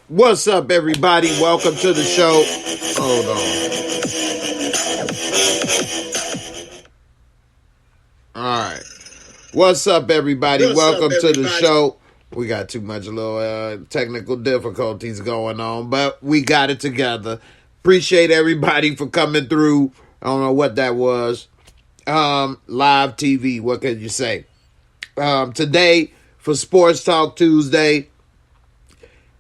What's up, everybody? Welcome to the show. Hold on. All right. What's up, everybody? Welcome to the show. We got too much little technical difficulties going on, but we got it together. Appreciate everybody for coming through. I don't know what that was. Live TV, what can you say? Today, for Sports Talk Tuesday,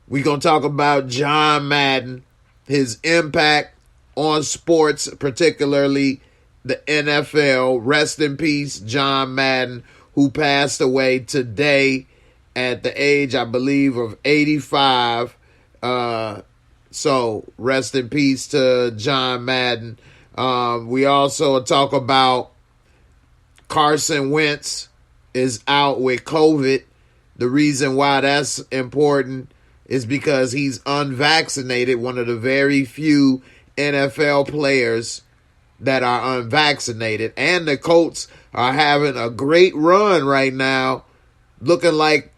we're going to talk about John Madden, his impact on sports, particularly the NFL. Rest in peace, John Madden, who passed away today at the age, I believe, of 85. So rest in peace to John Madden. We also talk about Carson Wentz is out with COVID. The reason why that's important is because he's unvaccinated, one of the very few NFL players that are unvaccinated. And the Colts are having a great run right now, looking like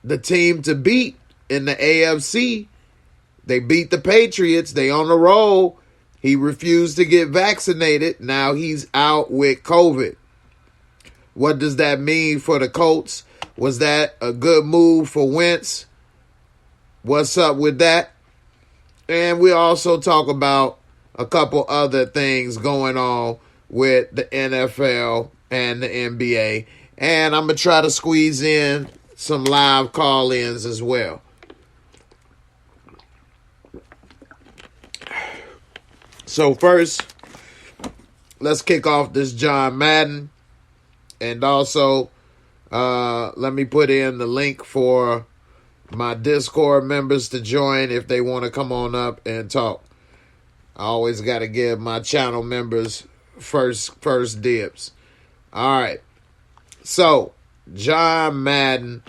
the team to beat in the AFC. They beat the Patriots. They on the roll. He refused to get vaccinated. Now he's out with COVID. What does that mean for the Colts? Was that a good move for Wentz? What's up with that? And we also talk about a couple other things going on with the NFL and the NBA. And I'm going to try to squeeze in some live call-ins as well. So first, let's kick off this John Madden. And also, let me put in the link for my Discord members to join if they want to come on up and talk. I always got to give my channel members first dibs. All right. So, John Madden,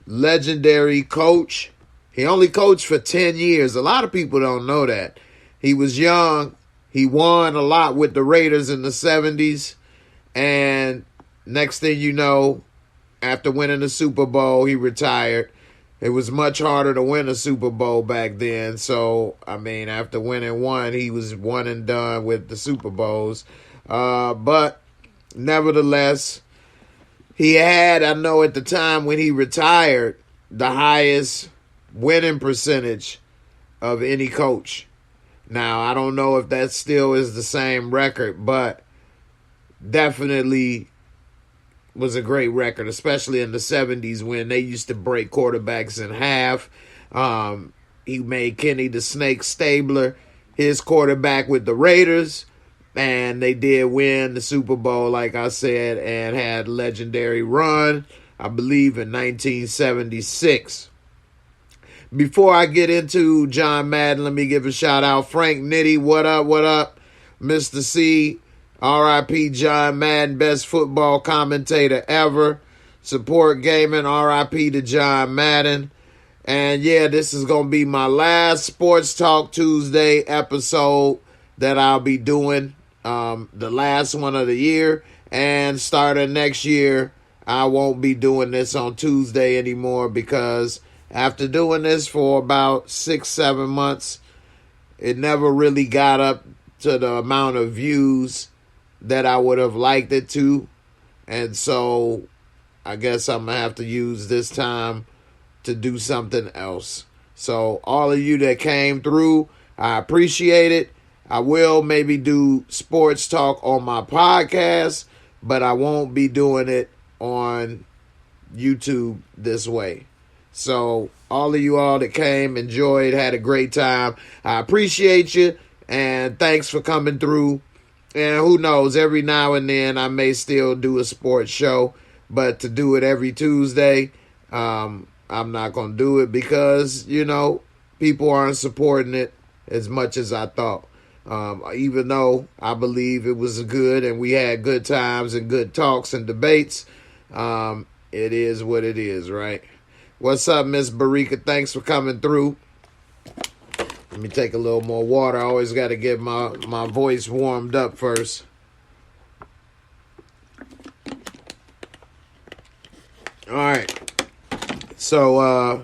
legendary coach. He only coached for 10 years. A lot of people don't know that. He was young. He won a lot with the Raiders in the 70s. And next thing you know, after winning the Super Bowl, he retired. It was much harder to win a Super Bowl back then. So, I mean, after winning one, he was one and done with the Super Bowls. But nevertheless, he had, I know at the time when he retired, the highest winning percentage of any coach. Now, I don't know if that still is the same record, but definitely was a great record, especially in the 70s when they used to break quarterbacks in half. He made Kenny the Snake Stabler his quarterback with the Raiders, and they did win the Super Bowl, like I said, and had a legendary run, I believe, in 1976. Before I get into John Madden, let me give a shout out. Frank Nitty, what up, what up? Mr. C, R.I.P. John Madden, best football commentator ever. Support gaming, R.I.P. to John Madden. And yeah, this is going to be my last Sports Talk Tuesday episode that I'll be doing. The last one of the year. And starting next year, I won't be doing this on Tuesday anymore because after doing this for about 6-7 months, it never really got up to the amount of views that I would have liked it to. And so I guess I'm going to have to use this time to do something else. So all of you that came through, I appreciate it. I will maybe do sports talk on my podcast, but I won't be doing it on YouTube this way. So all of you all that came, enjoyed, had a great time. I appreciate you, and thanks for coming through. And who knows, every now and then I may still do a sports show, but to do it every Tuesday, I'm not going to do it because, you know, people aren't supporting it as much as I thought. Even though I believe it was good and we had good times and good talks and debates, it is what it is, right? What's up, Miss Barika? Thanks for coming through. Let me take a little more water. I always got to get my voice warmed up first. All right. So,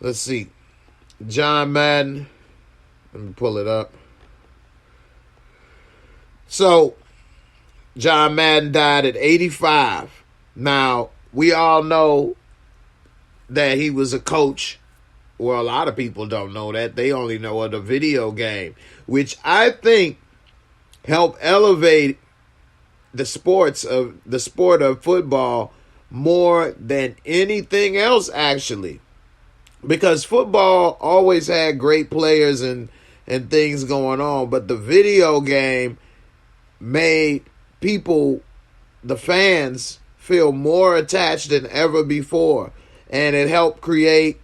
let's see. John Madden. Let me pull it up. So, John Madden died at 85. Now, we all know that he was a coach. Well, a lot of people don't know that. They only know of the video game, which I think helped elevate the sport of football more than anything else, actually. Because football always had great players and things going on, but the video game made people, the fans, feel more attached than ever before. And it helped create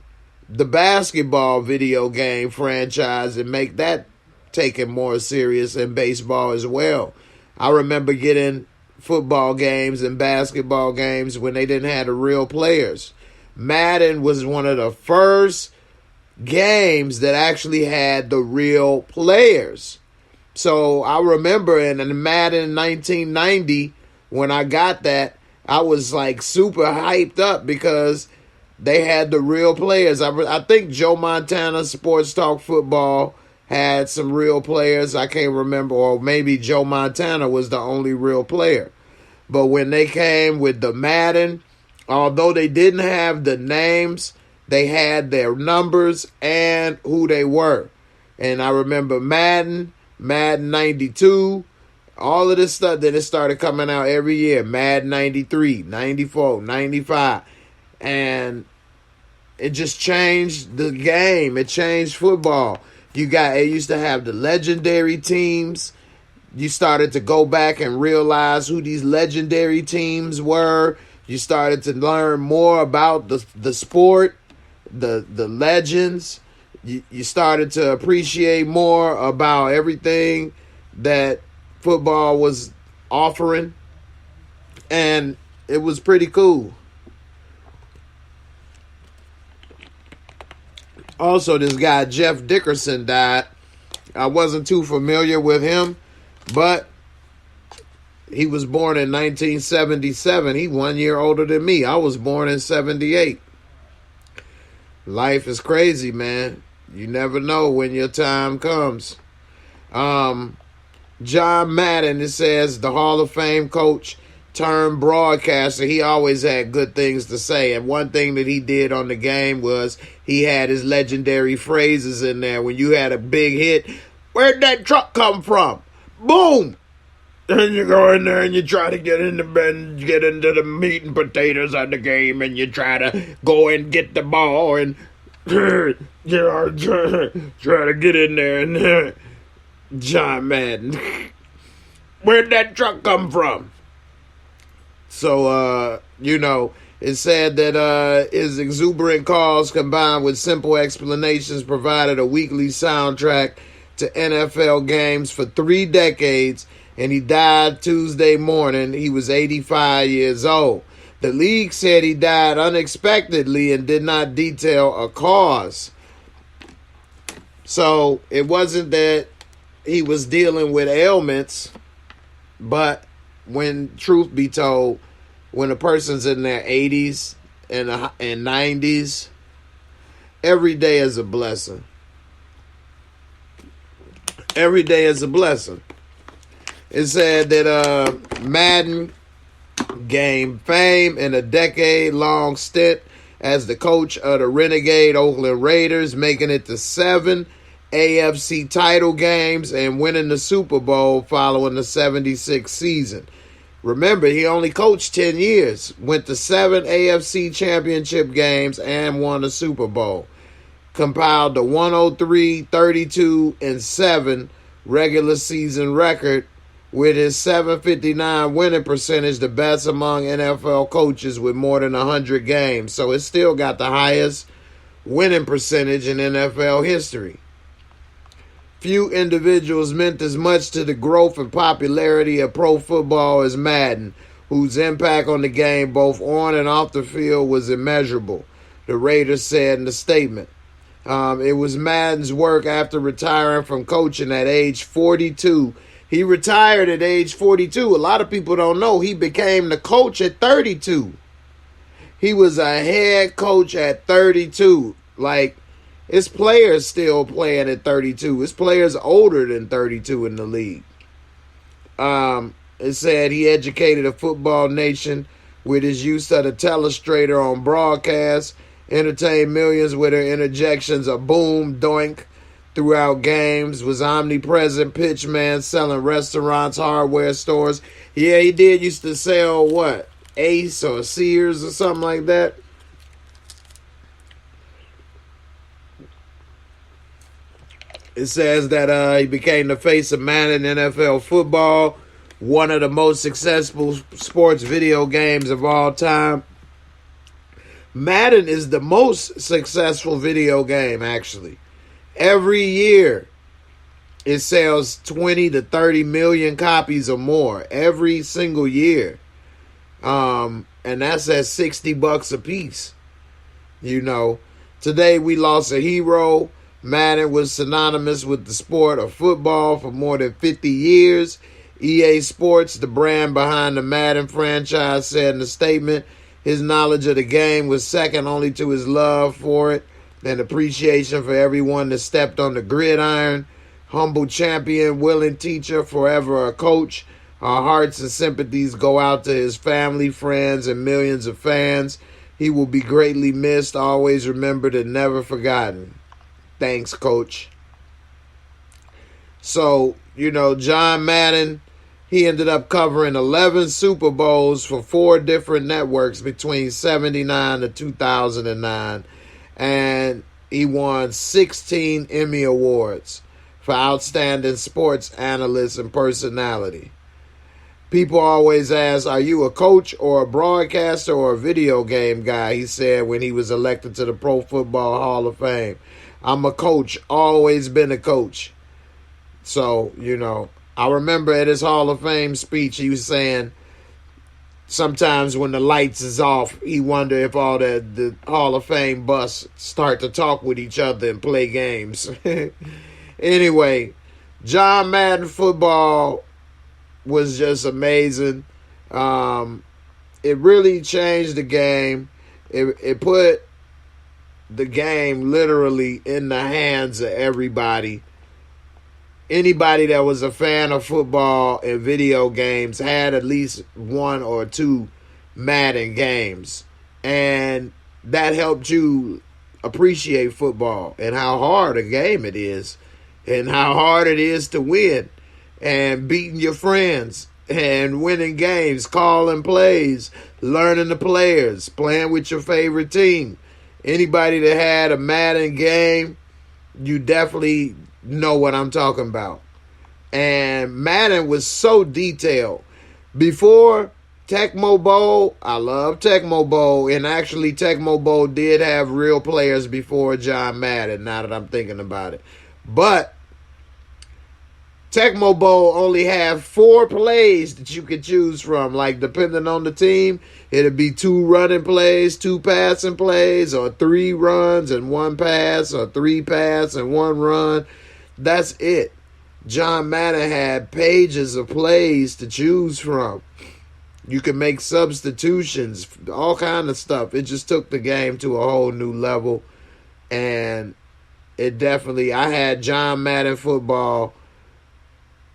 the basketball video game franchise and make that taken more serious, and baseball as well. I remember getting football games and basketball games when they didn't have the real players. Madden was one of the first games that actually had the real players. So I remember in Madden 1990, when I got that, I was like super hyped up because they had the real players. I think Joe Montana Sports Talk Football had some real players. I can't remember, or maybe Joe Montana was the only real player. But when they came with the Madden, although they didn't have the names, they had their numbers and who they were. And I remember Madden 92, all of this stuff. Then it started coming out every year. Madden 93, 94, 95. And it just changed the game. It changed football. It used to have the legendary teams. You started to go back and realize who these legendary teams were. You started to learn more about the sport, the legends. You started to appreciate more about everything that football was offering. And it was pretty cool. Also, this guy, Jeff Dickerson, died. I wasn't too familiar with him, but he was born in 1977. He's 1 year older than me. I was born in 78. Life is crazy, man. You never know when your time comes. John Madden, it says, the Hall of Fame coach turned broadcaster. He always had good things to say. And one thing that he did on the game was he had his legendary phrases in there. When you had a big hit, where'd that truck come from? Boom! And you go in there and you try to get in the bed, get into the meat and potatoes of the game, and you try to go and get the ball and try to get in there. And John Madden, where'd that truck come from? So, it said that his exuberant calls combined with simple explanations provided a weekly soundtrack to NFL games for 3 decades, and he died Tuesday morning. He was 85 years old. The league said he died unexpectedly and did not detail a cause. So it wasn't that he was dealing with ailments, but when truth be told, when a person's in their 80s and 90s, every day is a blessing. Every day is a blessing. It said that Madden gained fame in a decade-long stint as the coach of the renegade Oakland Raiders, making it to 7 AFC title games and winning the Super Bowl following the 76 season. Remember, he only coached 10 years, went to 7 AFC championship games, and won a Super Bowl. Compiled the 103, 32, and 7 regular season record with his 759 winning percentage, the best among NFL coaches with more than 100 games. So it still got the highest winning percentage in NFL history. Few individuals meant as much to the growth and popularity of pro football as Madden, whose impact on the game both on and off the field was immeasurable, the Raiders said in the statement. It was Madden's work after retiring from coaching at age 42. He retired at age 42. A lot of people don't know he became the coach at 32. He was a head coach at 32. Like, his players still playing at 32. His players older than 32 in the league. It said he educated a football nation with his use of the telestrator on broadcast, entertained millions with her interjections of boom, doink throughout games, was omnipresent pitchman, selling restaurants, hardware stores. Yeah, he did used to sell what? Ace or Sears or something like that. It says that he became the face of Madden NFL football, one of the most successful sports video games of all time. Madden is the most successful video game, actually. Every year, it sells 20 to 30 million copies or more every single year. And that's at $60 a piece. You know, today we lost a hero. Madden was synonymous with the sport of football for more than 50 years. EA Sports, the brand behind the Madden franchise, said in a statement, his knowledge of the game was second only to his love for it and appreciation for everyone that stepped on the gridiron. Humble champion, willing teacher, forever a coach. Our hearts and sympathies go out to his family, friends, and millions of fans. He will be greatly missed, always remembered, and never forgotten. Thanks, Coach. So, you know, John Madden, he ended up covering 11 Super Bowls for 4 different networks between 79 to 2009. And he won 16 Emmy Awards for Outstanding Sports Analyst and Personality. People always ask, are you a coach or a broadcaster or a video game guy? He said when he was elected to the Pro Football Hall of Fame. I'm a coach, always been a coach. So, you know, I remember at his Hall of Fame speech, he was saying sometimes when the lights is off, he wonder if all the Hall of Fame busts start to talk with each other and play games. Anyway, John Madden football was just amazing. It really changed the game. It put the game literally in the hands of everybody. Anybody that was a fan of football and video games had at least 1 or 2 Madden games. And that helped you appreciate football and how hard a game it is and how hard it is to win and beating your friends and winning games, calling plays, learning the players, playing with your favorite team. Anybody that had a Madden game, you definitely know what I'm talking about. And Madden was so detailed. Before Tecmo Bowl, I love Tecmo Bowl, and actually Tecmo Bowl did have real players before John Madden, now that I'm thinking about it. But Tecmo Bowl only had 4 plays that you could choose from. Like, depending on the team, it'd be 2 running plays, 2 passing plays, or 3 runs and 1 pass, or 3 pass and 1 run. That's it. John Madden had pages of plays to choose from. You could make substitutions, all kind of stuff. It just took the game to a whole new level. And it definitely, I had John Madden football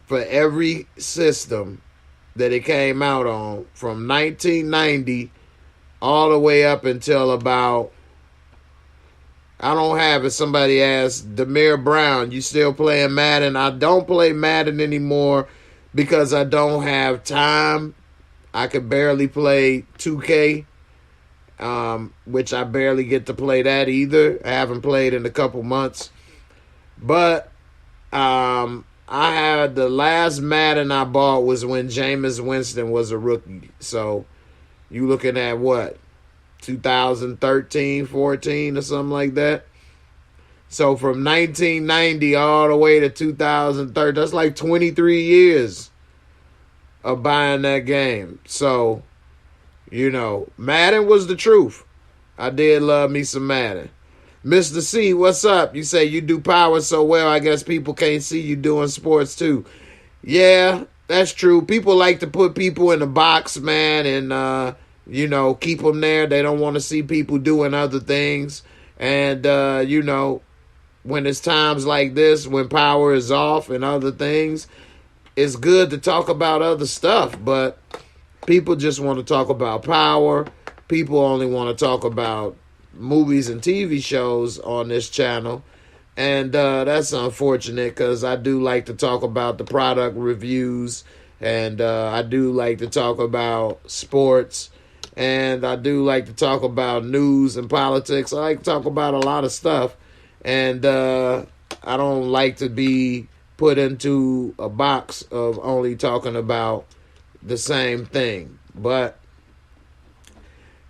for every system that it came out on, from 1990 all the way up until about, I don't have it. Somebody asked, Demir Brown, you still playing Madden? I don't play Madden anymore because I don't have time. I could barely play 2K, which I barely get to play that either. I haven't played in a couple months. But I had the last Madden I bought was when Jameis Winston was a rookie. So you looking at what? 2013, 14 or something like that. So from 1990 all the way to 2013, that's like 23 years of buying that game. So, you know, Madden was the truth. I did love me some Madden. Mr. C, what's up? You say you do power so well, I guess people can't see you doing sports too. Yeah, that's true. People like to put people in a box, man, and You know, keep them there. They don't want to see people doing other things. And, you know, when it's times like this, when power is off and other things, it's good to talk about other stuff. But people just want to talk about power. People only want to talk about movies and TV shows on this channel. And that's unfortunate, because I do like to talk about the product reviews. And I do like to talk about sports. And I do like to talk about news and politics. I like to talk about a lot of stuff. And I don't like to be put into a box of only talking about the same thing. But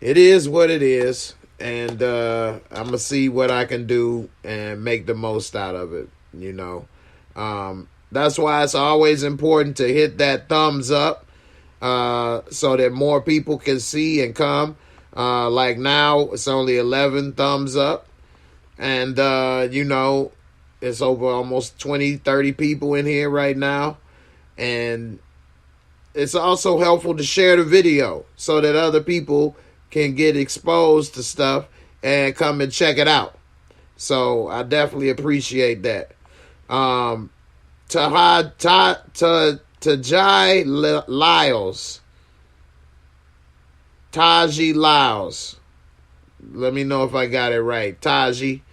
it is what it is. And I'm going to see what I can do and make the most out of it, you know. That's why it's always important to hit that thumbs up so that more people can see and come. Like now, it's only 11 thumbs up. And, you know, it's over almost 20, 30 people in here right now. And it's also helpful to share the video so that other people can get exposed to stuff and come and check it out. So I definitely appreciate that. Taji Lyles. Let me know if I got it right. Taji.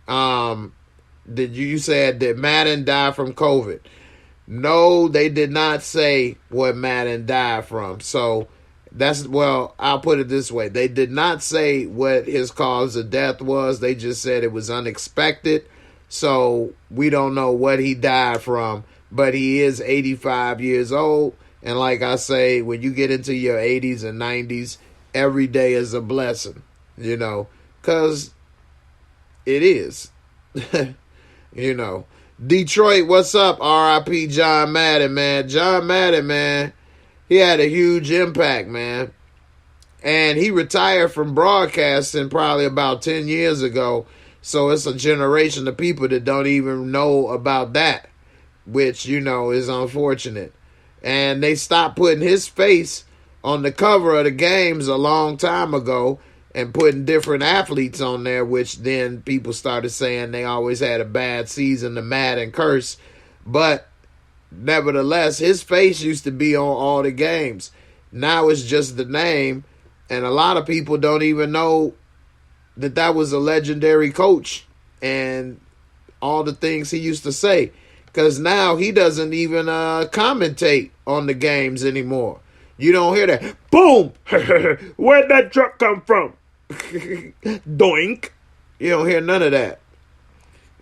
Did you said that Madden died from COVID? No, they did not say what Madden died from. So I'll put it this way. They did not say what his cause of death was. They just said it was unexpected. So we don't know what he died from, but he is 85 years old. And like I say, when you get into your 80s and 90s, every day is a blessing, you know, because it is. You know, Detroit, what's up? R.I.P. John Madden, man. John Madden, man, he had a huge impact, man. And he retired from broadcasting probably about 10 years ago. So it's a generation of people that don't even know about that, which, you know, is unfortunate. And they stopped putting his face on the cover of the games a long time ago and putting different athletes on there, which then people started saying they always had a bad season, the Madden curse. But nevertheless, his face used to be on all the games. Now it's just the name, and a lot of people don't even know that was a legendary coach and all the things he used to say, because now he doesn't even commentate on the games anymore. You don't hear that, boom, where'd that truck come from? Doink. You don't hear none of that.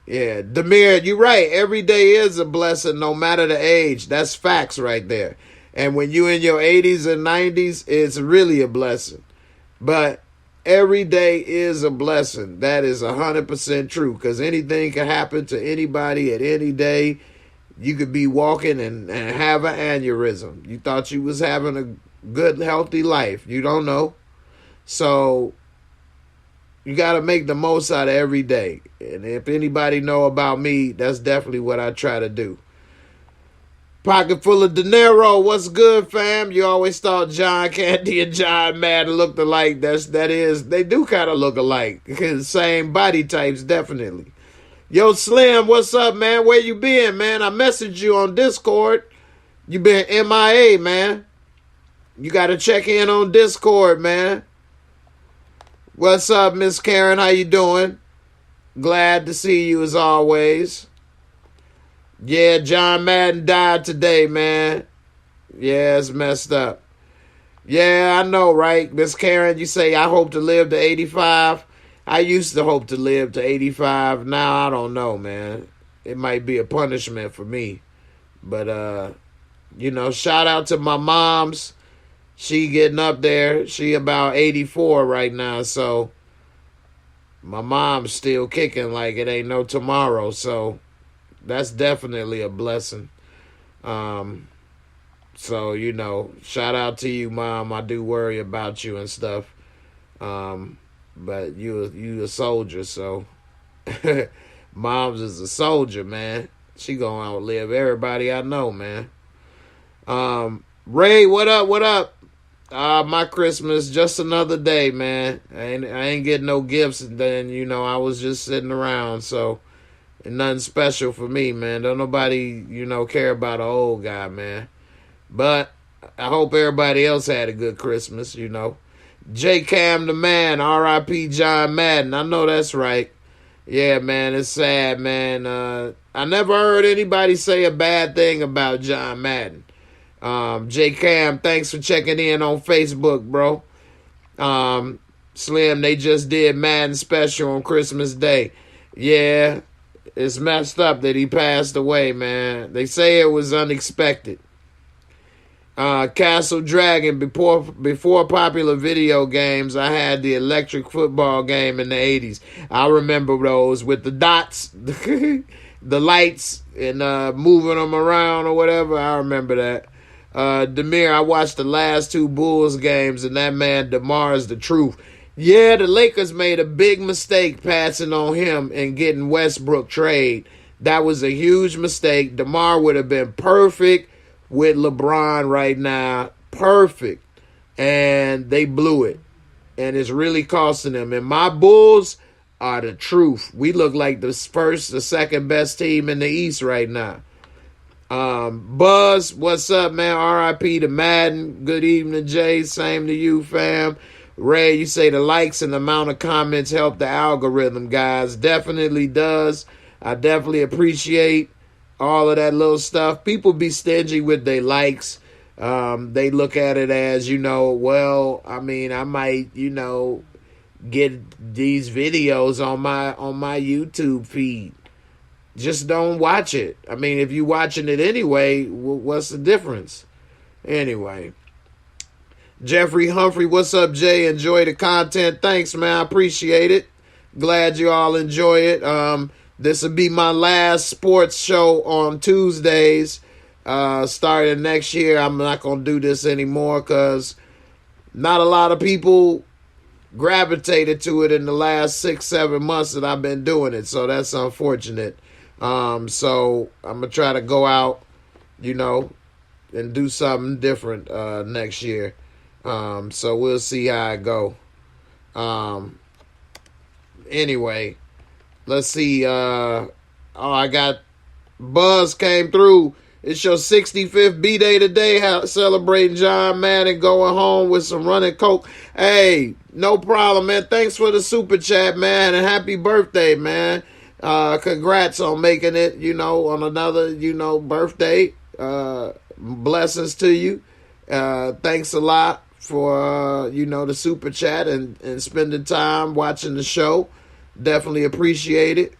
Yeah, Demir, you're right. Every day is a blessing, no matter the age. That's facts right there. And when you're in your 80s and 90s, it's really a blessing. But every day is a blessing. That is 100% true, because anything can happen to anybody at any day. You could be walking and have an aneurysm. You thought you was having a good, healthy life. You don't know. So you got to make the most out of every day. And if anybody know about me, that's definitely what I try to do. Pocket full of dinero. What's good, fam? You always thought John Candy and John Madden looked alike. They do kind of look alike. Same body types, definitely. Yo, Slim, what's up, man? Where you been, man? I messaged you on Discord. You been MIA, man. You got to check in on Discord, man. What's up, Miss Karen? How you doing? Glad to see you as always. Yeah, John Madden died today, man. Yeah, it's messed up. Yeah, I know, right? Miss Karen, you say, I hope to live to 85. I used to hope to live to 85. Now, I don't know, man. It might be a punishment for me. But, you know, shout out to my moms. She getting up there. She about 84 right now, so my mom's still kicking like it ain't no tomorrow, so that's definitely a blessing. So, you know, shout out to you, Mom. I do worry about you and stuff. But you a soldier, so Mom's is a soldier, man. She gonna outlive everybody I know, man. Ray, what up? My Christmas, just another day, man. I ain't getting no gifts, and then, I was just sitting around, so nothing special for me, man. Don't nobody, care about an old guy, man. But I hope everybody else had a good Christmas, J Cam the man, R.I.P. John Madden. I know that's right. Yeah, man, it's sad, man. I never heard anybody say a bad thing about John Madden. J Cam, thanks for checking in on Facebook, bro. Slim, they just did Madden special on Christmas Day. Yeah, it's messed up that he passed away, man. They say it was unexpected. Castle Dragon, before popular video games, I had the electric football game in the 80s. I remember those with the dots, the lights, and moving them around or whatever. I remember that. Demir, I watched the last two Bulls games, and that man DeMar is the truth. Yeah, the Lakers made a big mistake passing on him and getting Westbrook trade. That was a huge mistake. DeMar would have been perfect with LeBron right now. Perfect. And they blew it. And it's really costing them. And my Bulls are the truth. We look like the second best team in the East right now. Buzz, what's up, man? R.I.P. to Madden. Good evening, Jay. Same to you, fam. Ray, you say the likes and the amount of comments help the algorithm, guys. Definitely does. I definitely appreciate all of that little stuff. People be stingy with their likes. They look at it as, well, I mean, I might, get these videos on my YouTube feed. Just don't watch it. I mean, if you're watching it anyway, what's the difference? Anyway. Jeffrey Humphrey, what's up, Jay? Enjoy the content. Thanks, man. I appreciate it. Glad you all enjoy it. This will be my last sports show on Tuesdays. Starting next year, I'm not going to do this anymore because not a lot of people gravitated to it in the last 6-7 months that I've been doing it. So that's unfortunate. So I'm going to try to go out, and do something different next year. So we'll see how I go. Anyway, let's see. I got Buzz came through. It's your 65th B-Day today, celebrating John Madden, going home with some running coke. Hey, no problem, man. Thanks for the super chat, man, and happy birthday, man. Congrats on making it, on another, birthday. Blessings to you. Thanks a lot for, the super chat and spending time watching the show. Definitely appreciate it.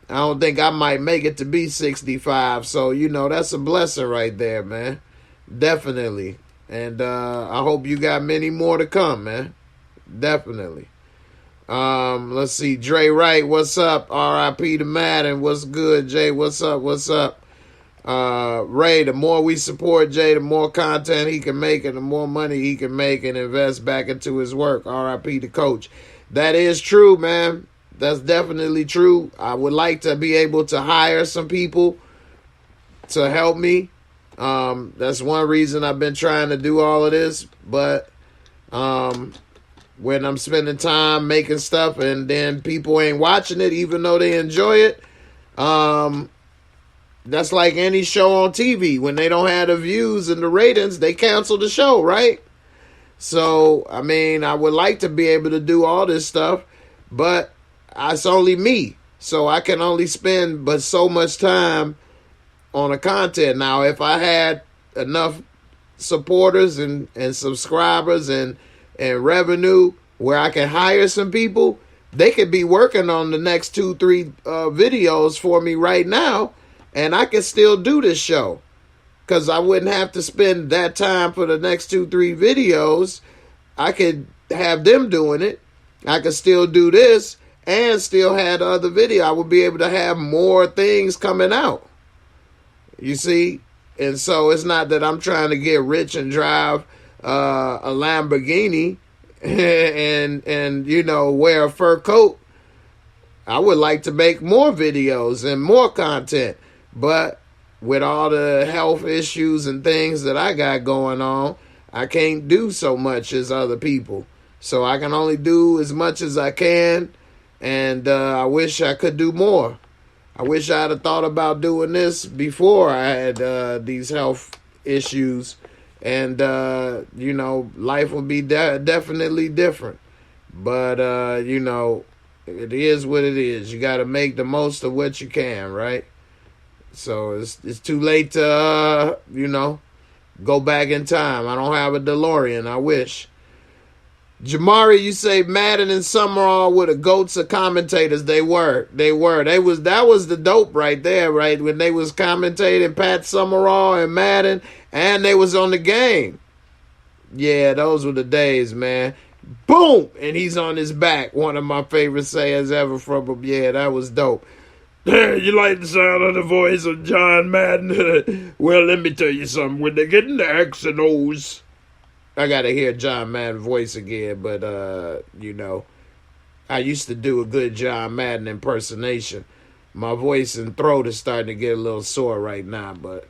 I don't think I might make it to be 65. So, that's a blessing right there, man. Definitely. And I hope you got many more to come, man. Definitely. Let's see. Dre Wright, what's up? R.I.P. to Madden. What's good, Jay? What's up? What's up? Ray, the more we support Jay, the more content he can make and the more money he can make and invest back into his work. R.I.P. to Coach. That is true, man. That's definitely true. I would like to be able to hire some people to help me. That's one reason I've been trying to do all of this. But when I'm spending time making stuff and then people ain't watching it, even though they enjoy it, that's like any show on TV. When they don't have the views and the ratings, they cancel the show, right? So, I mean, I would like to be able to do all this stuff, but it's only me. So I can only spend but so much time on the content. Now, if I had enough supporters and subscribers and revenue where I can hire some people, they could be working on the next 2-3 videos for me right now, and I could still do this show because I wouldn't have to spend that time for the next 2-3 videos. I could have them doing it. I could still do this and still have the other video. I would be able to have more things coming out. You see? And so it's not that I'm trying to get rich and drive a Lamborghini and wear a fur coat. I would like to make more videos and more content. But with all the health issues and things that I got going on, I can't do so much as other people. So I can only do as much as I can, and I wish I could do more. I wish I'd have thought about doing this before I had these health issues, and, you know, life would be definitely different. But, you know, it is what it is. You got to make the most of what you can, right? So it's too late to, you know, go back in time. I don't have a DeLorean. I wish. Jamari, you say Madden and Summerall were the goats of commentators. They were. That was the dope right there, right? When they was commentating Pat Summerall and Madden, and they was on the game. Yeah, those were the days, man. Boom! And he's on his back. One of my favorite sayings ever from him. Yeah, that was dope. You like the sound of the voice of John Madden? Well, let me tell you something. When they get in the X and O's, I got to hear John Madden's voice again. But, you know, I used to do a good John Madden impersonation. My voice and throat is starting to get a little sore right now. But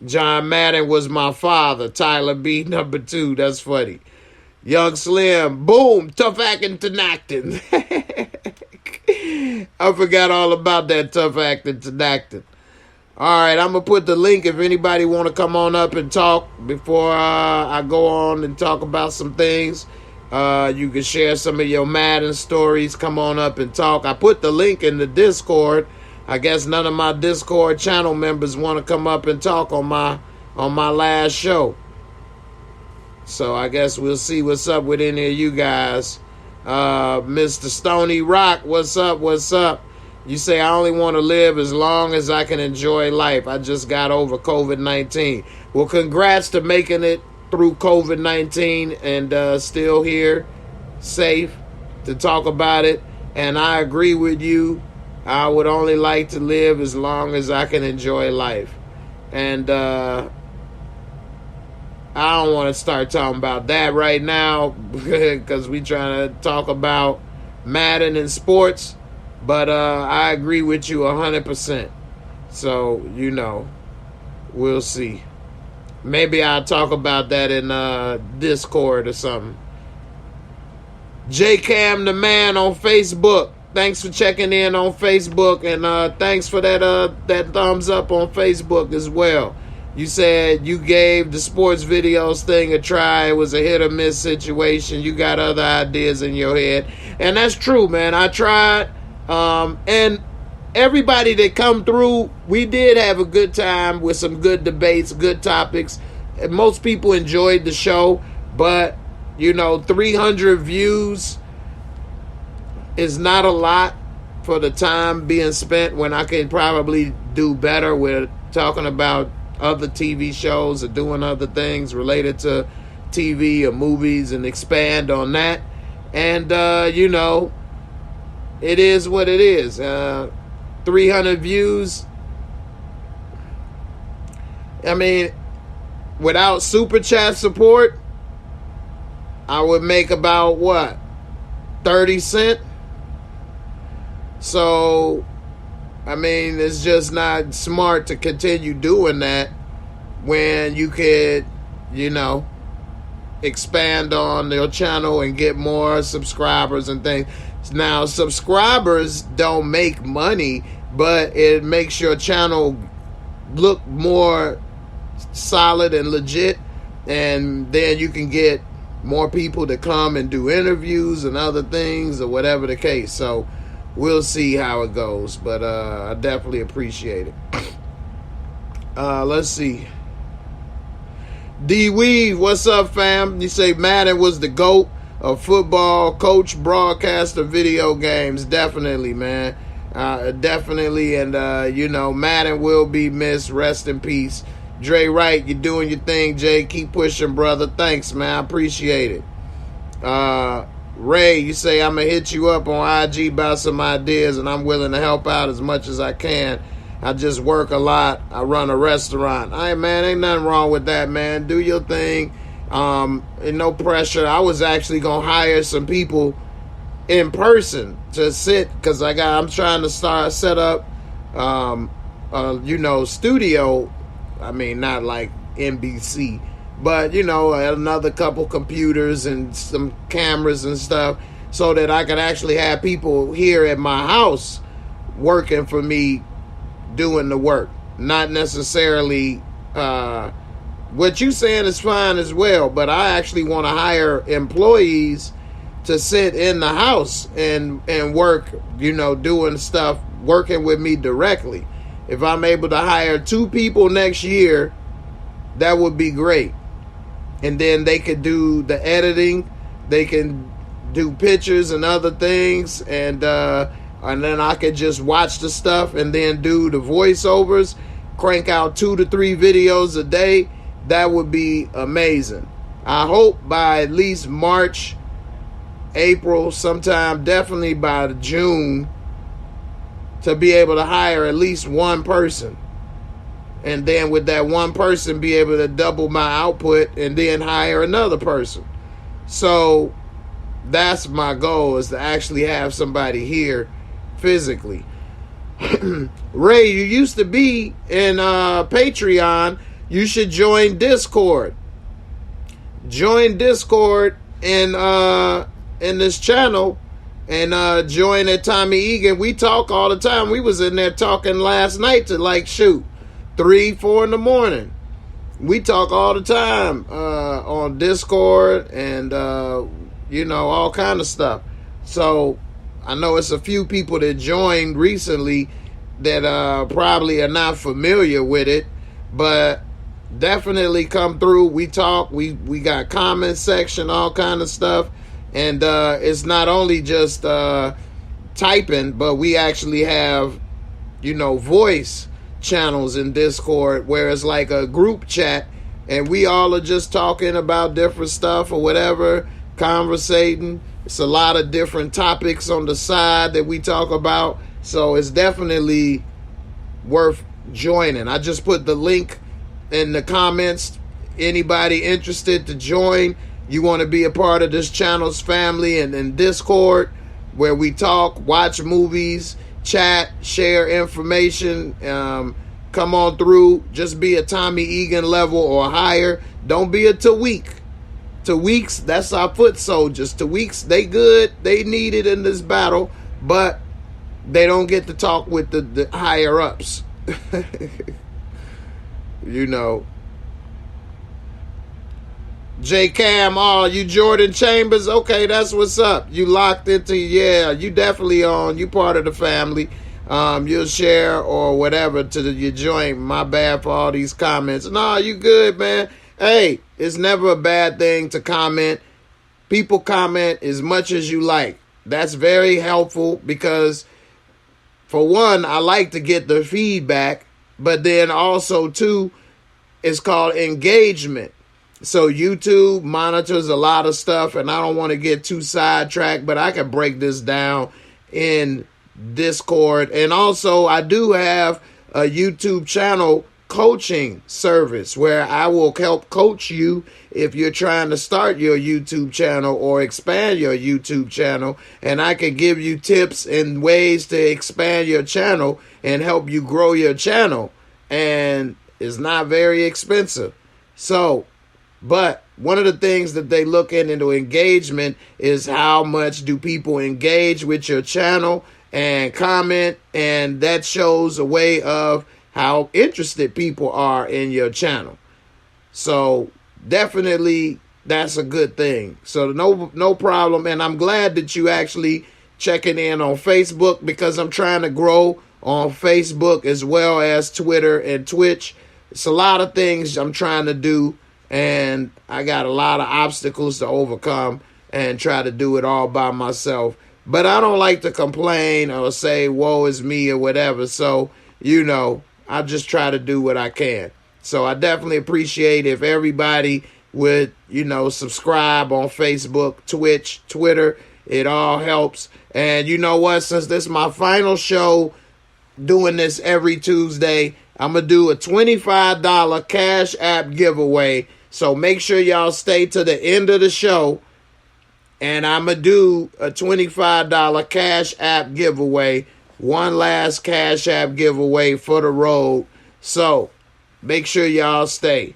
John Madden was my father. Tyler B. number 2. That's funny. Young Slim. Boom. Tough acting to acting. I forgot all about that tough acting to acting. All right, I'm going to put the link if anybody want to come on up and talk before I go on and talk about some things. You can share some of your Madden stories. Come on up and talk. I put the link in the Discord. I guess none of my Discord channel members want to come up and talk on my last show. So I guess we'll see what's up with any of you guys. Mr. Stony Rock, what's up? What's up? You say, I only want to live as long as I can enjoy life. I just got over COVID-19. Well, congrats to making it through COVID-19 and still here, safe to talk about it. And I agree with you. I would only like to live as long as I can enjoy life. And I don't want to start talking about that right now because we trying to talk about Madden and sports. But I agree with you 100%. So, you know, we'll see. Maybe I'll talk about that in Discord or something. J-Cam the man on Facebook. Thanks for checking in on Facebook. And thanks for that thumbs up on Facebook as well. You said you gave the sports videos thing a try. It was a hit or miss situation. You got other ideas in your head. And that's true, man. I tried. And everybody that come through, we did have a good time with some good debates, good topics. And most people enjoyed the show. But, you know, 300 views is not a lot for the time being spent when I could probably do better with talking about other TV shows or doing other things related to TV or movies and expand on that. And, you know, it is what it is. 300 views. I mean, without Super Chat support, I would make about, what, 30 cents? So, I mean, it's just not smart to continue doing that when you could, you know, expand on your channel and get more subscribers and things. Now, subscribers don't make money, but it makes your channel look more solid and legit, and then you can get more people to come and do interviews and other things or whatever the case. So we'll see how it goes, but I definitely appreciate it. Let's see. D-Weave, what's up, fam? You say Madden was the GOAT of football, coach, broadcaster, video games. Definitely, man. Definitely, and, you know, Madden will be missed. Rest in peace. Dre Wright, you're doing your thing, Jay. Keep pushing, brother. Thanks, man. I appreciate it. Ray, you say I'm going to hit you up on IG about some ideas, and I'm willing to help out as much as I can. I just work a lot. I run a restaurant. Hey, man, ain't nothing wrong with that, man. Do your thing. And no pressure. I was actually going to hire some people in person to sit because I'm trying to set up, you know, studio. I mean, not like NBC, but another couple computers and some cameras and stuff, so that I could actually have people here at my house working for me, doing the work. Not necessarily what you saying is fine as well, but I actually want to hire employees to sit in the house and work, doing stuff, working with me directly. If I'm able to hire 2 people next year, that would be great. And then they could do the editing, they can do pictures and other things, and then I could just watch the stuff and then do the voiceovers, crank out 2 to 3 videos a day. That would be amazing. I hope by at least March, April, sometime definitely by June, to be able to hire at least 1 person. And then with that 1 person, be able to double my output and then hire another person. So that's my goal, is to actually have somebody here physically. Ray, you used to be in Patreon. You should join Discord. Join Discord in this channel, and join at Tommy Egan. We talk all the time. We was in there talking last night to 3, 4 in the morning. We talk all the time on Discord and all kind of stuff. So I know it's a few people that joined recently that probably are not familiar with it, but definitely come through. We talk. We got comment section, all kind of stuff, and it's not only just typing, but we actually have voice channels in Discord where it's like a group chat, and we all are just talking about different stuff or whatever, conversating. It's a lot of different topics on the side that we talk about, so it's definitely worth joining. I just put the link in the comments. Anybody interested to join, you want to be a part of this channel's family, and in Discord where we talk, watch movies, chat, share information, come on through. Just be a Tommy Egan level or higher. Don't be a Tawik. Tawiks, that's our foot soldiers. Tawiks, they good, they needed in this battle, but they don't get to talk with the higher ups. J Cam, you Jordan Chambers? Okay, that's what's up. You locked into, you definitely on. You part of the family. You'll share or whatever to your joint. My bad for all these comments. No, you good, man. Hey, it's never a bad thing to comment. People comment as much as you like. That's very helpful because, for one, I like to get the feedback, but then also, too, it's called engagement. So YouTube monitors a lot of stuff, and I don't want to get too sidetracked, but I can break this down in Discord. And also, I do have a YouTube channel coaching service where I will help coach you if you're trying to start your YouTube channel or expand your YouTube channel, and I can give you tips and ways to expand your channel and help you grow your channel, and it's not very expensive. So, but one of the things that they look into engagement is how much do people engage with your channel and comment, and that shows a way of how interested people are in your channel. So definitely that's a good thing. So no problem. And I'm glad that you actually checking in on Facebook, because I'm trying to grow on Facebook as well as Twitter and Twitch. It's a lot of things I'm trying to do, and I got a lot of obstacles to overcome and try to do it all by myself. But I don't like to complain or say, woe is me or whatever. So, I just try to do what I can. So I definitely appreciate if everybody would, subscribe on Facebook, Twitch, Twitter. It all helps. And you know what? Since this is my final show doing this every Tuesday, I'm going to do a $25 Cash App giveaway. So make sure y'all stay to the end of the show. And I'm going to do a $25 Cash App giveaway. One last Cash App giveaway for the road. So make sure y'all stay.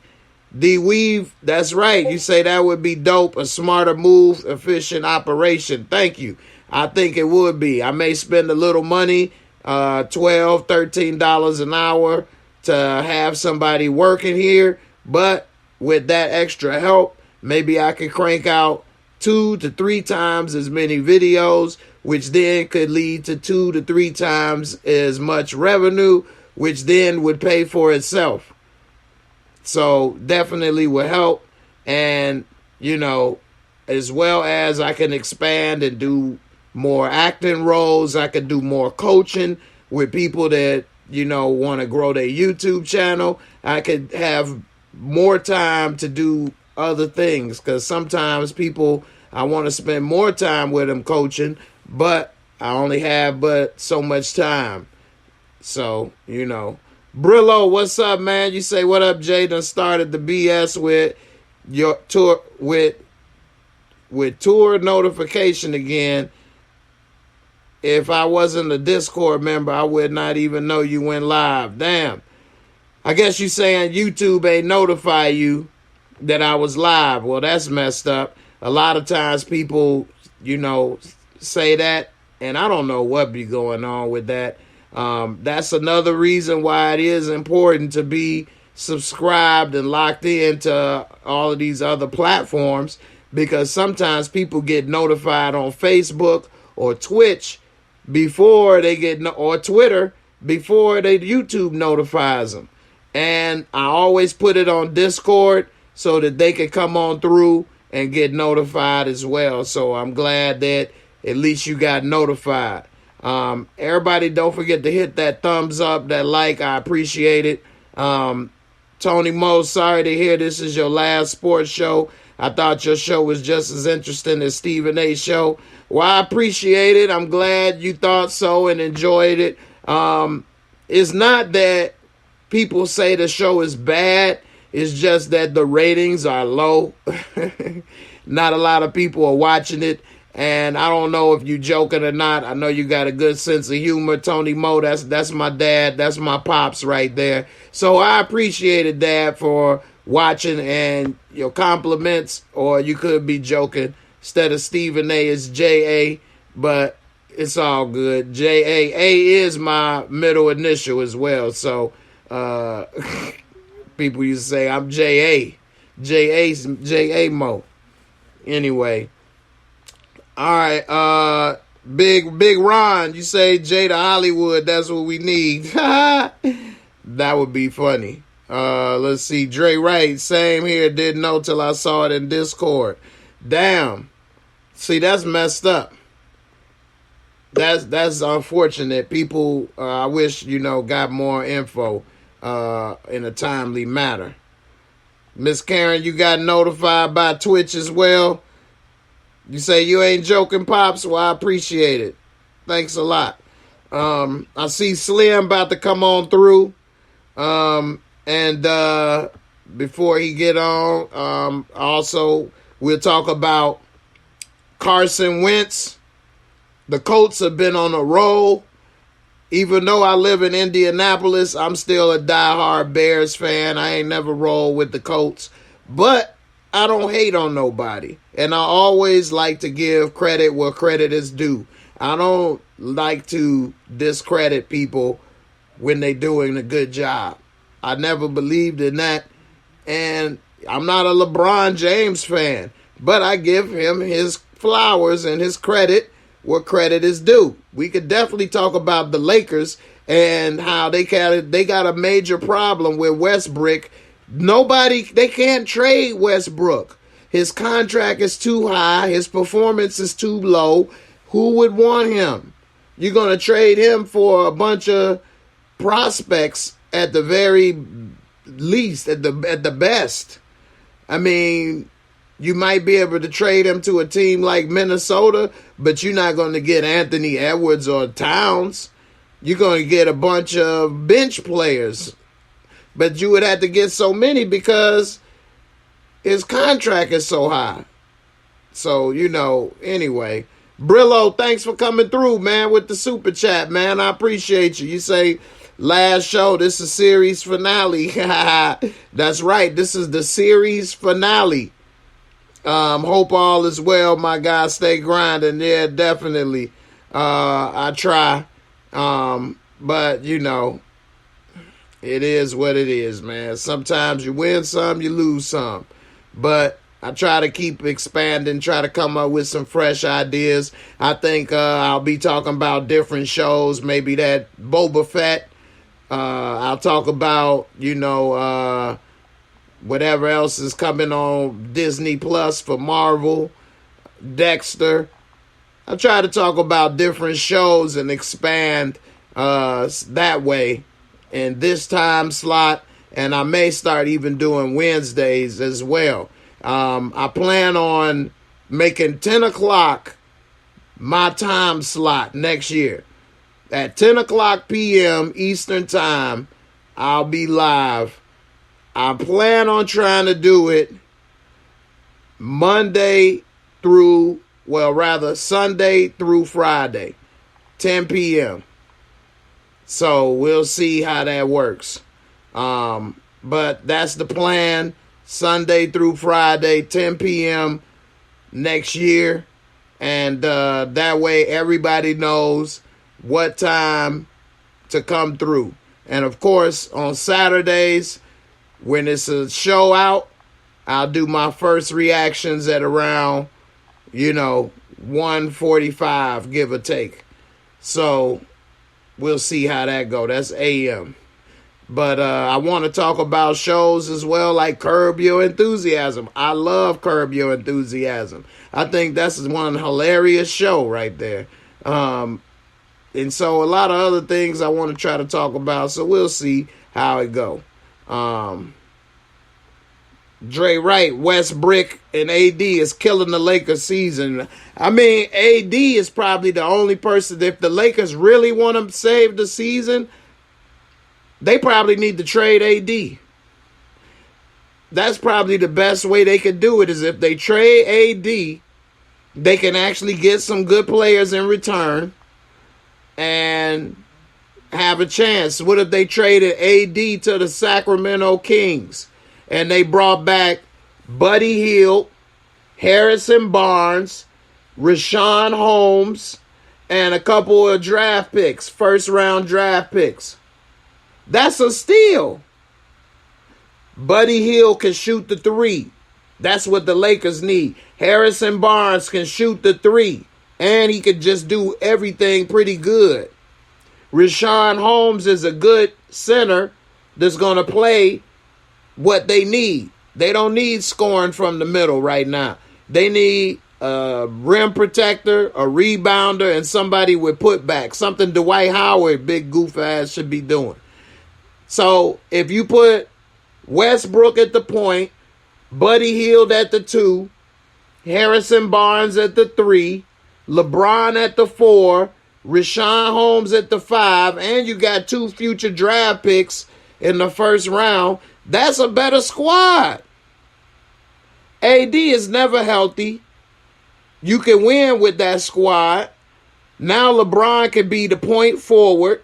D Weave, that's right. You say that would be dope, a smarter move, efficient operation. Thank you. I think it would be. I may spend a little money, $12, $13 an hour to have somebody working here, but with that extra help, maybe I could crank out 2 to 3 times as many videos, which then could lead to 2 to 3 times as much revenue, which then would pay for itself. So definitely will help. And, you know, as well as I can expand and do more acting roles, I could do more coaching with people that, you know, want to grow their YouTube channel. I could have more time to do other things, because sometimes people, I want to spend more time with them coaching, but I only have but so much time. So, you know. Brillo, what's up, man? You say, what up, Jay? Done started the BS with your tour, with tour notification again. If I wasn't a Discord member, I would not even know you went live. Damn. I guess you saying YouTube ain't notify you that I was live. Well, that's messed up. A lot of times people, you know, say that, and I don't know what be going on with that. That's another reason why it is important to be subscribed and locked into all of these other platforms, because sometimes people get notified on Facebook or Twitch before they get, or Twitter, before they YouTube notifies them. And I always put it on Discord so that they can come on through and get notified as well. So I'm glad that at least you got notified. Everybody, don't forget to hit that thumbs up, that like. I appreciate it. Tony Mo, sorry to hear this is your last sports show. I thought your show was just as interesting as Stephen A's show. Well, I appreciate it. I'm glad you thought so and enjoyed it. It's not that people say the show is bad. It's just that the ratings are low. Not a lot of people are watching it. And I don't know if you joking or not. I know you got a good sense of humor, Tony Mo. That's my dad. That's my pops right there. So I appreciated that for watching, and your compliments, or you could be joking. Instead of Stephen A, it's J.A., but it's all good. J.A. A is my middle initial as well. So people used to say I'm J.A. J.A. Mo. Anyway. All right, Big Ron, you say Jay to Hollywood, that's what we need. That would be funny. Let's see, Dre Wright, same here, didn't know till I saw it in Discord. Damn. See, that's messed up. That's unfortunate. People, I wish, you know, got more info in a timely manner. Miss Karen, you got notified by Twitch as well. You say you ain't joking, Pops? Well, I appreciate it. Thanks a lot. I see Slim about to come on through. And before he get on, also, we'll talk about Carson Wentz. The Colts have been on a roll. Even though I live in Indianapolis, I'm still a diehard Bears fan. I ain't never rolled with the Colts. But I don't hate on nobody. And I always like to give credit where credit is due. I don't like to discredit people when they're doing a good job. I never believed in that. And I'm not a LeBron James fan, but I give him his flowers and his credit where credit is due. We could definitely talk about the Lakers and how they got a major problem with Westbrook. They can't trade Westbrook. His contract is too high. His performance is too low. Who would want him? You're going to trade him for a bunch of prospects at the very least, at the best. I mean, you might be able to trade him to a team like Minnesota, but you're not going to get Anthony Edwards or Towns. You're going to get a bunch of bench players. But you would have to get so many because his contract is so high. So, you know, anyway. Brillo, thanks for coming through, man, with the super chat, man. I appreciate you. You say, last show. This is series finale. That's right. This is the series finale. Hope all is well, my guys. Stay grinding. Yeah, definitely. I try. But, you know, it is what it is, man. Sometimes you win some, you lose some. But I try to keep expanding, try to come up with some fresh ideas. I think I'll be talking about different shows, maybe that Boba Fett. I'll talk about, you know, whatever else is coming on Disney Plus for Marvel, Dexter. I try to talk about different shows and expand that way in this time slot. And I may start even doing Wednesdays as well. I plan on making 10 o'clock my time slot next year. At 10 o'clock p.m. Eastern Time, I'll be live. I plan on trying to do it Sunday through Friday, 10 p.m. So we'll see how that works. But that's the plan. Sunday through Friday, 10 p.m. next year. And that way everybody knows what time to come through. And of course, on Saturdays, when it's a show out, I'll do my first reactions at around, 1:45, give or take. So we'll see how that go. That's AM. But I want to talk about shows as well, like Curb Your Enthusiasm. I love Curb Your Enthusiasm. I think that's one hilarious show right there. And so a lot of other things I want to try to talk about. So we'll see how it go. Dre Wright, Westbrook, and AD is killing the Lakers season. I mean, AD is probably the only person, if the Lakers really want to save the season, they probably need to trade AD. That's probably the best way they could do it, is if they trade AD, they can actually get some good players in return and have a chance. What if they traded AD to the Sacramento Kings and they brought back Buddy Hield, Harrison Barnes, Richaun Holmes, and a couple of draft picks, first-round draft picks? That's a steal. Buddy Hield can shoot the three. That's what the Lakers need. Harrison Barnes can shoot the three. And he could just do everything pretty good. Richaun Holmes is a good center that's going to play what they need. They don't need scoring from the middle right now. They need a rim protector, a rebounder, and somebody with putback. Something Dwight Howard, big goof ass, should be doing. So if you put Westbrook at the point, Buddy Hield at the 2, Harrison Barnes at the 3, LeBron at the 4, Richaun Holmes at the 5, and you got 2 future draft picks in the first round, that's a better squad. AD is never healthy. You can win with that squad. Now LeBron can be the point forward.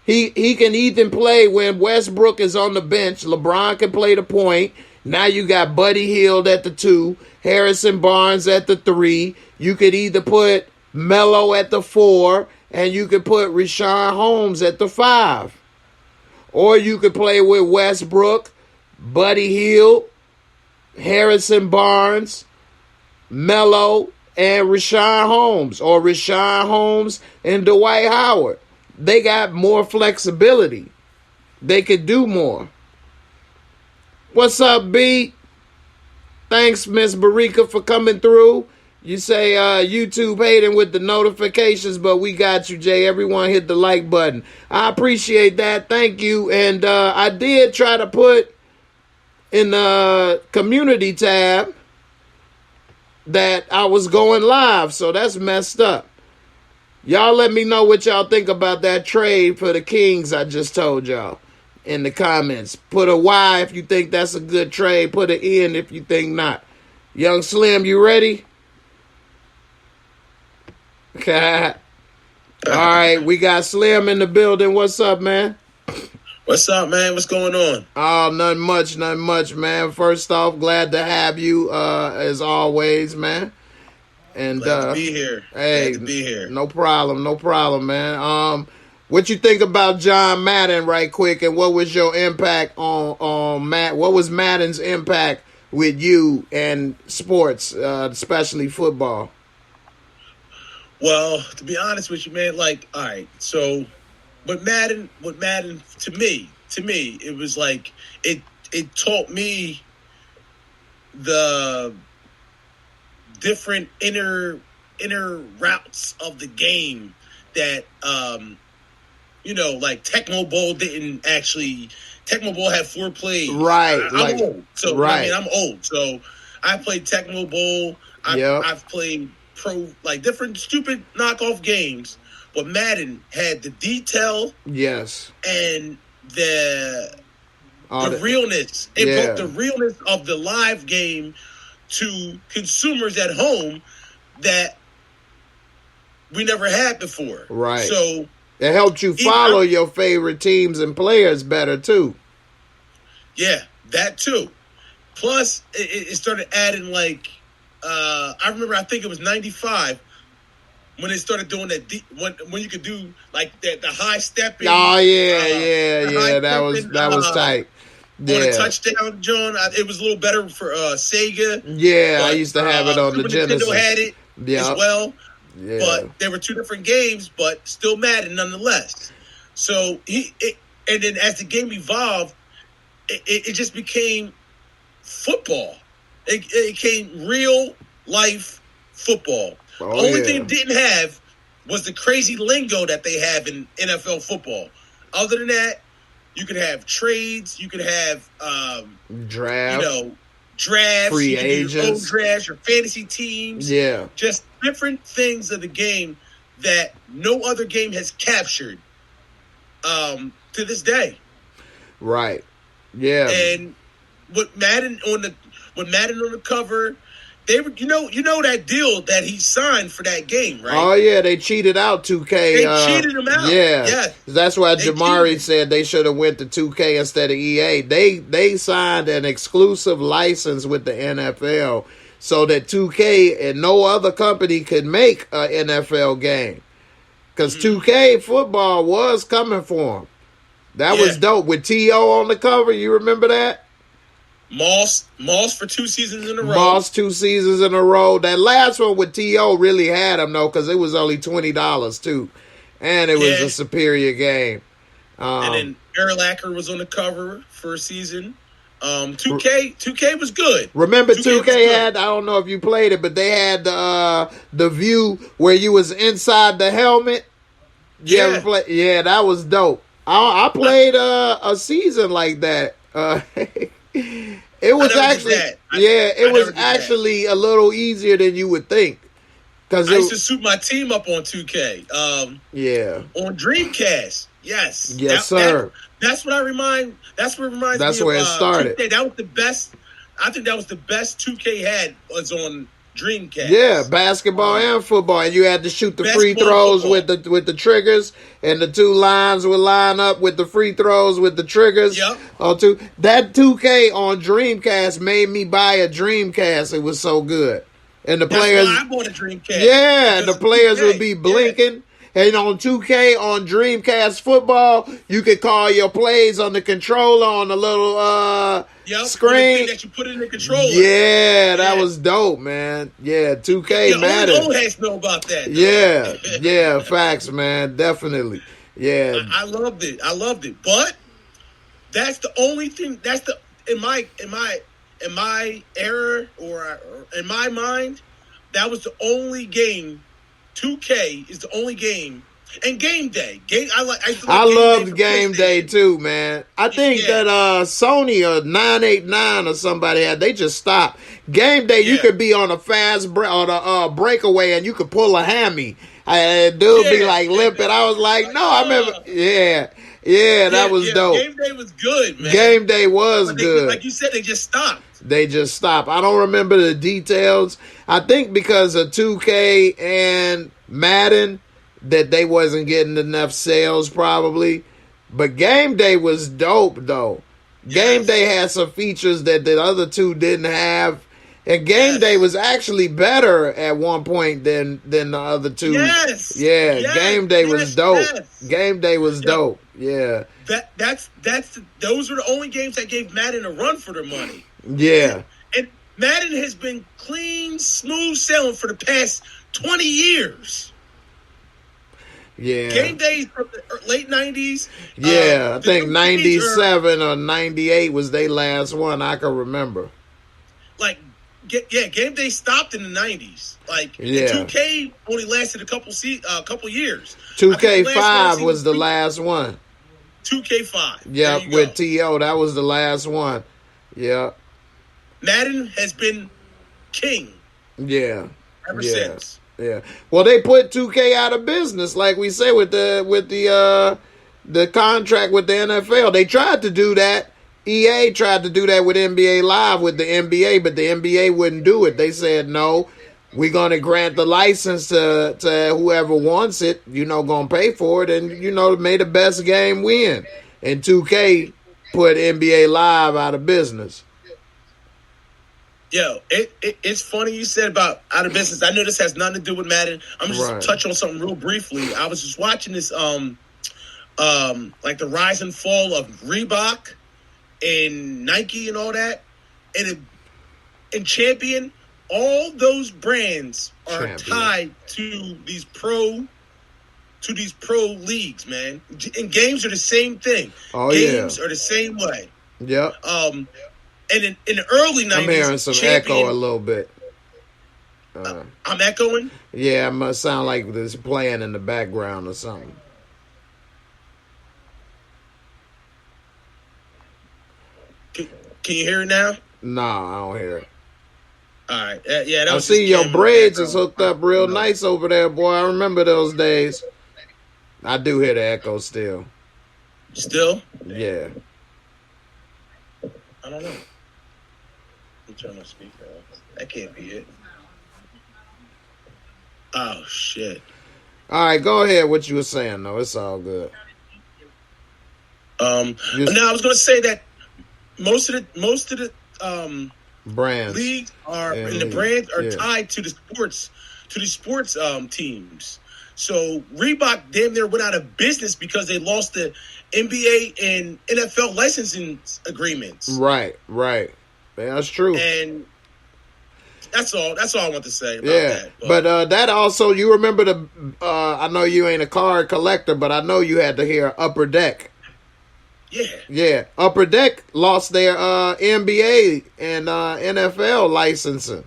He can even play when Westbrook is on the bench. LeBron can play the point. Now you got Buddy Hield at the 2, Harrison Barnes at the 3. You could either put Melo at the 4, and you could put Richaun Holmes at the 5. Or you could play with Westbrook, Buddy Hield, Harrison Barnes, Melo, and Richaun Holmes. Or Richaun Holmes and Dwight Howard. They got more flexibility. They could do more. What's up, B? Thanks, Miss Barika, for coming through. You say YouTube hating with the notifications, but we got you, Jay. Everyone hit the like button. I appreciate that. Thank you. And I did try to put in the community tab that I was going live, so that's messed up. Y'all let me know what y'all think about that trade for the Kings I just told y'all in the comments. Put a Y if you think that's a good trade. Put an N if you think not. Young Slim, you ready? All right, we got Slim in the building. What's up, man? What's up, man? What's going on? Oh, nothing much, man. First off, glad to have you, as always, man. And glad to be here. Hey, glad to be here. No problem, man. What you think about John Madden, right quick, and what was your impact on Matt? What was Madden's impact with you and sports, especially football? Well, to be honest with you, man, like, all right, so what Madden to me, it was like it taught me the different inner routes of the game that like Tecmo Bowl Tecmo Bowl had 4 plays. Right. I'm old. So right. I'm old. So I played Tecmo Bowl. I've played different stupid knockoff games. But Madden had the detail. Yes. And the realness. It brought the realness of the live game to consumers at home that we never had before. Right. So it helped you follow your favorite teams and players better too. Yeah, that too. Plus, it started adding I remember. I think it was 95 when they started doing that. When you could do the high stepping. Oh yeah. That was tight. On a touchdown, John. It was a little better for Sega. Yeah, I used to have it on the Genesis. Nintendo had it as well. Yeah. But there were 2 different games, but still Madden nonetheless. So and then as the game evolved, it just became football. It became real life football. The only thing it didn't have was the crazy lingo that they have in NFL football. Other than that, you could have trades, you could have draft, drafts, free you could agents, do your own drafts, your fantasy teams. Yeah, just different things of the game that no other game has captured to this day. Right. Yeah. And with Madden on the cover, they were you know that deal that he signed for that game, right? Oh yeah, they cheated out 2K. They cheated him out. Yeah. That's why Jamari said they should have went to 2K instead of EA. They signed an exclusive license with the NFL so that 2K and no other company could make an NFL game. Because 2K football was coming for them. That was dope. With T.O. on the cover, you remember that? Moss for 2 seasons in a row. Moss 2 seasons in a row. That last one with T.O. really had him, though, because it was only $20, too. And it was a superior game. And then Urlacher was on the cover for a season. 2K was good. Remember 2K had, I don't know if you played it, but they had the view where you was inside the helmet. You ever play? Yeah, that was dope. I played a season like that. It was actually, it was actually a little easier than you would think. Cause I used to suit my team up on 2K. On Dreamcast. Yes, sir. That's what reminds me. That's where it started. 2K. That was the best. I think that was the best 2K had was on Dreamcast. Yeah, basketball and football, and you had to shoot the free throws with the triggers, and the 2 lines would line up with the free throws with the triggers. Yep. That 2K on Dreamcast made me buy a Dreamcast. It was so good, and the players. I bought a Dreamcast. Yeah, and the players would be blinking. Yeah. And on 2K, on Dreamcast football, you could call your plays on the controller on the little screen. That you put in the controller. Yeah, that was dope, man. Yeah, 2K Madden. Only old heads know about that. Yeah, facts, man. Definitely. Yeah. I loved it. But that's the only thing. That's the in my era or in my mind, that was the only game. 2K is the only game, and Game Day. I loved Game Day too, man. I think that Sony or 989 or somebody they just stopped. Game Day, you could be on a fast breakaway and you could pull a hammy. Dude be like limping. I was like, no, I remember. Yeah, that was dope. Game Day was good, man. Game Day was good. Like you said, they just stopped. I don't remember the details. I think because of 2K and Madden, that they wasn't getting enough sales probably. But Game Day was dope though. Game Day had some features that the other two didn't have. And Game Day was actually better at one point than the other two. Game Day was dope. Game Day was dope. Yeah. Those were the only games that gave Madden a run for their money. Yeah. And Madden has been clean, smooth sailing for the past 20 years. Yeah. Game Days from the late 90s. Yeah, I think 97 or 98 was their last one I can remember. Like, Game Day stopped in the 90s. Like, 2K only lasted a couple years. 2K5 was the last one. 2K5. Yeah, with T.O. That was the last one. Yeah. Madden has been king. Yeah. Ever since. Yeah. Well, they put 2K out of business, like we say with the contract with the NFL. They tried to do that. EA tried to do that with NBA Live with the NBA, but the NBA wouldn't do it. They said, no, we're going to grant the license to whoever wants it, going to pay for it, and, may the best game win. And 2K put NBA Live out of business. Yo, it's funny you said about out of business. I know this has nothing to do with Madden. I'm just touch on something real briefly. I was just watching this, like the rise and fall of Reebok and Nike and all that, and Champion. All those brands are tied to these pro leagues, man. And games are the same thing. Games are the same way. Yep. And in the early 90s, I'm hearing some echo a little bit. I'm echoing? Yeah, it must sound like there's playing in the background or something. Can you hear it now? No, I don't hear it. All right. Yeah, that I was see your braids is hooked up real nice over there, boy. I remember those days. I do hear the echo still. Still? Yeah. I don't know. Let me turn my speaker off. That can't be it. Oh, shit. All right, go ahead. What you were saying, though. It's all good. Now, I was going to say that most of the brands leagues are and the brands are tied to the sports teams. So Reebok damn near went out of business because they lost the NBA and NFL licensing agreements. Right. That's true. And that's all I want to say about that. But that also, you remember I know you ain't a card collector, but I know you had to hear Upper Deck. Yeah. Upper Deck lost their NBA and NFL licensing.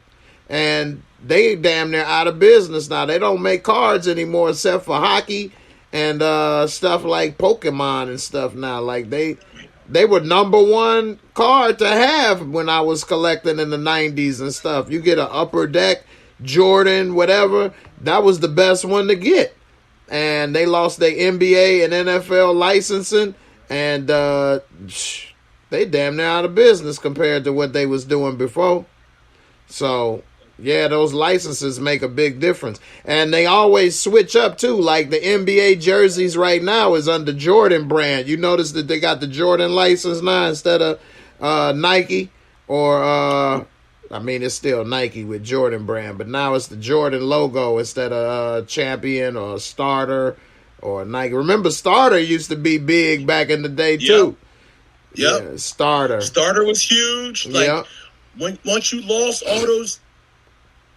And they damn near out of business now. They don't make cards anymore except for hockey and stuff like Pokemon and stuff now. Like they were number one card to have when I was collecting in the 90s and stuff. You get an Upper Deck, Jordan, whatever. That was the best one to get. And they lost their NBA and NFL licensing. And they damn near out of business compared to what they was doing before. So, yeah, those licenses make a big difference. And they always switch up, too. Like the NBA jerseys right now is under Jordan brand. You notice that they got the Jordan license now instead of Nike or, it's still Nike with Jordan brand. But now it's the Jordan logo instead of Champion or Starter or Nike. Remember, Starter used to be big back in the day, too. Yep. Yeah, Starter. Starter was huge. Like, once you lost all those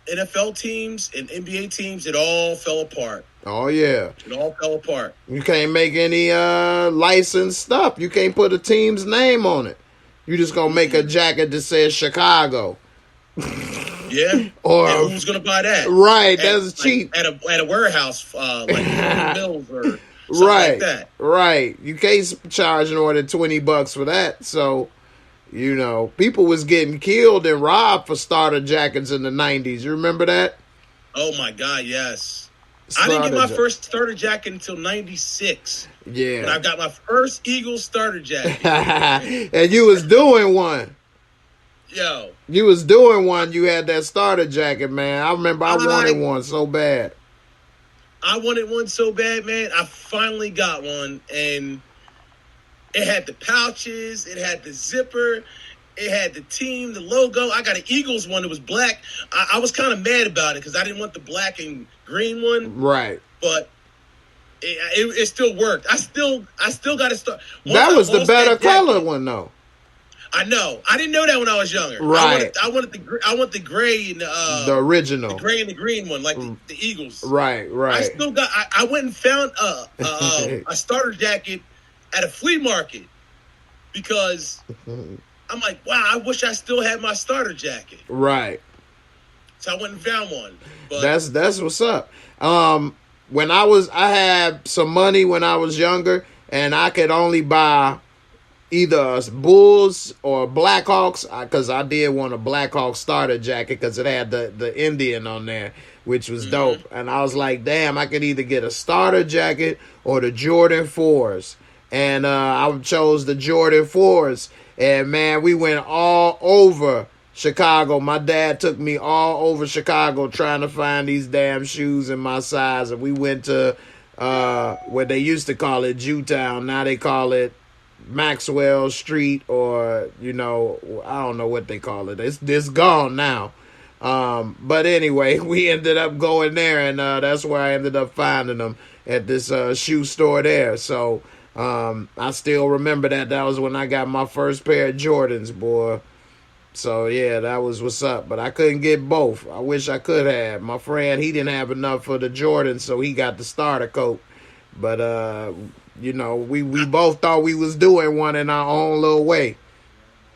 NFL teams and NBA teams, it all fell apart. Oh, yeah. It all fell apart. You can't make any licensed stuff. You can't put a team's name on it. You just going to make a jacket that says Chicago. Yeah. Or and who's going to buy that? Right. That's cheap. At a warehouse like Mills or something like that. Right. You can't charge more than $20 for that. So, people was getting killed and robbed for starter jackets in the 90s. You remember that? Oh, my God, yes. I didn't get my first starter jacket until 96. Yeah. When I got my first Eagles starter jacket. And you was doing one. Yo. You was doing one. You had that starter jacket, man. I remember I wanted one so bad. I wanted one so bad, man. I finally got one, and it had the pouches, it had the zipper, it had the team, the logo. I got an Eagles one that was black. I was kind of mad about it because I didn't want the black and green one. Right. But it still worked. I still got to start. That was the better color one, though. I know. I didn't know that when I was younger. Right. I wanted the gray and the original, the gray and the green one, like the Eagles. Right. I still got. I went and found a starter jacket at a flea market because I'm like, wow, I wish I still had my starter jacket. Right. So I went and found one. But that's what's up. When I had some money when I was younger, and I could only buy either Bulls or Blackhawks, because I did want a Blackhawks starter jacket because it had the Indian on there, which was dope. And I was like, damn, I could either get a starter jacket or the Jordan 4s. And I chose the Jordan 4s. And, man, we went all over Chicago. My dad took me all over Chicago trying to find these damn shoes in my size. And we went to what they used to call it Jewtown. Now they call it Maxwell Street, or I don't know what they call it. It's gone now. But anyway, we ended up going there, and that's where I ended up finding them, at this shoe store there. So I still remember that. That was when I got my first pair of Jordans, boy. So yeah, that was what's up. But I couldn't get both. I wish I could have. My friend, he didn't have enough for the Jordans, so he got the starter coat. But we both thought we was doing one in our own little way.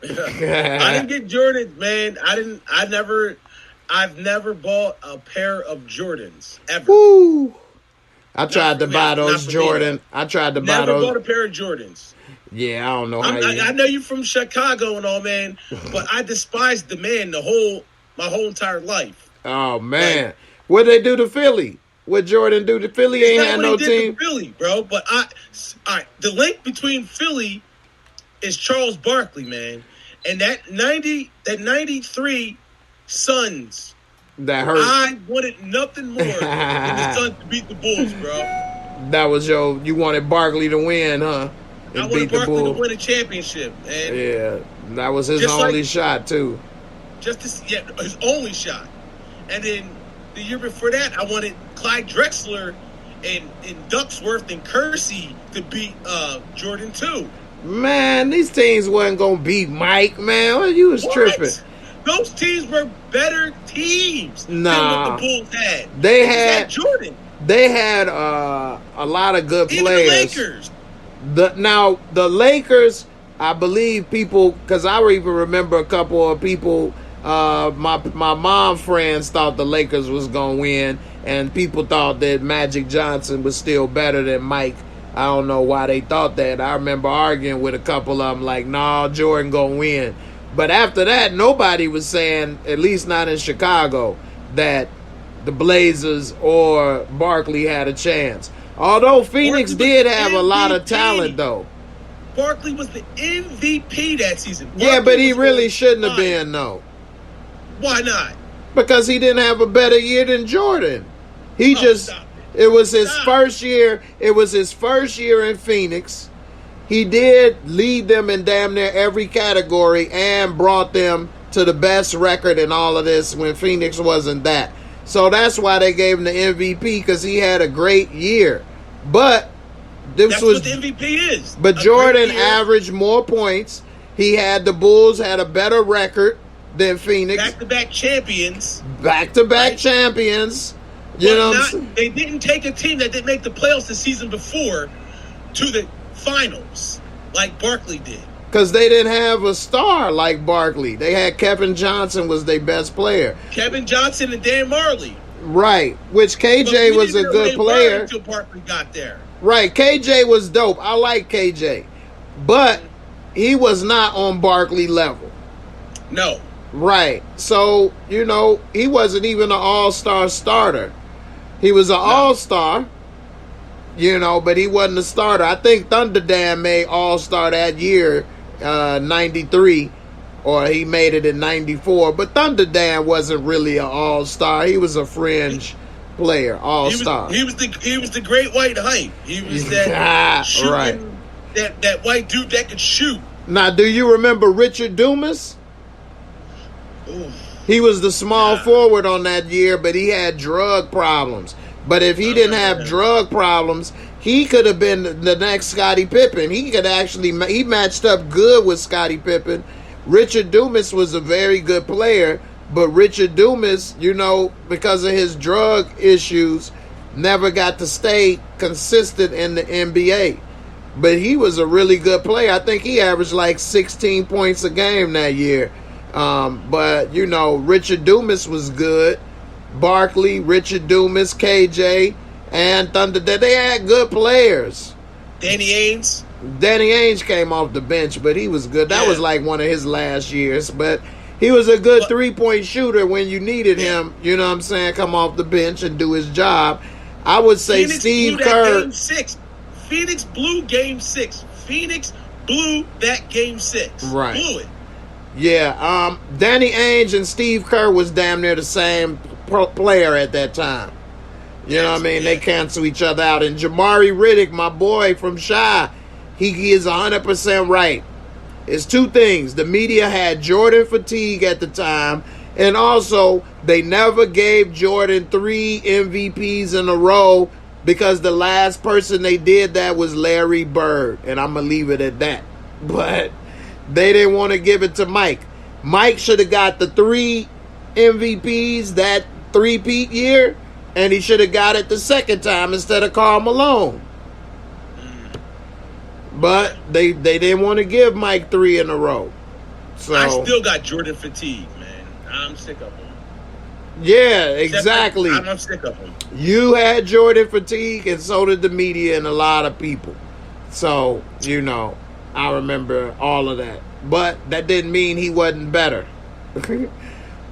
I didn't get Jordans, man. I've never bought a pair of Jordans ever. Woo! I tried to buy those Jordan. I tried to buy those. Never bought a pair of Jordans. Yeah, I don't know. I know you're from Chicago and all, man, but I despised the man my whole entire life. Oh man, what they do to Philly? What Jordan do to Philly? Ain't had no team. Philly, bro. But all right. The link between Philly is Charles Barkley, man, and that 93 Suns. That hurt. I wanted nothing more than the Suns to beat the Bulls, bro. That was you wanted Barkley to win, huh? I wanted Barkley to win a championship, man. Yeah, that was his only shot too. His only shot. And then the year before that, I wanted Clyde Drexler and Ducksworth and Kersey to beat Jordan too. Man, these teams wasn't gonna beat Mike, man. You was tripping. Those teams were better teams than what the Bulls had. They had Jordan. They had a lot of good players. The Lakers. The Lakers, I believe people, because I even remember a couple of people. My mom friends thought the Lakers was gonna win, and people thought that Magic Johnson was still better than Mike. I don't know why they thought that. I remember arguing with a couple of them, like, nah, Jordan gonna win. But after that, nobody was saying, at least not in Chicago, that the Blazers or Barkley had a chance. Although Phoenix did have a lot of talent, though. Barkley was the MVP that season. Yeah, but he really shouldn't have been, though. Why not? Because he didn't have a better year than Jordan. It was his first year. It was his first year in Phoenix. He did lead them in damn near every category and brought them to the best record in all of this when Phoenix wasn't that. So that's why they gave him the MVP, because he had a great year. But that's what the MVP is. But Jordan averaged more points. The Bulls had a better record than Phoenix. Back-to-back champions. Back-to-back champions. You know what I'm saying? They didn't take a team that didn't make the playoffs the season before to the finals like Barkley did. Because they didn't have a star like Barkley. They had Kevin Johnson was their best player. Kevin Johnson and Dan Marley. Right. Which KJ was a good player. Until Barkley got there. Right. KJ was dope. I like KJ. But he was not on Barkley level. No. Right. So, he wasn't even an all-star starter. He was an all-star, but he wasn't a starter. I think Thunderdam made all-star that year, 93, or he made it in 94. But Thunderdam wasn't really an all-star. He was a fringe player, all-star. He was the great white hype. He was that shooting, right. that white dude that could shoot. Now, do you remember Richard Dumas? Ooh. He was the small forward on that year, but he had drug problems. But if he didn't have drug problems, he could have been the next Scottie Pippen. He matched up good with Scottie Pippen. Richard Dumas was a very good player, but Richard Dumas, because of his drug issues, never got to stay consistent in the NBA. But he was a really good player. I think he averaged like 16 points a game that year. But Richard Dumas was good. Barkley, Richard Dumas, KJ, and Thunder. They had good players. Danny Ainge came off the bench, but he was good. That was like one of his last years. But he was a good 3-point shooter when you needed him. You know what I'm saying? Come off the bench and do his job. I would say Phoenix Steve blew Kerr. Game 6. Phoenix blew Game 6. Phoenix blew that Game 6. Right. Blew it. Yeah. Danny Ainge and Steve Kerr was damn near the same player at that time. You know what I mean? They cancel each other out. And Jamari Riddick, my boy from Chi, he is 100% right. It's two things. The media had Jordan fatigue at the time, and also they never gave Jordan 3 MVPs in a row because the last person they did that was Larry Bird, and I'm going to leave it at that. But they didn't want to give it to Mike. Mike should have got the 3 MVPs that three-peat year, and he should have got it the second time instead of Karl Malone. But they didn't want to give Mike 3 in a row. So I still got Jordan fatigue, man. I'm sick of him. Yeah, exactly. I'm sick of him. You had Jordan fatigue, and so did the media and a lot of people. So, I remember all of that. But that didn't mean he wasn't better.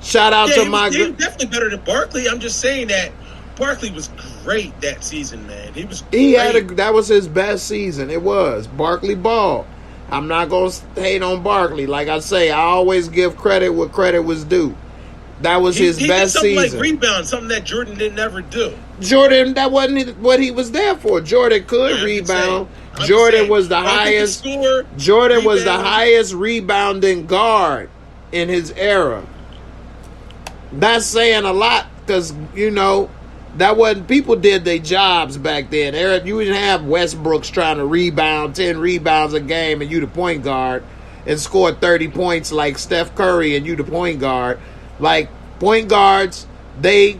Shout out to my... He was definitely better than Barkley. I'm just saying that Barkley was great that season, man. He was great. That was his best season. It was. Barkley ball. I'm not going to hate on Barkley. Like I say, I always give credit where credit was due. That was his best season. He did season. something like rebound, something that Jordan didn't ever do. Jordan, that wasn't what he was there for. Jordan could rebound. Jordan was the highest. Jordan was the highest rebounding guard in his era. That's saying a lot because, that wasn't, people did their jobs back then. Eric, you didn't have Westbrooks trying to rebound 10 rebounds a game and you the point guard and score 30 points like Steph Curry and you the point guard. Like, point guards, they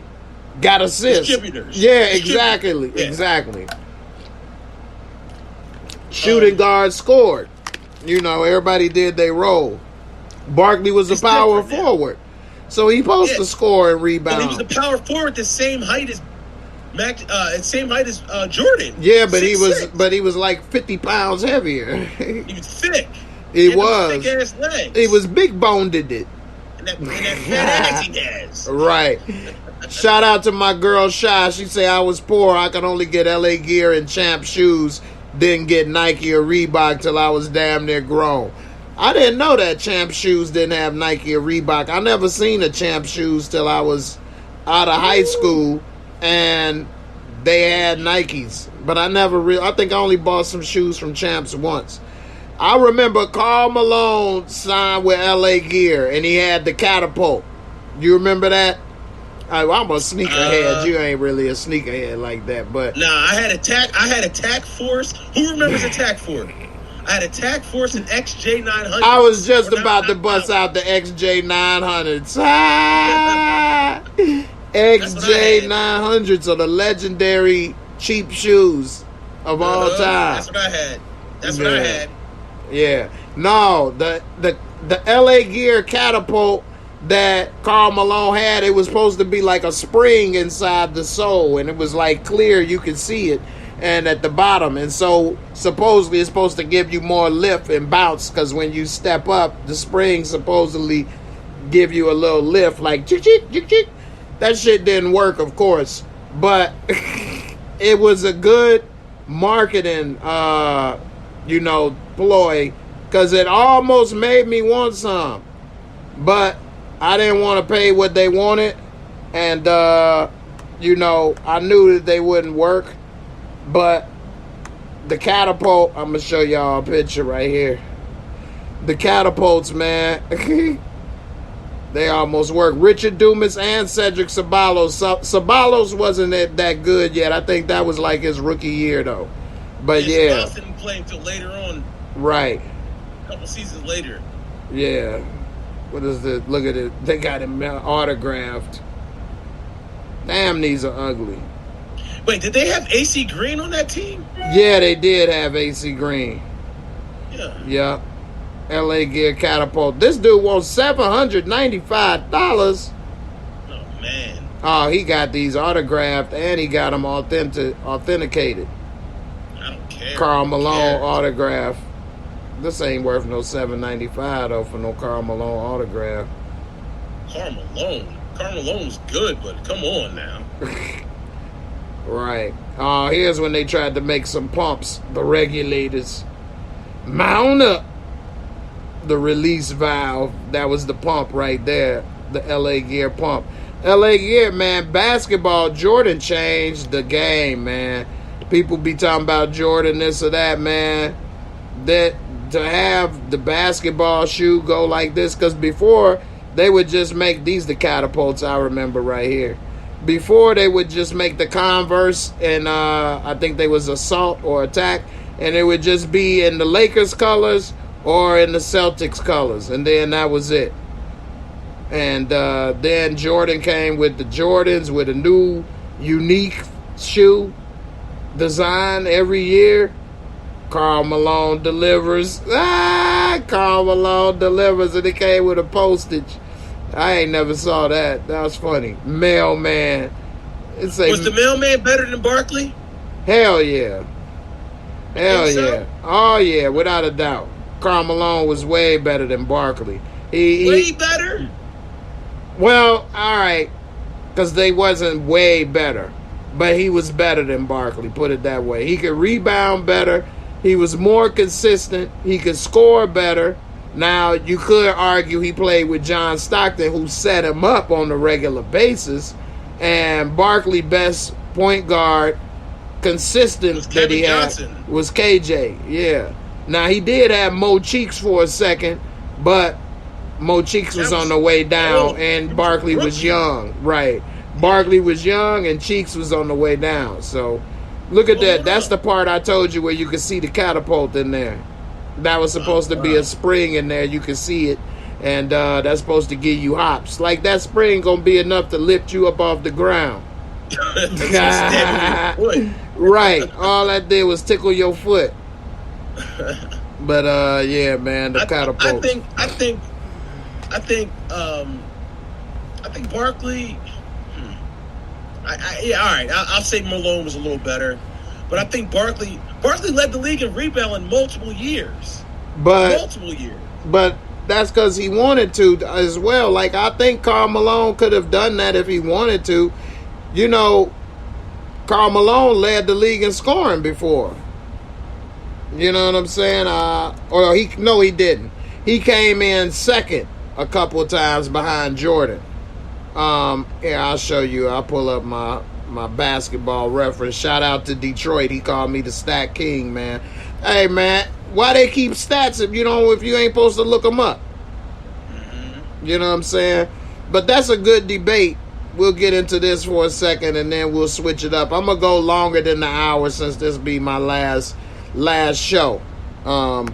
got assists. Distributors. Yeah, exactly. Yeah. Exactly. Shooting guards scored. Everybody did their role. Barkley was a power forward. So he supposed to score and rebound. But he was the power forward, the same height as Jordan. Yeah, but he was like 50 pounds heavier. He was thick. He was. Thick ass legs. He was big boned it. And that fat ass he has. Right. Shout out to my girl Shy. She say I was poor. I could only get LA Gear and Champ shoes. Didn't get Nike or Reebok till I was damn near grown. I didn't know that Champ shoes didn't have Nike or Reebok. I never seen a Champ shoes till I was out of high school, and they had Nikes. But I think I only bought some shoes from Champs once. I remember Karl Malone signed with LA Gear, and he had the catapult. You remember that? I'm a sneakerhead. You ain't really a sneakerhead like that, but nah, I had Attack Force. Who remembers Attack Force? I had Attack Force and XJ900. I was just about to bust out the XJ900s. XJ900s are the legendary cheap shoes of all time. That's what I had. That's what I had. Yeah. No, the LA Gear catapult that Karl Malone had, it was supposed to be like a spring inside the sole, and it was like clear, you could see it, and at the bottom, and so supposedly it's supposed to give you more lift and bounce, because when you step up, the spring supposedly give you a little lift, like chick chick chick chick. That shit didn't work, of course, but it was a good marketing ploy, because it almost made me want some, but I didn't want to pay what they wanted, and I knew that they wouldn't work, but the catapult, I'm going to show y'all a picture right here. The catapults, man, they almost work. Richard Dumas and Cedric Ceballos. Ceballos wasn't that good yet. I think that was like his rookie year, though. But yeah. Ceballos didn't play until later on. Right. A couple seasons later. Yeah. What is it? Look at it. They got him autographed. Damn, these are ugly. Wait, did they have AC Green on that team? Yeah, they did have AC Green. Yeah. Yeah. LA Gear Catapult. This dude wants $795. Oh, man. Oh, he got these autographed and he got them authenticated. I don't care. Karl Malone autograph. This ain't worth no $795 though for no Karl Malone autograph. Karl Malone's good, but come on now. Right. Here's when they tried to make some pumps. The regulators. Mount up. The release valve. That was the pump right there. The LA Gear pump. LA Gear, man. Basketball. Jordan changed the game, man. People be talking about Jordan this or that, man. That to have the basketball shoe go like this, because before they would just make these the catapults I remember right here. Before they would just make the Converse and I think they was Assault or Attack, and it would just be in the Lakers colors or in the Celtics colors, and then that was it. And then Jordan came with the Jordans with a new unique shoe design every year. Karl Malone delivers. Karl Malone delivers, and it came with a postage. I ain't never saw that. That was funny. Mailman. Was the mailman better than Barkley? Hell yeah. Hell yeah. Oh yeah, without a doubt. Karl Malone was way better than Barkley. Way better? Well, all right, because they wasn't way better, but he was better than Barkley, put it that way. He could rebound better. He was more consistent. He could score better. Now, you could argue he played with John Stockton, who set him up on a regular basis, and Barkley, best point guard, consistent that he had, was KJ. Yeah. Now, he did have Mo Cheeks for a second, but Mo Cheeks was on the way down, and Barkley was young. Right. Barkley was young, and Cheeks was on the way down. So, look at that. That's the part I told you where you could see the catapult in there. That was supposed to be a spring in there. You can see it. And that's supposed to give you hops. Like, that spring going to be enough to lift you up off the ground. Right. All that did was tickle your foot. But, yeah, man, the catapult. I think Barkley... yeah, all right. I'll say Malone was a little better. But I think Barkley led the league in rebounding multiple years. But that's because he wanted to as well. Like, I think Karl Malone could have done that if he wanted to. You know, Karl Malone led the league in scoring before. You know what I'm saying? He didn't. He came in second a couple of times behind Jordan. Here, I'll show you. I'll pull up my basketball reference. Shout out to Detroit. He called me the stat king, man. Hey, man, why they keep stats if you ain't supposed to look them up? You know what I'm saying? But that's a good debate. We'll get into this for a second, and then we'll switch it up. I'm going to go longer than the hour since this be my last show on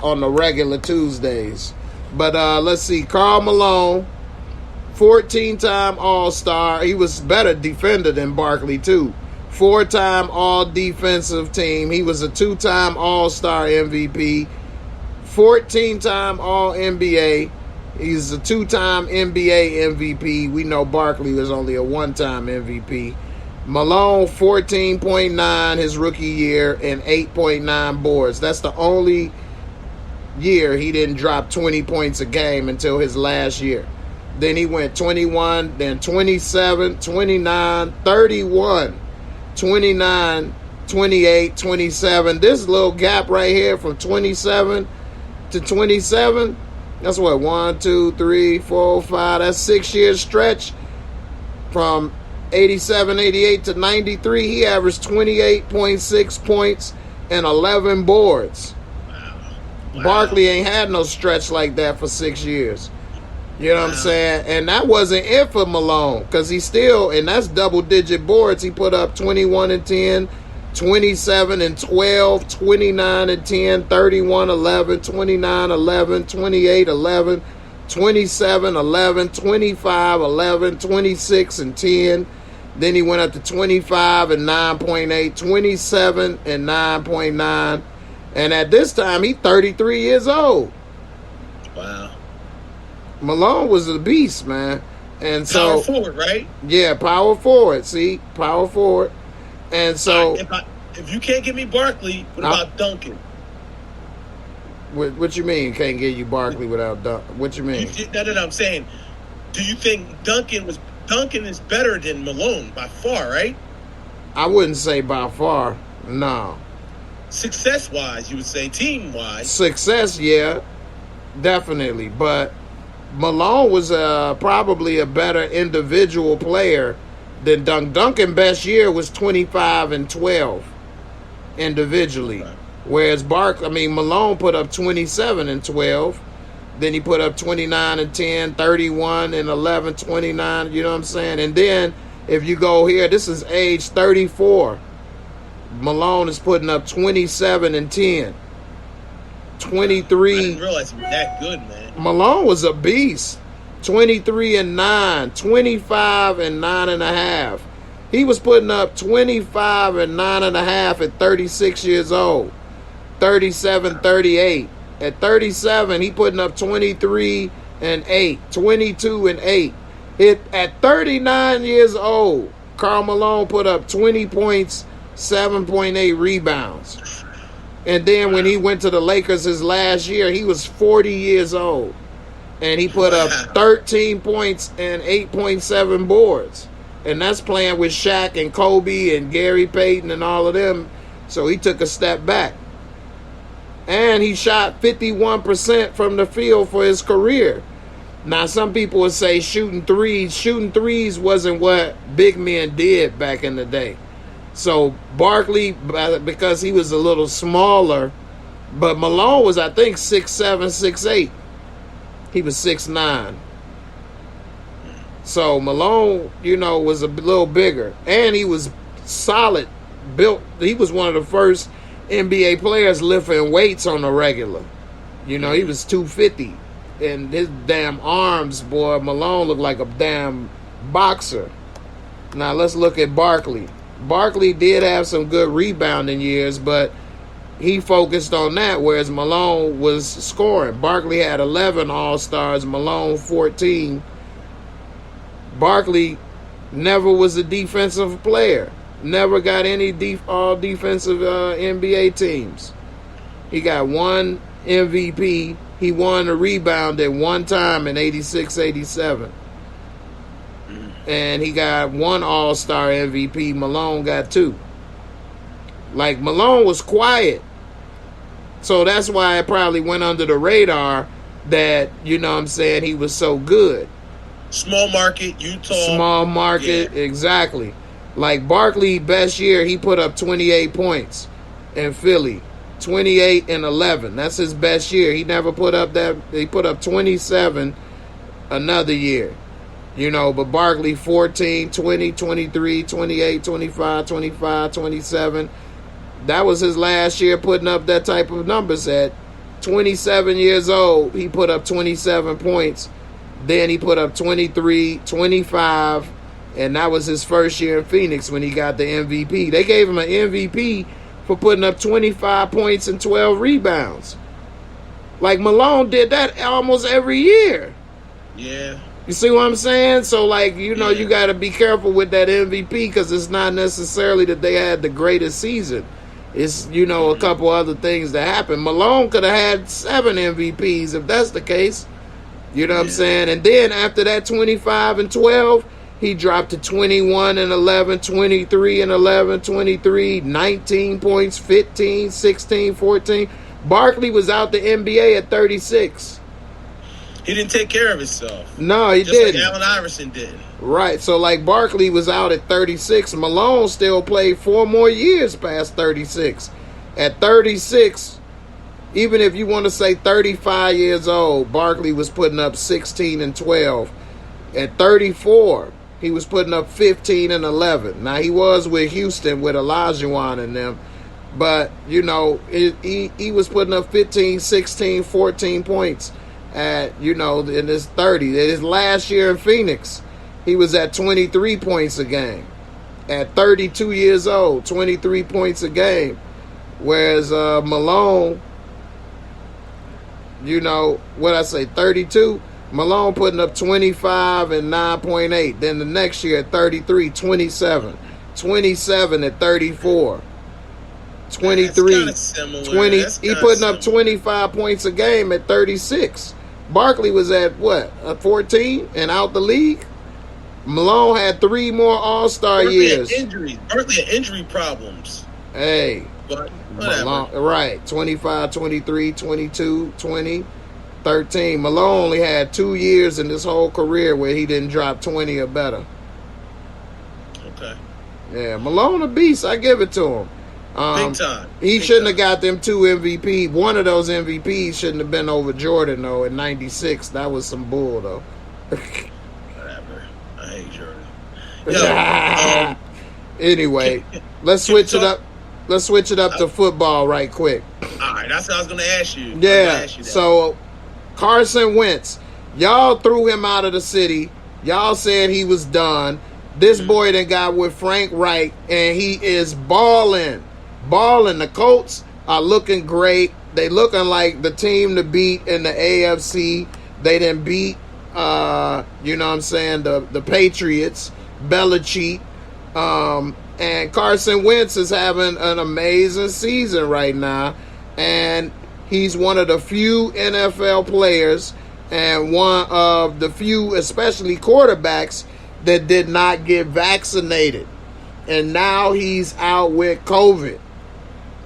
the regular Tuesdays. But let's see. Karl Malone, 14-time All-Star. He was better defender than Barkley, too. 4-time All-Defensive Team. He was a 2-time All-Star MVP. 14-time All-NBA. He's a 2-time NBA MVP. We know Barkley was only a 1-time MVP. Malone, 14.9 his rookie year and 8.9 boards. That's the only year he didn't drop 20 points a game until his last year. Then he went 21, then 27, 29, 31, 29, 28, 27. This little gap right here from 27 to 27, that's what, 1, 2, 3, 4, 5, that's 6 years stretch from 87, 88 to 93, he averaged 28.6 points and 11 boards. Wow. Barkley ain't had no stretch like that for 6 years. You know what I'm saying? And that wasn't it for Malone, because he still, and that's double-digit boards. He put up 21 and 10, 27 and 12, 29 and 10, 31, 11, 29, 11, 28, 11, 27, 11, 25, 11, 26 and 10. Then he went up to 25 and 9.8, 27 and 9.9. And at this time, he's 33 years old. Wow. Malone was a beast, man. And so, power forward, right? Yeah, power forward. See, power forward. And so, if you can't give me Barkley, what about Duncan? What you mean? Can't get you Barkley without Duncan? What you mean? No. I'm saying, do you think Duncan is better than Malone by far? Right? I wouldn't say by far. No. Success-wise, you would say team-wise. Success, yeah, definitely. But Malone was probably a better individual player than Duncan. Duncan's best year was 25 and 12 individually. Right. Whereas Malone put up 27 and 12. Then he put up 29 and 10, 31 and 11, 29. You know what I'm saying? And then if you go here, this is age 34. Malone is putting up 27 and 10. 23. I didn't realize he was that good, man. Malone was a beast. 23 and 9, 25 and 9.5. He was putting up 25 and 9.5 at 36 years old. 37, 38. At 37, he putting up 23 and 8, 22 and 8. At 39 years old, Karl Malone put up 20 points, 7.8 rebounds. And then when he went to the Lakers his last year, he was 40 years old. And he put up 13 points and 8.7 boards. And that's playing with Shaq and Kobe and Gary Payton and all of them. So he took a step back. And he shot 51% from the field for his career. Now, some people would say shooting threes. Shooting threes wasn't what big men did back in the day. So Barkley, because he was a little smaller, but Malone was, I think, 6'7", 6'8". He was 6'9". So Malone, was a little bigger. And he was solid, built. He was one of the first NBA players lifting weights on the regular. He was 250. And his damn arms, boy, Malone looked like a damn boxer. Now let's look at Barkley. Barkley did have some good rebounding years, but he focused on that, whereas Malone was scoring. Barkley had 11 All-Stars, Malone 14. Barkley never was a defensive player. Never got any all defensive NBA teams. He got one MVP. He won a rebound at one time in 86, 87. And he got one All-Star MVP. Malone got two. Like, Malone was quiet. So that's why it probably went under the radar that, he was so good. Small market, Utah. Small market, yeah. Exactly. Like, Barkley, best year, he put up 28 points in Philly. 28 and 11. That's his best year. He never put up that. He put up 27 another year. But Barkley 14, 20, 23, 28, 25, 25, 27. That was his last year putting up that type of numbers. At 27 years old, he put up 27 points. Then he put up 23, 25, and that was his first year in Phoenix when he got the MVP. They gave him an MVP for putting up 25 points and 12 rebounds. Like, Malone did that almost every year. Yeah. You see what I'm saying? So, like, you got to be careful with that MVP, because it's not necessarily that they had the greatest season. It's, a couple other things that happened. Malone could have had 7 MVPs if that's the case. You know what I'm saying? And then after that 25 and 12, he dropped to 21 and 11, 23 and 11, 23, 19 points, 15, 16, 14. Barkley was out the NBA at 36. He didn't take care of himself. No, he just didn't. Like Allen Iverson did. Right. So, like, Barkley was out at 36. Malone still played 4 more years past 36. At 36, even if you want to say 35 years old, Barkley was putting up 16 and 12. At 34, he was putting up 15 and 11. Now, he was with Houston with Olajuwon and them. But, you know, he was putting up 15, 16, 14 points at, you know, in his 30s. His last year in Phoenix, he was at 23 points a game. At 32 years old, 23 points a game. Whereas Malone, you know, what I say, 32? Malone putting up 25 and 9.8. Then the next year at 33, 27. 27 at 34. 23, 20. He putting up 25 points a game at 36. Barkley was at what? 14 and out the league? Malone had 3 more All-Star years. Barkley had injury problems. Hey. But Malone, right. 25, 23, 22, 20, 13. Malone only had 2 years in his whole career where he didn't drop 20 or better. Okay. Yeah, Malone a beast. I give it to him. Big time. He shouldn't have got them 2 MVP. One of those MVPs shouldn't have been over Jordan, though, in 96. That was some bull, though. Whatever. I hate Jordan. Anyway, let's switch it up. Let's switch it up to football right quick. All right, that's what I was going to ask you. Yeah, so Carson Wentz, y'all threw him out of the city. Y'all said he was done. This boy done got with Frank Reich, and he is balling. The Colts are looking great. They looking like the team to beat in the AFC. They done beat, you know what I'm saying, the Patriots, Belichick. And Carson Wentz is having an amazing season right now. And he's one of the few NFL players and one of the few, especially quarterbacks, that did not get vaccinated. And now he's out with COVID.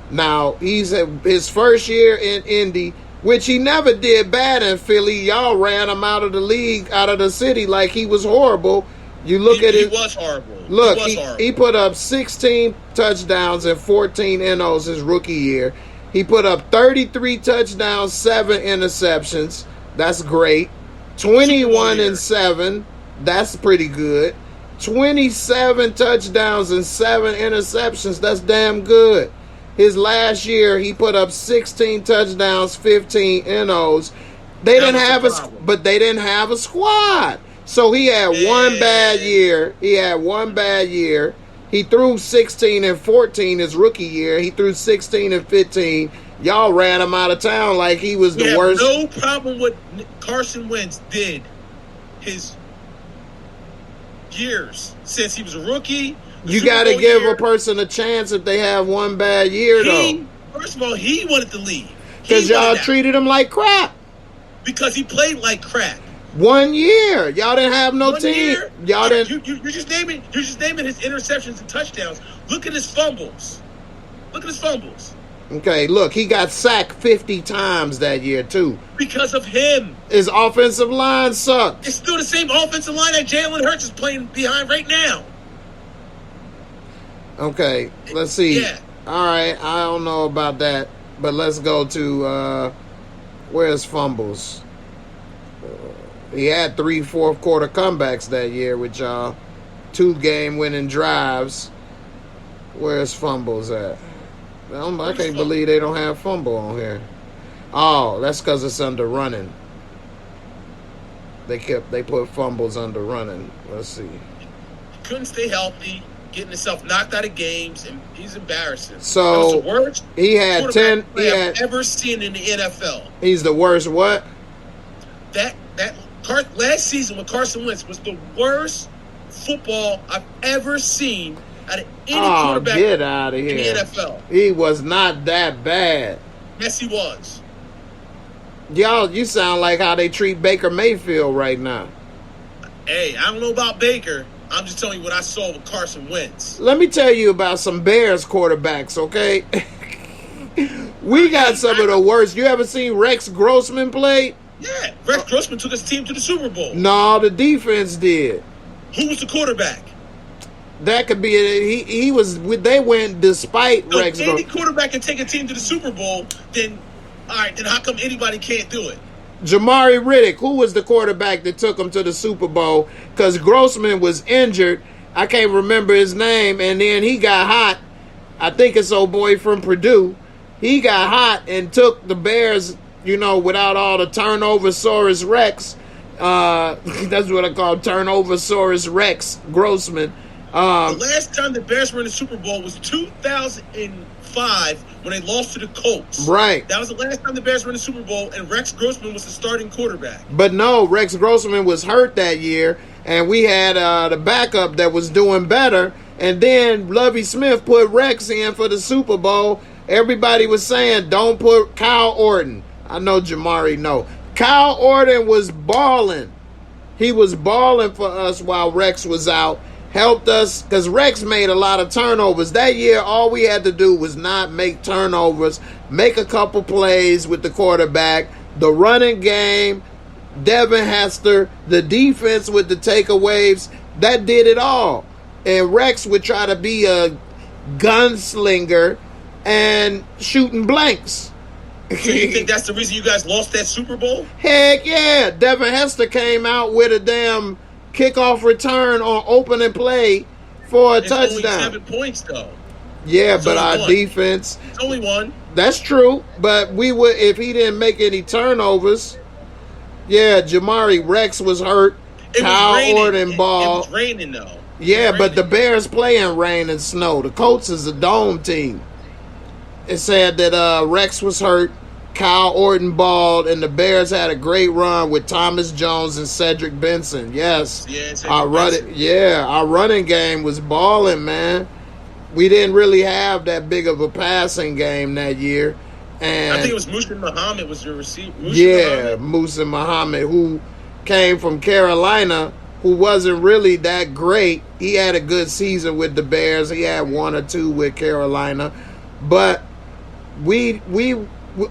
Now, he's his first year in Indy, which he never did bad in Philly. Y'all ran him out of the league, out of the city, like he was horrible. You look at it. He was horrible. Look, he put up 16 touchdowns and 14 NOs his rookie year. He put up 33 touchdowns, 7 interceptions. That's great. 21 and 7. That's pretty good. 27 touchdowns and 7 interceptions. That's damn good. His last year, he put up 16 touchdowns, 15 NOs. They didn't have but they didn't have a squad. So he had one bad year. He threw 16 and 14 his rookie year. He threw 16 and 15. Y'all ran him out of town like he was the worst. No problem with Carson Wentz did his years since he was a rookie. You got to give a person a chance if they have one bad year, though. First of all, he wanted to leave. Because y'all treated him like crap. Because he played like crap. 1 year. Y'all didn't have no team. Y'all didn't. You're just naming his interceptions and touchdowns. Look at his fumbles. Okay, look, he got sacked 50 times that year, too. Because of him. His offensive line sucked. It's still the same offensive line that Jalen Hurts is playing behind right now. Okay, let's see. Yeah. All right, I don't know about that, but let's go to where's fumbles? He had 3 fourth-quarter comebacks that year with y'all. 2 game-winning drives. Where's fumbles at? I can't believe they don't have fumble on here. Oh, that's because it's under running. They put fumbles under running. Let's see. Couldn't stay healthy, getting himself knocked out of games, and he's embarrassing. So that was the worst he had 10. I've ever seen in the NFL. He's the worst. What? Last season with Carson Wentz was the worst football I've ever seen out of any quarterback get out of here. In the NFL. He was not that bad. Yes, he was. Y'all, you sound like how they treat Baker Mayfield right now. Hey, I don't know about Baker. I'm just telling you what I saw with Carson Wentz. Let me tell you about some Bears quarterbacks, okay? We got some of the worst. You ever seen Rex Grossman play? Yeah, Rex Grossman took his team to the Super Bowl. No, the defense did. Who was the quarterback? That could be it. He was. They went despite Rex. If any quarterback can take a team to the Super Bowl, then all right. Then how come anybody can't do it? Jamari Riddick, who was the quarterback that took him to the Super Bowl? Because Grossman was injured. I can't remember his name, and then he got hot. I think it's old boy from Purdue. He got hot and took the Bears, without all the turnover-saurus Rex. That's what I call turnover-saurus Rex Grossman. The last time the Bears were in the Super Bowl was 2005 when they lost to the Colts. Right. That was the last time the Bears were in the Super Bowl, and Rex Grossman was the starting quarterback. But no, Rex Grossman was hurt that year, and we had the backup that was doing better. And then Lovie Smith put Rex in for the Super Bowl. Everybody was saying, don't put Kyle Orton. I know Jamari, no. Kyle Orton was balling. He was balling for us while Rex was out. Helped us because Rex made a lot of turnovers. That year, all we had to do was not make turnovers, make a couple plays with the quarterback, the running game, Devin Hester, the defense with the takeaways. That did it all. And Rex would try to be a gunslinger and shooting blanks. So you think that's the reason you guys lost that Super Bowl? Heck yeah. Devin Hester came out with a damn kickoff return on opening play for a touchdown. Only 7 points, though. Yeah, but our defense. It's only one. That's true. But we would, if he didn't make any turnovers. Yeah, Jamari Rex was hurt. Kyle Orton ball. It was raining, though. Yeah, but the Bears play in rain and snow. The Colts is a dome team. It said that Rex was hurt. Kyle Orton balled, and the Bears had a great run with Thomas Jones and Cedric Benson. Yes, our running game was balling, man. We didn't really have that big of a passing game that year, and I think it was Musa Muhammad was your receiver. Musa Muhammad, who came from Carolina, who wasn't really that great. He had a good season with the Bears. He had 1 or 2 with Carolina, but we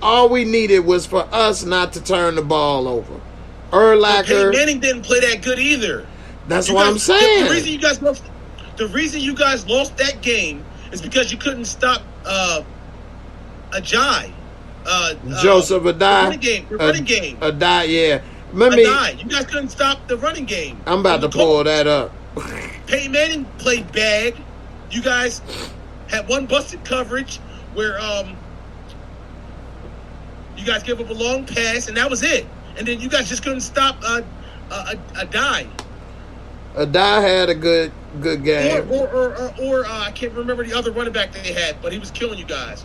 all we needed was for us not to turn the ball over. Urlacher. Manning didn't play that good either. That's what I'm saying. The reason you guys lost that game is because you couldn't stop Ajay. Joseph Adai. The running game. Adai, yeah. You guys couldn't stop the running game. I'm about to pull that up. Peyton Manning played bad. You guys had one busted coverage where you guys gave up a long pass, and that was it. And then you guys just couldn't stop Adai. Adai had a good game. Or I can't remember the other running back that they had, but he was killing you guys.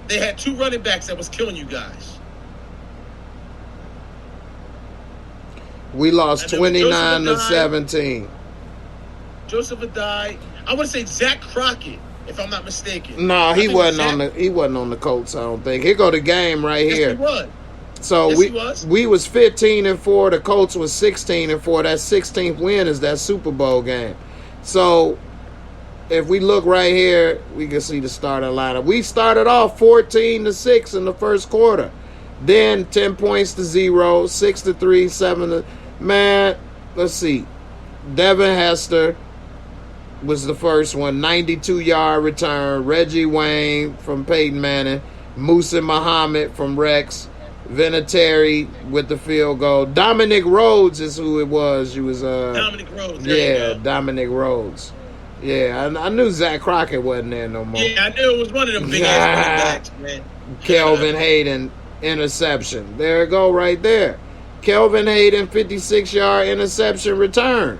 They had 2 running backs that was killing you guys. We lost 29-17. Joseph Adai. I want to say Zach Crockett, if I'm not mistaken. No, he wasn't on the Colts, I don't think. Here go the game right here. Yes, he was. So we was 15-4. The Colts was 16-4. That 16th win is that Super Bowl game. So if we look right here, we can see the starting lineup. We started off 14-6 in the first quarter. Then 10 points to 0, 6-3, 7. Man, let's see. Devin Hester was the first one, 92-yard return. Reggie Wayne from Peyton Manning. Musa Muhammad from Rex. Vinatieri with the field goal. Dominic Rhodes is who it was. He was Dominic Rhodes. Dominic Rhodes. Yeah, I knew Zach Crockett wasn't there no more. Yeah, I knew it was one of them big ass running backs, man. Kelvin Hayden interception. There it go right there. Kelvin Hayden 56-yard interception return.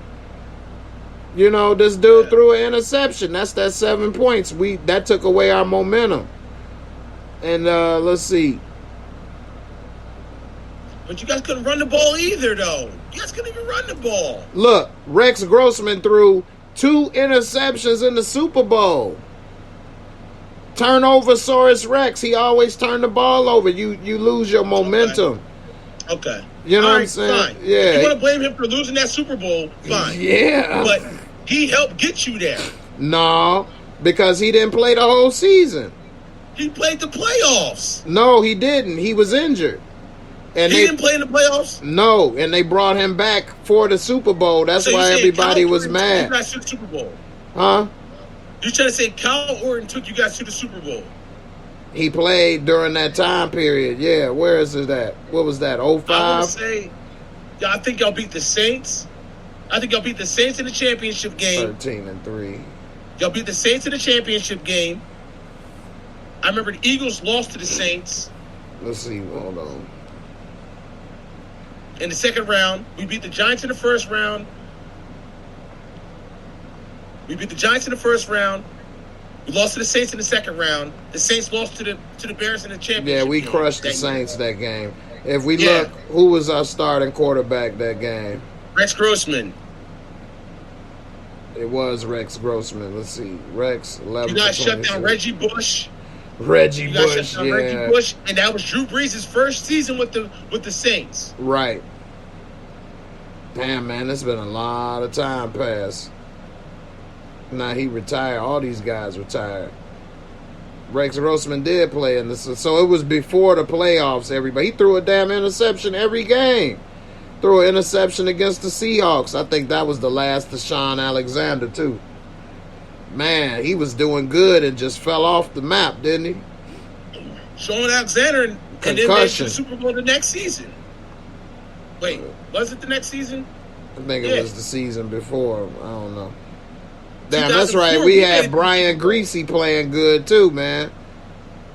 This dude threw an interception. That's that 7 points. That took away our momentum. And let's see. But you guys couldn't run the ball either, though. You guys couldn't even run the ball. Look, Rex Grossman threw 2 interceptions in the Super Bowl. Turnover-saurus Rex. He always turned the ball over. You lose your momentum. Okay. You know what I'm saying? Fine. Yeah. You want to blame him for losing that Super Bowl? Fine. Yeah. But he helped get you there. No, because he didn't play the whole season. He played the playoffs. No, he didn't. He was injured. And he they didn't play in the playoffs? No, and they brought him back for the Super Bowl. That's So why everybody was mad. You guys to the Super Bowl. Huh? You trying to say Kyle Orton took you guys to the Super Bowl? He played during that time period. Yeah, where is it at? What was that, 05? I want to say, I think y'all beat the Saints. I think y'all beat the Saints in the championship game. 13-3. Y'all beat the Saints in the championship game. I remember the Eagles lost to the Saints. Let's see, hold on. In the second round, we beat the Giants in the first round. We beat the Giants in the first round. We lost to the Saints in the second round. The Saints lost to the Bears in the championship. Yeah, we crushed the Saints that game. If we look, who was our starting quarterback that game? Rex Grossman. It was Rex Grossman. Let's see, Rex 11. You guys shut down Reggie Bush. Reggie Bush, yeah. Reggie Bush, and that was Drew Brees' first season with the Saints. Right. Damn, man, it's been a lot of time passed. Now he retired. All these guys retired. Rex Grossman did play in this, so it was before the playoffs. Everybody, he threw a damn interception every game. Threw an interception against the Seahawks. I think that was the last of Sean Alexander too. Man, he was doing good and just fell off the map, didn't he? Sean Alexander and then made it to the Super Bowl the next season. Wait, was it the next season? I think it was the season before. I don't know. Damn, that's right. We had Brian Greasy playing good too, man.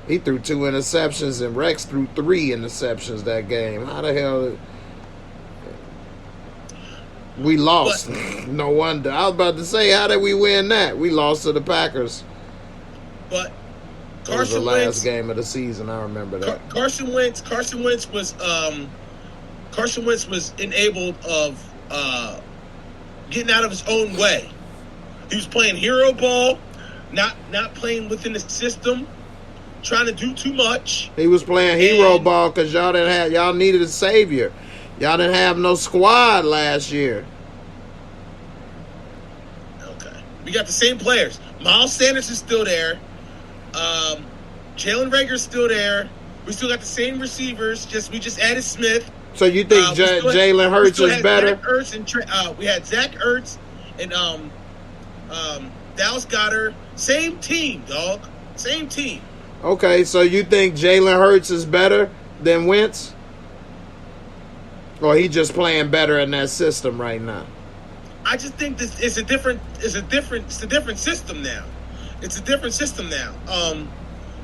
He threw 2 interceptions and Rex threw 3 interceptions that game. How the hell? We lost. No wonder. I was about to say, how did we win that? We lost to the Packers. But Carson was the last game of the season. I remember that. Carson Wentz was enabled of getting out of his own way. He was playing hero ball, not playing within the system, trying to do too much. He was playing hero ball because y'all needed a savior. Y'all didn't have no squad last year. Okay. We got the same players. Miles Sanders is still there. Jalen Reagor's still there. We still got the same receivers. We just added Smith. So you think Jalen Hurts is better? We had Zach Ertz and Dallas Goedert. Same team, dog. Same team. Okay, so you think Jalen Hurts is better than Wentz? Or he just playing better in that system right now? I just think this it's a different system now. It's a different system now.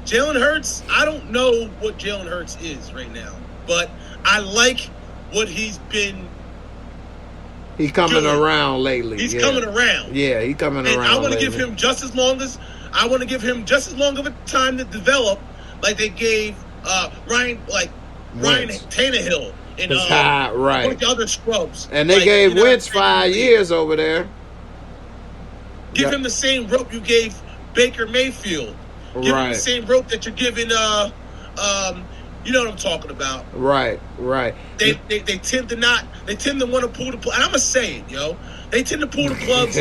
Jalen Hurts, I don't know what Jalen Hurts is right now, but I like what he's been. He's coming around lately. He's coming around. Yeah, he's coming around. I want to give him just as long of a time to develop, like they gave Ryan Tannehill and right. One of the other scrubs. And they gave Wentz 5 years over there. Give him the same rope you gave Baker Mayfield. Give him the same rope that you're giving you know what I'm talking about. Right. They tend to want to pull the plug. And I'm gonna say it, yo. They tend to pull the plugs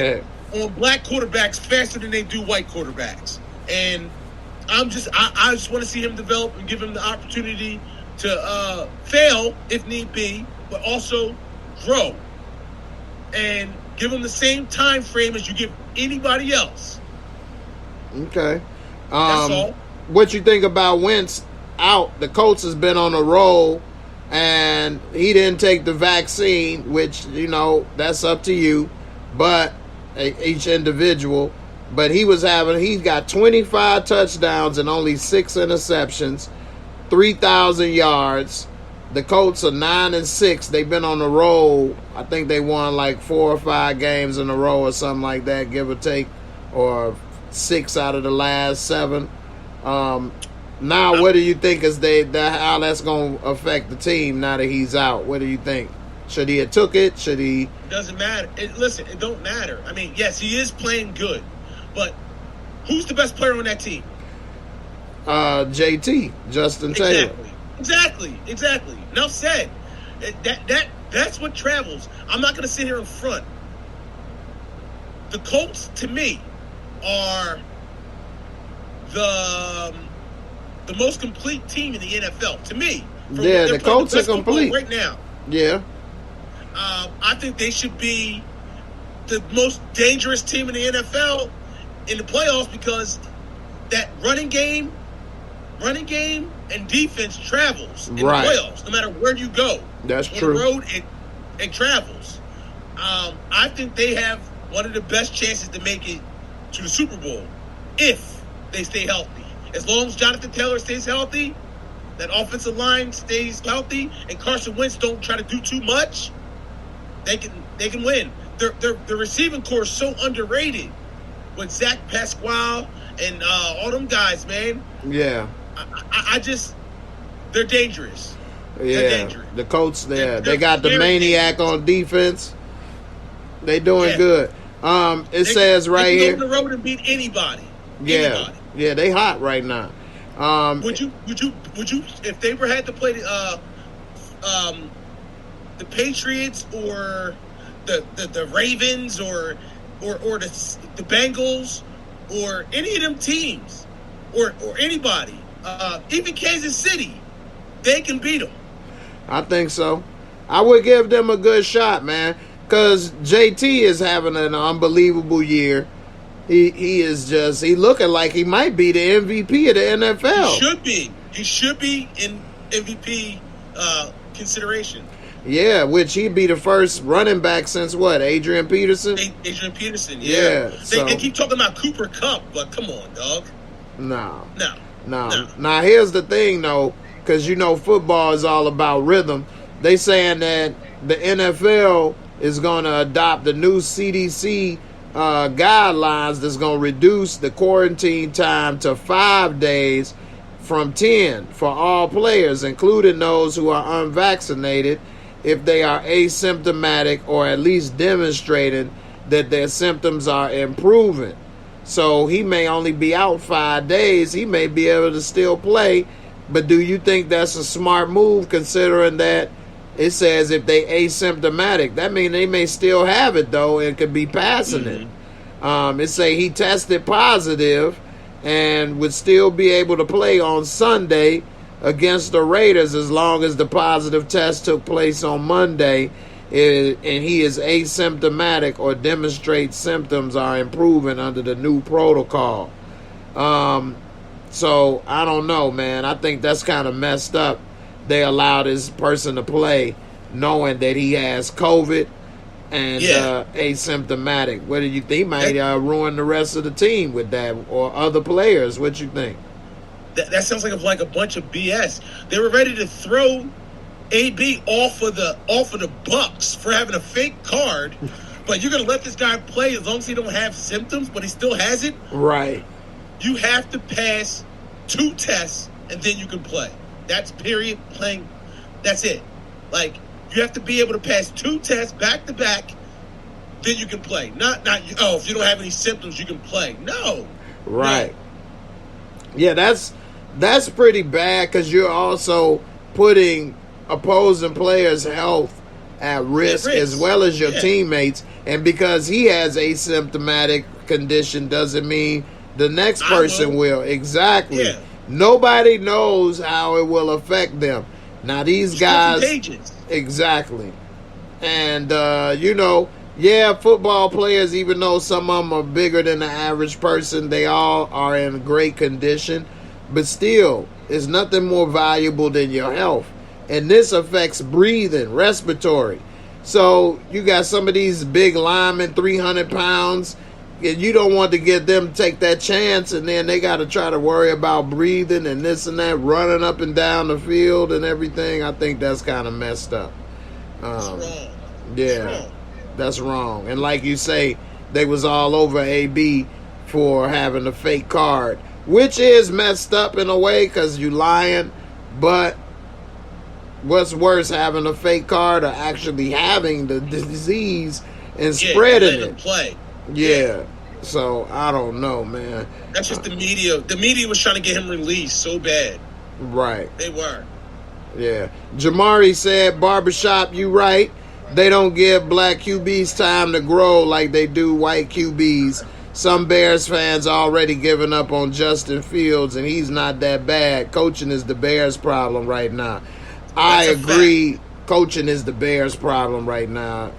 on black quarterbacks faster than they do white quarterbacks. And I just want to see him develop and give him the opportunity to fail if need be, but also grow. And give him the same time frame as you give anybody else. Okay. That's all. What you think about Wentz out? The coach has been on a roll, and he didn't take the vaccine, which, that's up to you, but each individual. But he's got 25 touchdowns and only 6 interceptions, 3,000 yards. The Colts are 9-6. They've been on a roll. I think they won like 4 or 5 games in a row or something like that, give or take, or 6 out of the last 7. Now, what do you think is how that's going to affect the team now that he's out? What do you think? Should he have took it? Should he? It doesn't matter. Listen, it don't matter. I mean, yes, he is playing good, but who's the best player on that team? JT, Justin Taylor. Exactly. Enough said. That's what travels. I'm not going to sit here in front. The Colts, to me, are the most complete team in the NFL. To me, Yeah, the Colts are complete right now. Yeah. I think they should be the most dangerous team in the NFL in the playoffs because that running game and defense travels in the playoffs, no matter where you go. That's on true. The road, it travels. I think they have one of the best chances to make it to the Super Bowl if they stay healthy. As long as Jonathan Taylor stays healthy, that offensive line stays healthy, and Carson Wentz don't try to do too much, they can win. Their receiving core is so underrated with Zach Pasquale and all them guys, man. Yeah. I just, they're dangerous. Yeah, they're dangerous. The Colts, they got the maniac on defense. They doing good. It says right here. They can go on the road and beat anybody. Yeah, yeah, they hot right now. Would you, if they were had to play the Patriots or the Ravens or the Bengals or any of them teams or anybody, even Kansas City, they can beat them. I think so. I would give them a good shot, man, because JT is having an unbelievable year. He looking like he might be the MVP of the NFL. He should be in MVP consideration. Yeah, which he'd be the first running back since what? Adrian Peterson? Adrian Peterson, yeah. So, they keep talking about Cooper Kupp, but come on, dog. No. No. Now, here's the thing, though, because you know football is all about rhythm. They saying that the NFL is going to adopt the new CDC guidelines that's going to reduce the quarantine time to 5 days from 10 for all players, including those who are unvaccinated, if they are asymptomatic or at least demonstrating that their symptoms are improving. So he may only be out 5 days. He may be able to still play. But do you think that's a smart move, considering that it says if they asymptomatic? That means they may still have it, though, and could be passing it. It say he tested positive and would still be able to play on Sunday against the Raiders as long as the positive test took place on Monday and he is asymptomatic or demonstrates symptoms are improving under the new protocol. So I don't know, man. I think that's kind of messed up. They allow this person to play knowing that he has COVID and asymptomatic. What do you think? He might ruin the rest of the team with that, or other players. What you think? That sounds like a bunch of BS. They were ready to throw AB off of the Bucks for having a fake card, but you're gonna let this guy play as long as he don't have symptoms, but he still has it. Right. You have to pass 2 tests and then you can play. That's period. Playing. That's it. Like, you have to be able to pass 2 tests back to back, then you can play. Not if you don't have any symptoms you can play. No. Right. No. Yeah, that's pretty bad, because you're also putting opposing players' health at risk as well as your teammates. And because he has asymptomatic condition doesn't mean the next person will. Exactly. Yeah. Nobody knows how it will affect them. Now these guys, contagious. Exactly. And football players, even though some of them are bigger than the average person, they all are in great condition. But still, it's nothing more valuable than your health. And this affects breathing, respiratory. So you got some of these big linemen, 300 pounds, and you don't want to get them to take that chance, and then they got to try to worry about breathing and this and that, running up and down the field and everything. I think that's kind of messed up. That's wrong. Yeah, that's wrong. And like you say, they was all over AB for having a fake card, which is messed up in a way because you lying. But what's worse, having a fake card or actually having the disease and spreading it? Play. Yeah. So I don't know, man. That's just the media. The media was trying to get him released so bad. Right. They were. Yeah. Jamari said, "Barbershop, you right. They don't give black QBs time to grow like they do white QBs. Some Bears fans already giving up on Justin Fields, and he's not that bad. Coaching is the Bears' problem right now." I That's a agree. Coaching is the Bears' problem right now,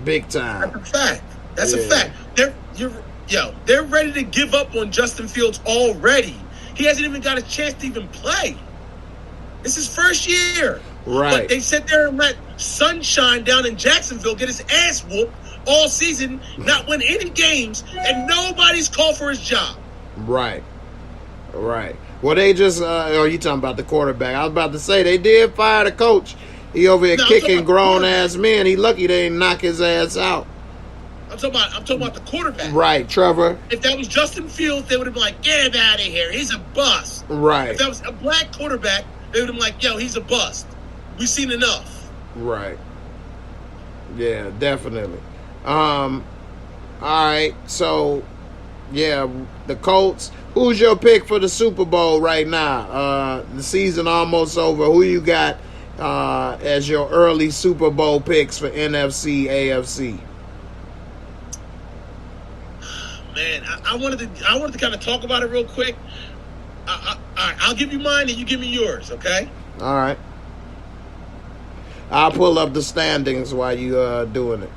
big time. That's a fact. That's a fact. They're ready to give up on Justin Fields already. He hasn't even got a chance to even play. It's his first year. Right. But they sit there and let Sunshine down in Jacksonville get his ass whooped all season, not win any games, and nobody's called for his job. Right. Well, they just, you talking about the quarterback. I was about to say, they did fire the coach. He over here kicking grown-ass men. He lucky they didn't knock his ass out. I'm talking about the quarterback. Right, Trevor. If that was Justin Fields, they would have been like, get him out of here. He's a bust. Right. If that was a black quarterback, they would have been like, yo, he's a bust. We've seen enough. Right. Yeah, definitely. All right, so, yeah, the Colts. Who's your pick for the Super Bowl right now? The season almost over. Who you got as your early Super Bowl picks for NFC, AFC? Man, I wanted to kind of talk about it real quick. I'll give you mine and you give me yours, okay? All right. I'll pull up the standings while you doing it.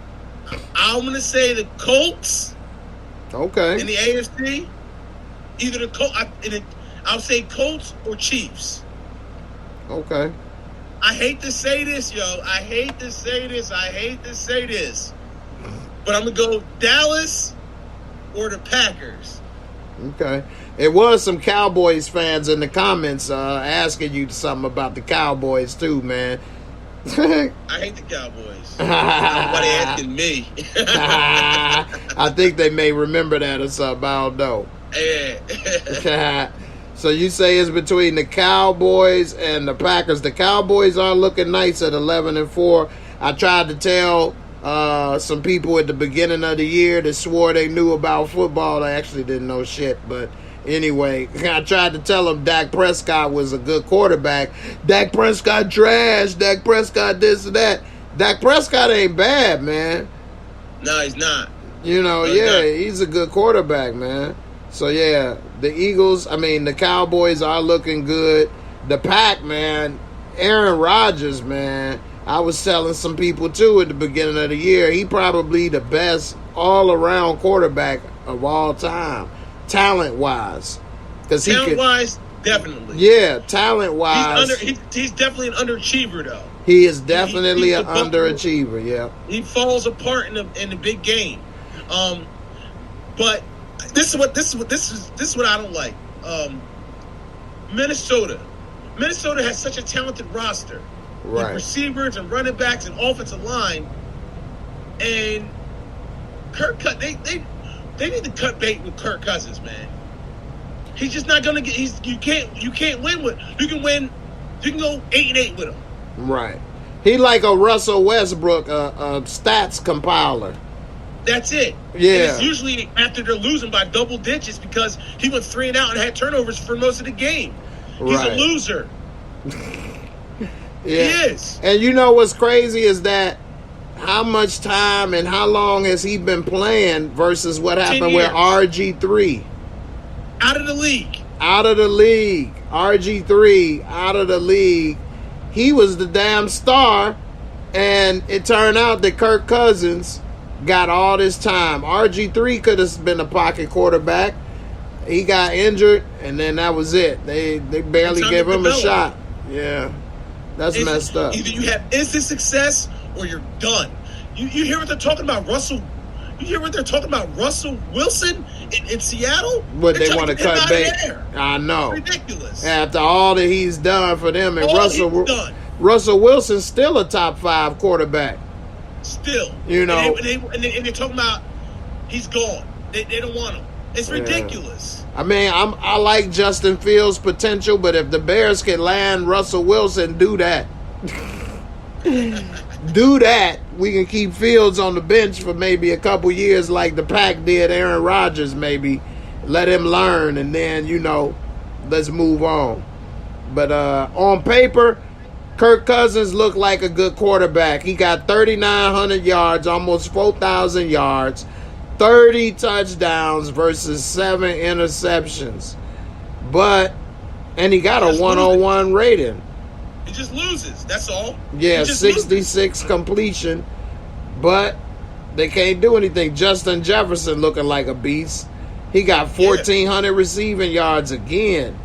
I'm going to say the Colts. Okay. In the AFC. Either the Colts, I'll say Colts or Chiefs. Okay. I hate to say this, yo. I hate to say this. But I'm going to go Dallas or the Packers. Okay. It was some Cowboys fans in the comments asking you something about the Cowboys too, man. I hate the Cowboys. Nobody asking me. I think they may remember that or something. I don't know. Yeah. So you say it's between the Cowboys and the Packers. The Cowboys are looking nice at 11-4. I tried to tell some people at the beginning of the year that swore they knew about football. They actually didn't know shit, but anyway, I tried to tell them Dak Prescott was a good quarterback. Dak Prescott trash. Dak Prescott this and that. Dak Prescott ain't bad, man. No, he's not. You know, he's a good quarterback, man. So, yeah, the Cowboys are looking good. The Pack, man, Aaron Rodgers, man, I was telling some people, too, at the beginning of the year, he probably the best all-around quarterback of all time, talent-wise. Talent-wise, definitely. Yeah, talent-wise. He's definitely an underachiever, though. He is definitely an underachiever, yeah. He falls apart in the big game. But this is what I don't like. Minnesota has such a talented roster, right? With receivers and running backs and offensive line, and they need to cut bait with Kirk Cousins, man. He's just not gonna get. You can't win with. You can win. You can go 8-8 with him. Right. He like a Russell Westbrook, a stats compiler. That's it. Yeah. And it's usually after they're losing by double digits because he went 3 and out and had turnovers for most of the game. He's a loser. Yeah. He is. And you know what's crazy is that how much time and how long has he been playing versus what happened with RG3? Out of the league. RG3 out of the league. He was the damn star, and it turned out that Kirk Cousins got all this time. RG3 could have been a pocket quarterback. He got injured, and then that was it. They barely gave him a shot. Yeah, that's messed up. Either you have instant success or you're done. You hear what they're talking about, Russell? You hear what they're talking about, Russell Wilson in Seattle? But they want to cut bait. I know. It's ridiculous. After all that he's done for them, and Russell Wilson's still a top 5 quarterback. Still, you know, and they're talking about he's gone. They don't want him. It's ridiculous. I mean, I like Justin Fields' potential, but if the Bears can land Russell Wilson, do that. Do that. We can keep Fields on the bench for maybe a couple years, like the Pack did Aaron Rodgers. Maybe let him learn, and then let's move on. But on paper, Kirk Cousins looked like a good quarterback. He got 3,900 yards, almost 4,000 yards, 30 touchdowns versus 7 interceptions. And he got a 101 rating. He just loses. That's all. Yeah, 66 completion, but they can't do anything. Justin Jefferson looking like a beast. He got 1,400 receiving yards again.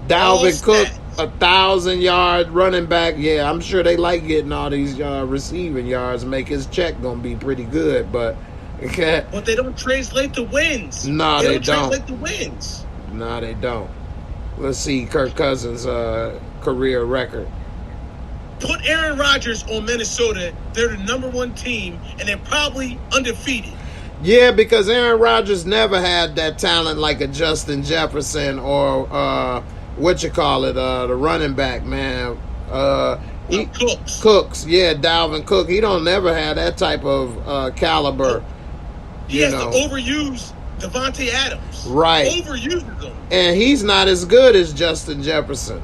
Dalvin Cook, 1,000-yard running back. Yeah, I'm sure they like getting all these receiving yards. Make his check gonna be pretty good, but but they don't translate the wins. No, they don't. Translate the wins. No, they don't. Let's see Kirk Cousins' career record. Put Aaron Rodgers on Minnesota. They're the number one team, and they're probably undefeated. Yeah, because Aaron Rodgers never had that talent like a Justin Jefferson or the running back, man. Cooks. Yeah, Dalvin Cook. He don't never have that type of caliber. He has to overuse Devontae Adams. Right. Overuses him. And he's not as good as Justin Jefferson.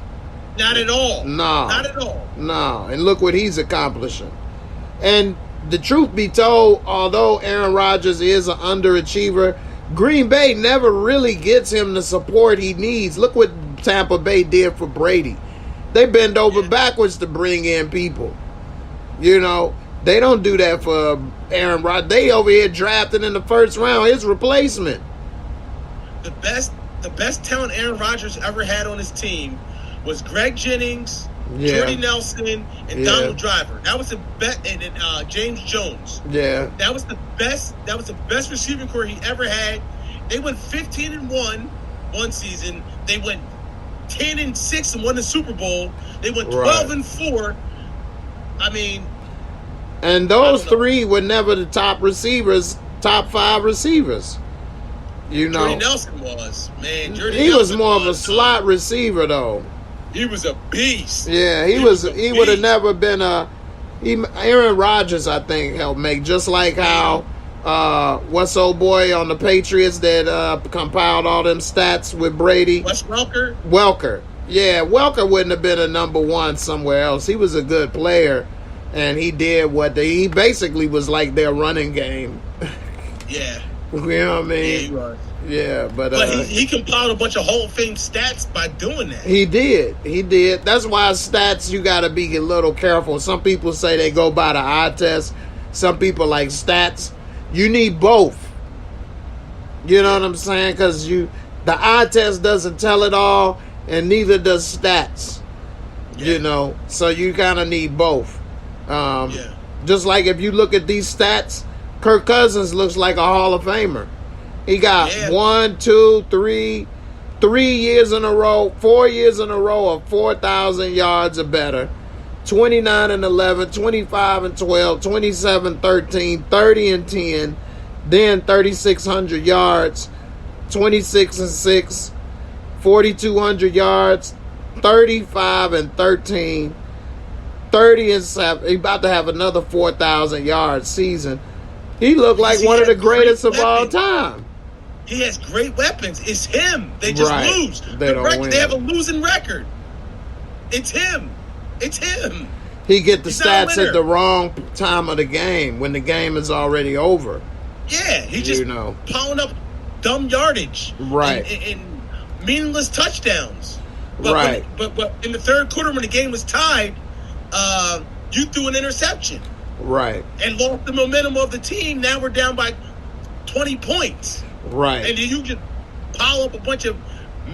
Not at all. No. Not at all. No. And look what he's accomplishing. And the truth be told, although Aaron Rodgers is an underachiever, Green Bay never really gets him the support he needs. Look what Tampa Bay did for Brady. They bend over backwards to bring in people. You know, they don't do that for Aaron Rodgers. They over here drafted in the first round his replacement. The best talent Aaron Rodgers ever had on his team was Greg Jennings, Jordy Nelson, and Donald Driver. That was the best, and James Jones. Yeah, that was the best. That was the best receiving core he ever had. They went 15-1 one season. They went 10-6 and won the Super Bowl. They went 12-4. I mean, and those three were never the top receivers, top 5 receivers. You know, Jordy Nelson was, man. He was more of a slot receiver, though. He was a beast. Yeah, he would have never been Aaron Rodgers, I think, helped make, just like how what's old boy on the Patriots that compiled all them stats with Brady? Wes Welker? Welker. Yeah, Welker wouldn't have been a number one somewhere else. He was a good player, and he did he basically was like their running game. Yeah. You know what I mean? Yeah, he was. Yeah, but he compiled a bunch of Hall of Fame stats by doing that. He did. That's why stats, you got to be a little careful. Some people say they go by the eye test. Some people like stats. You need both. You know what I'm saying? Because the eye test doesn't tell it all, and neither does stats. Yeah. You know, so you kind of need both. Just like if you look at these stats, Kirk Cousins looks like a Hall of Famer. He got 4 years in a row of 4,000 yards or better. 29-11, 25-12, 27-13, 30-10, then 3,600 yards, 26-6, 4,200 yards, 35-13, 30-7. He's about to have another 4,000 yard season. He looked like one of the greatest of all time. He has great weapons. It's him. They just lose. They don't win. They have a losing record. It's him. It's him. He get the stats at the wrong time of the game, when the game is already over. Yeah, he just piling up dumb yardage. Right. And meaningless touchdowns. But right. But in the third quarter, when the game was tied, you threw an interception. Right. And lost the momentum of the team. Now we're down by 20 points. Right. And then you just pile up a bunch of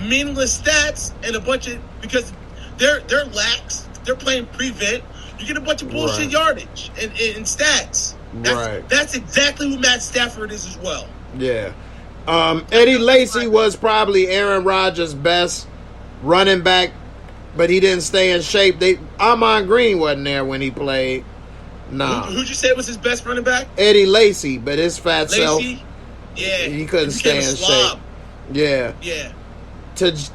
meaningless stats and a bunch of, because they're lax. They're playing prevent. You get a bunch of bullshit yardage and stats. That's exactly who Matt Stafford is as well. Yeah. Eddie Lacy was probably Aaron Rodgers' best running back, but he didn't stay in shape. Ahman Green wasn't there when he played. Nah. Who'd you say was his best running back? Eddie Lacy, but his fat self. Yeah. He couldn't stay in shape. Yeah. Yeah.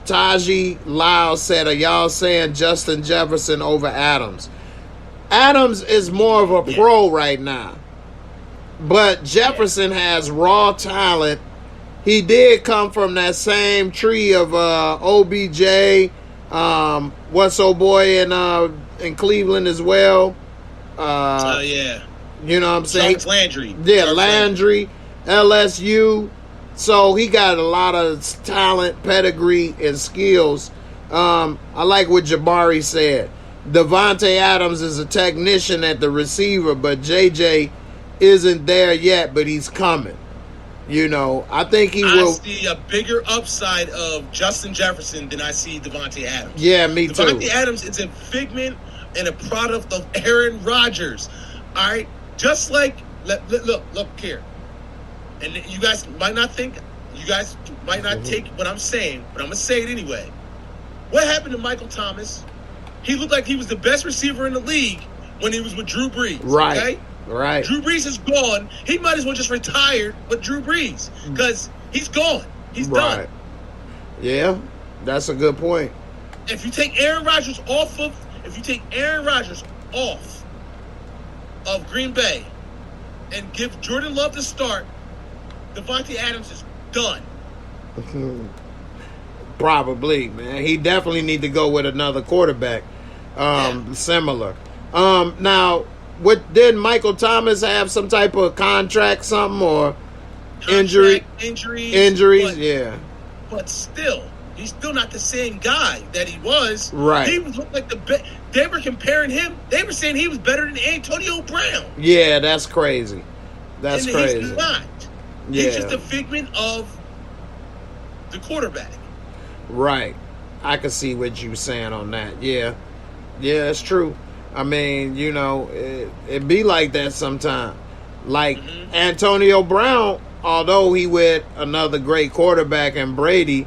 Taji Lyle said, are y'all saying Justin Jefferson over Adams? Adams is more of a pro right now. But Jefferson has raw talent. He did come from that same tree of OBJ, what's old boy in Cleveland as well. You know what I'm saying? Jarvis Landry. Yeah, Landry, LSU. So he got a lot of talent, pedigree, and skills. I like what Jabari said. Devontae Adams is a technician at the receiver, but JJ isn't there yet, but he's coming. You know, I think he will. I see a bigger upside of Justin Jefferson than I see Devontae Adams. Yeah, me too. Devontae Adams is a figment and a product of Aaron Rodgers. All right? Just like, look here. And you guys might not take what I'm saying, but I'm going to say it anyway. What happened to Michael Thomas? He looked like he was the best receiver in the league when he was with Drew Brees. Right. Okay? Right. Drew Brees is gone. He might as well just retire with Drew Brees because he's gone. He's done. Yeah, that's a good point. If you take Aaron Rodgers off of Green Bay and give Jordan Love the start, Devontae Adams is done. Probably, man. He definitely need to go with another quarterback, similar. Now, did Michael Thomas have some type of contract, something, or injuries? Yeah. But still, he's still not the same guy that he was. Right. He looked like they were comparing him. They were saying he was better than Antonio Brown. Yeah, that's crazy. That's crazy. He's not. Yeah. He's just a figment of the quarterback. Right. I can see what you're saying on that. Yeah. Yeah, that's true. I mean, you know, it be like that sometimes. Like Antonio Brown, although he with another great quarterback and Brady,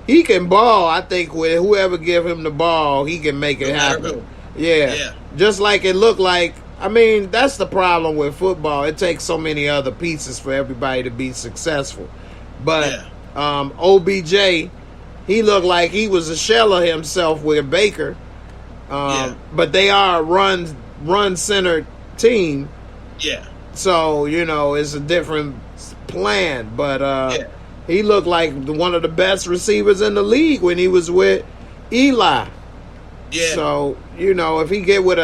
he can ball. I think with whoever give him the ball, he can make it happen. Yeah. Just like it looked like. I mean, that's the problem with football. It takes so many other pieces for everybody to be successful. But OBJ, he looked like he was a shell of himself with Baker. But they are a run-centered team. Yeah. So, you know, it's a different plan. But he looked like one of the best receivers in the league when he was with Eli. Yeah. So, you know, if he get with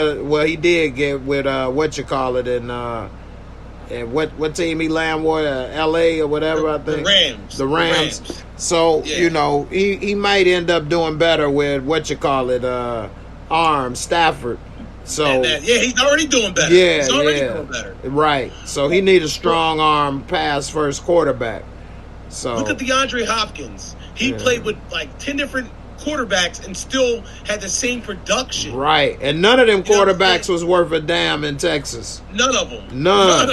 he did get with what you call it and what team he land with, LA or whatever, I think. The Rams. So, you know, he might end up doing better with what you call it, Stafford. So he's already doing better. Doing better. Right. So he need a strong arm pass first quarterback. So look at DeAndre Hopkins. He played with like 10 different quarterbacks and still had the same production. Right. And none of them quarterbacks was worth a damn in Texas. None of them. None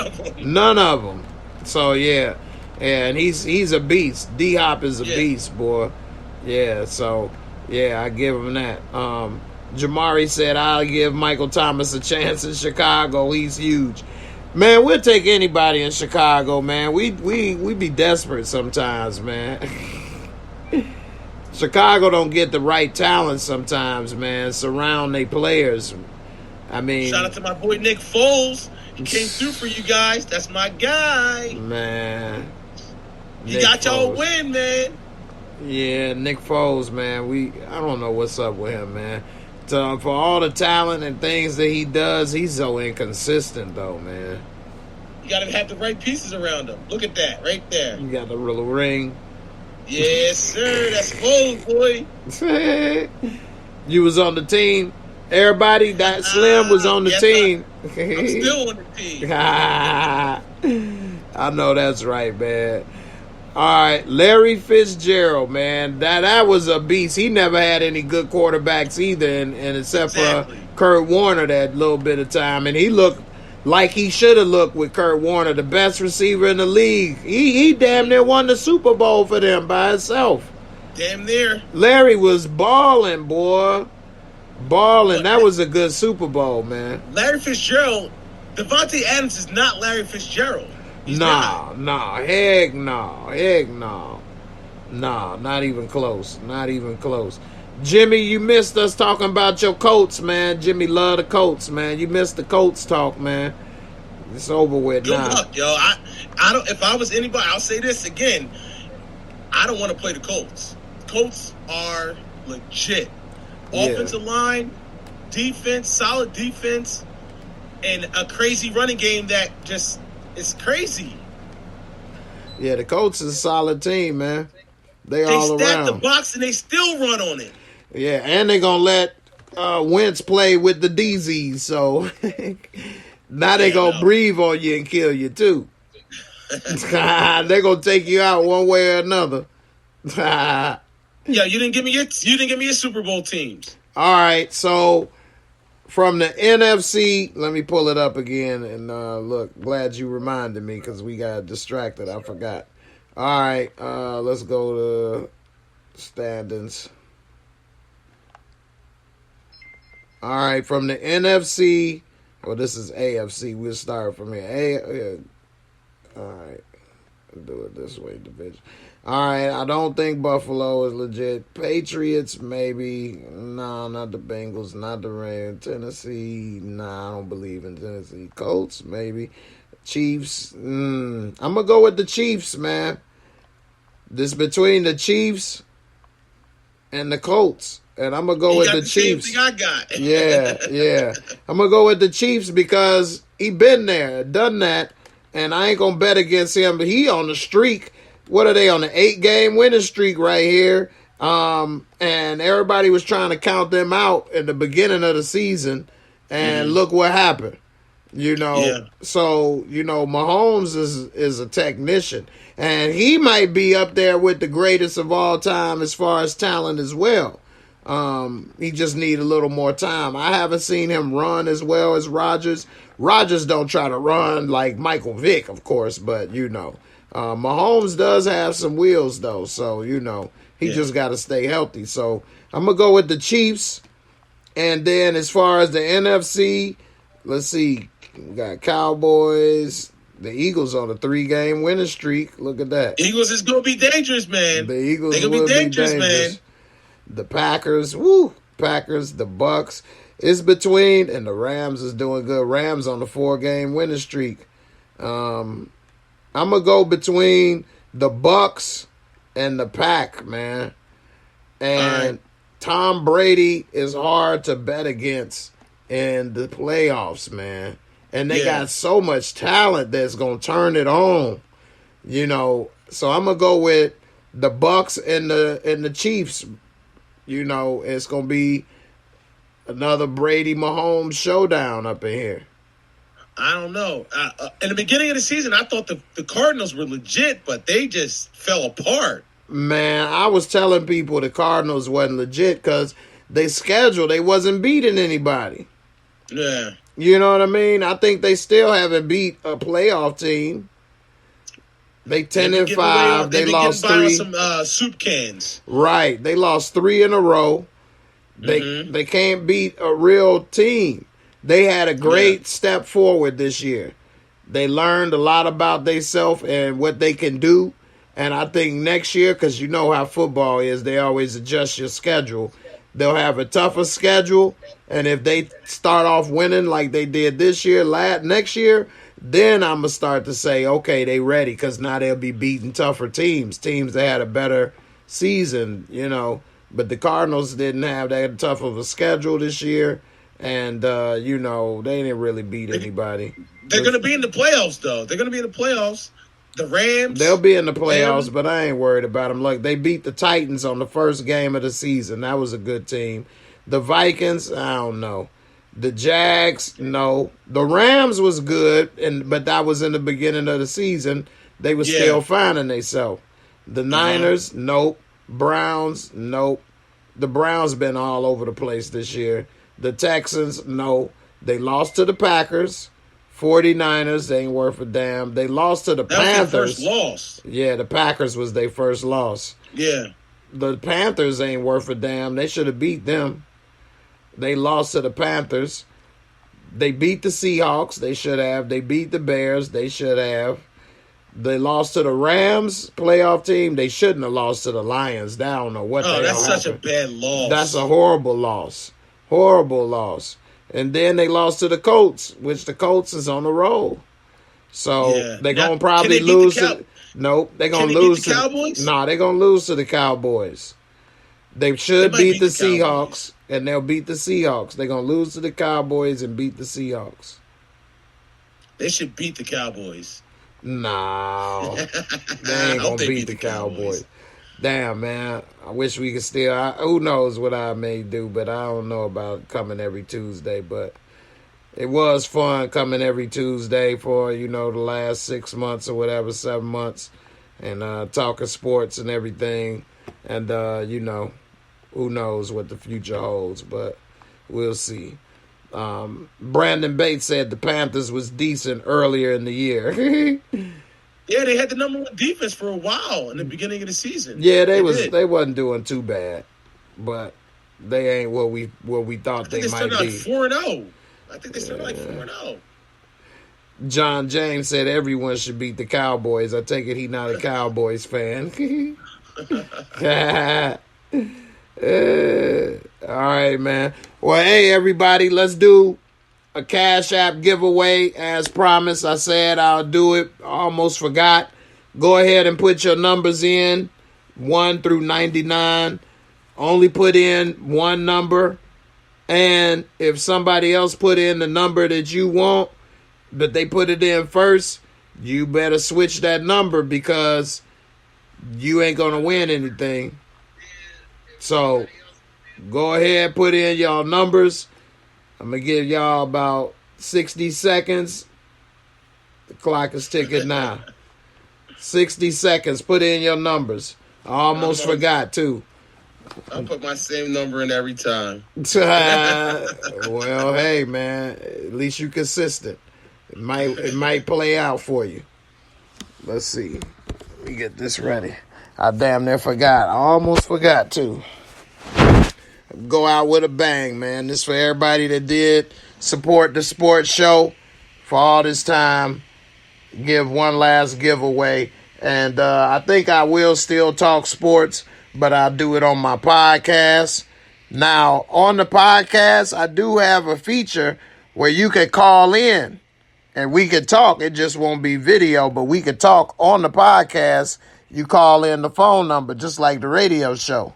of them. So yeah. And he's a beast. D-Hop is a beast, boy. Yeah, so yeah, I give him that. Jamari said, I'll give Michael Thomas a chance in Chicago. He's huge. Man, we'll take anybody in Chicago, man. We be desperate sometimes, man. Chicago don't get the right talent sometimes, man. Surround their players. I mean, shout out to my boy Nick Foles. He came through for you guys. That's my guy. Man. He got y'all a win, man. Yeah, Nick Foles, man. I don't know what's up with him, man. For all the talent and things that he does, he's so inconsistent, though, man. You got to have the right pieces around him. Look at that, right there. You got the little ring. Yes, sir. That's Foles, boy. You was on the team. Everybody that Slim was on the team. I'm still on the team. I know that's right, man. All right, Larry Fitzgerald, man, that was a beast. He never had any good quarterbacks either, and except for Kurt Warner that little bit of time, and he looked like he should have looked with Kurt Warner, the best receiver in the league. He damn near won the Super Bowl for them by himself. Damn near. Larry was balling, boy. Balling. That was a good Super Bowl, man. Larry Fitzgerald, Devontae Adams is not Larry Fitzgerald. Heck no. Nah, not even close. Not even close. Jimmy, you missed us talking about your Colts, man. Jimmy love the Colts, man. You missed the Colts talk, man. It's over with now. Good luck, yo. I don't. If I was anybody, I'll say this again. I don't want to play the Colts. Colts are legit. Offensive line, defense, solid defense, and a crazy running game that just is crazy. Yeah, the Colts is a solid team, man. They all around. They stack the box and they still run on it. Yeah, and they're going to let Wentz played with the DZs, so now they gonna breathe on you and kill you too. They're gonna take you out one way or another. Yeah, you didn't give me your Super Bowl teams. All right, so from the NFC, let me pull it up again and look. Glad you reminded me because we got distracted. I forgot. All right, let's go to standings. All right, from the NFC. Well, this is AFC. We'll start from here. All right, do it this way, division. All right, I don't think Buffalo is legit. Patriots, maybe. No, not the Bengals, not the Rams. Tennessee, nah, I don't believe in Tennessee. Colts, maybe. Chiefs, I'm going to go with the Chiefs, man. This between the Chiefs and the Colts. And I'm going to go with the Chiefs. Same thing I got. Yeah. I'm going to go with the Chiefs because he been there, done that. And I ain't going to bet against him. But he on the streak. What are they on the 8-game winning streak right here? And everybody was trying to count them out in the beginning of the season. And look what happened. So, Mahomes is a technician. And he might be up there with the greatest of all time as far as talent as well. He just need a little more time. I haven't seen him run as well as Rodgers. Rodgers don't try to run like Michael Vick, of course, but, Mahomes does have some wheels, though. So, he just got to stay healthy. So, I'm going to go with the Chiefs. And then as far as the NFC, let's see. We got Cowboys. The Eagles on a 3-game winning streak. Look at that. Eagles is going to be dangerous, man. The Eagles will be dangerous, man. The Packers, the Bucks. It's between, and the Rams is doing good. Rams on the 4-game winning streak. I'm going to go between the Bucks and the Pack, man. And Tom Brady is hard to bet against in the playoffs, man. And they got so much talent that's going to turn it on, So I'm going to go with the Bucks and the Chiefs. It's going to be another Brady Mahomes showdown up in here. I don't know. In the beginning of the season, I thought the Cardinals were legit, but they just fell apart. Man, I was telling people the Cardinals wasn't legit because they wasn't beating anybody. Yeah. You know what I mean? I think they still haven't beat a playoff team. They 10-5. They lost 3. Some soup cans. Right. They lost 3 in a row. They can't beat a real team. They had a great step forward this year. They learned a lot about themselves and what they can do. And I think next year, because you know how football is, they always adjust your schedule. They'll have a tougher schedule. And if they start off winning like they did this year, next year, then I'm going to start to say, okay, they ready, because now they'll be beating tougher teams that had a better season, But the Cardinals didn't have that tough of a schedule this year. And, they didn't really beat anybody. They're going to be in the playoffs, though. They're going to be in the playoffs. The Rams. They'll be in the playoffs, but I ain't worried about them. Look, they beat the Titans on the first game of the season. That was a good team. The Vikings, I don't know. The Jags, no. The Rams was good, but that was in the beginning of the season. They were still finding themselves. The Niners, nope. Browns, nope. The Browns been all over the place this year. The Texans, no. They lost to the Packers. 49ers, they ain't worth a damn. They lost to the Panthers. Their first loss. Yeah, the Packers was their first loss. Yeah. The Panthers ain't worth a damn. They should have beat them. They lost to the Panthers. They beat the Seahawks. They should have. They beat the Bears. They should have. They lost to the Rams playoff team. They shouldn't have lost to the Lions. I don't know what the hell that's such happened. A bad loss. That's a horrible loss. Horrible loss. And then they lost to the Colts, which the Colts is on the roll. So they're going to probably lose. Nope. They're going to lose to the Cowboys? No, they're going to lose to the Cowboys. They should beat the Seahawks, and they'll beat the Seahawks. They're going to lose to the Cowboys and beat the Seahawks. They should beat the Cowboys. No. They ain't going to beat the Cowboys. Damn, man. I wish we could still. Who knows what I may do, but I don't know about coming every Tuesday. But it was fun coming every Tuesday for, the last 6 months or whatever, 7 months, and talking sports and everything. And, who knows what the future holds, but we'll see. Brandon Bates said the Panthers was decent earlier in the year. Yeah, they had the number one defense for a while in the beginning of the season. Yeah, they wasn't doing too bad, but they ain't what we thought they might be. Like 4-0. I think they started like 4-0. John James said everyone should beat the Cowboys. I take it he not a Cowboys fan. All right, man. Well, hey, everybody, let's do a Cash App giveaway. As promised, I said I'll do it. Almost forgot. Go ahead and put your numbers in, 1 through 99. Only put in one number. And if somebody else put in the number that you want, but they put it in first, you better switch that number because you ain't going to win anything. So go ahead, put in y'all numbers. I'm going to give y'all about 60 seconds. The clock is ticking now. 60 seconds. Put in your numbers. I almost forgot, too. I'll put my same number in every time. Well, hey, man. At least you're consistent. It might play out for you. Let's see. Let me get this ready. I damn near forgot. I almost forgot, too. Go out with a bang, man. This for everybody that did support the sports show for all this time. Give one last giveaway. And I think I will still talk sports, but I'll do it on my podcast. Now, on the podcast, I do have a feature where you can call in and we can talk. It just won't be video, but we can talk on the podcast. You call in the phone number, just like the radio show.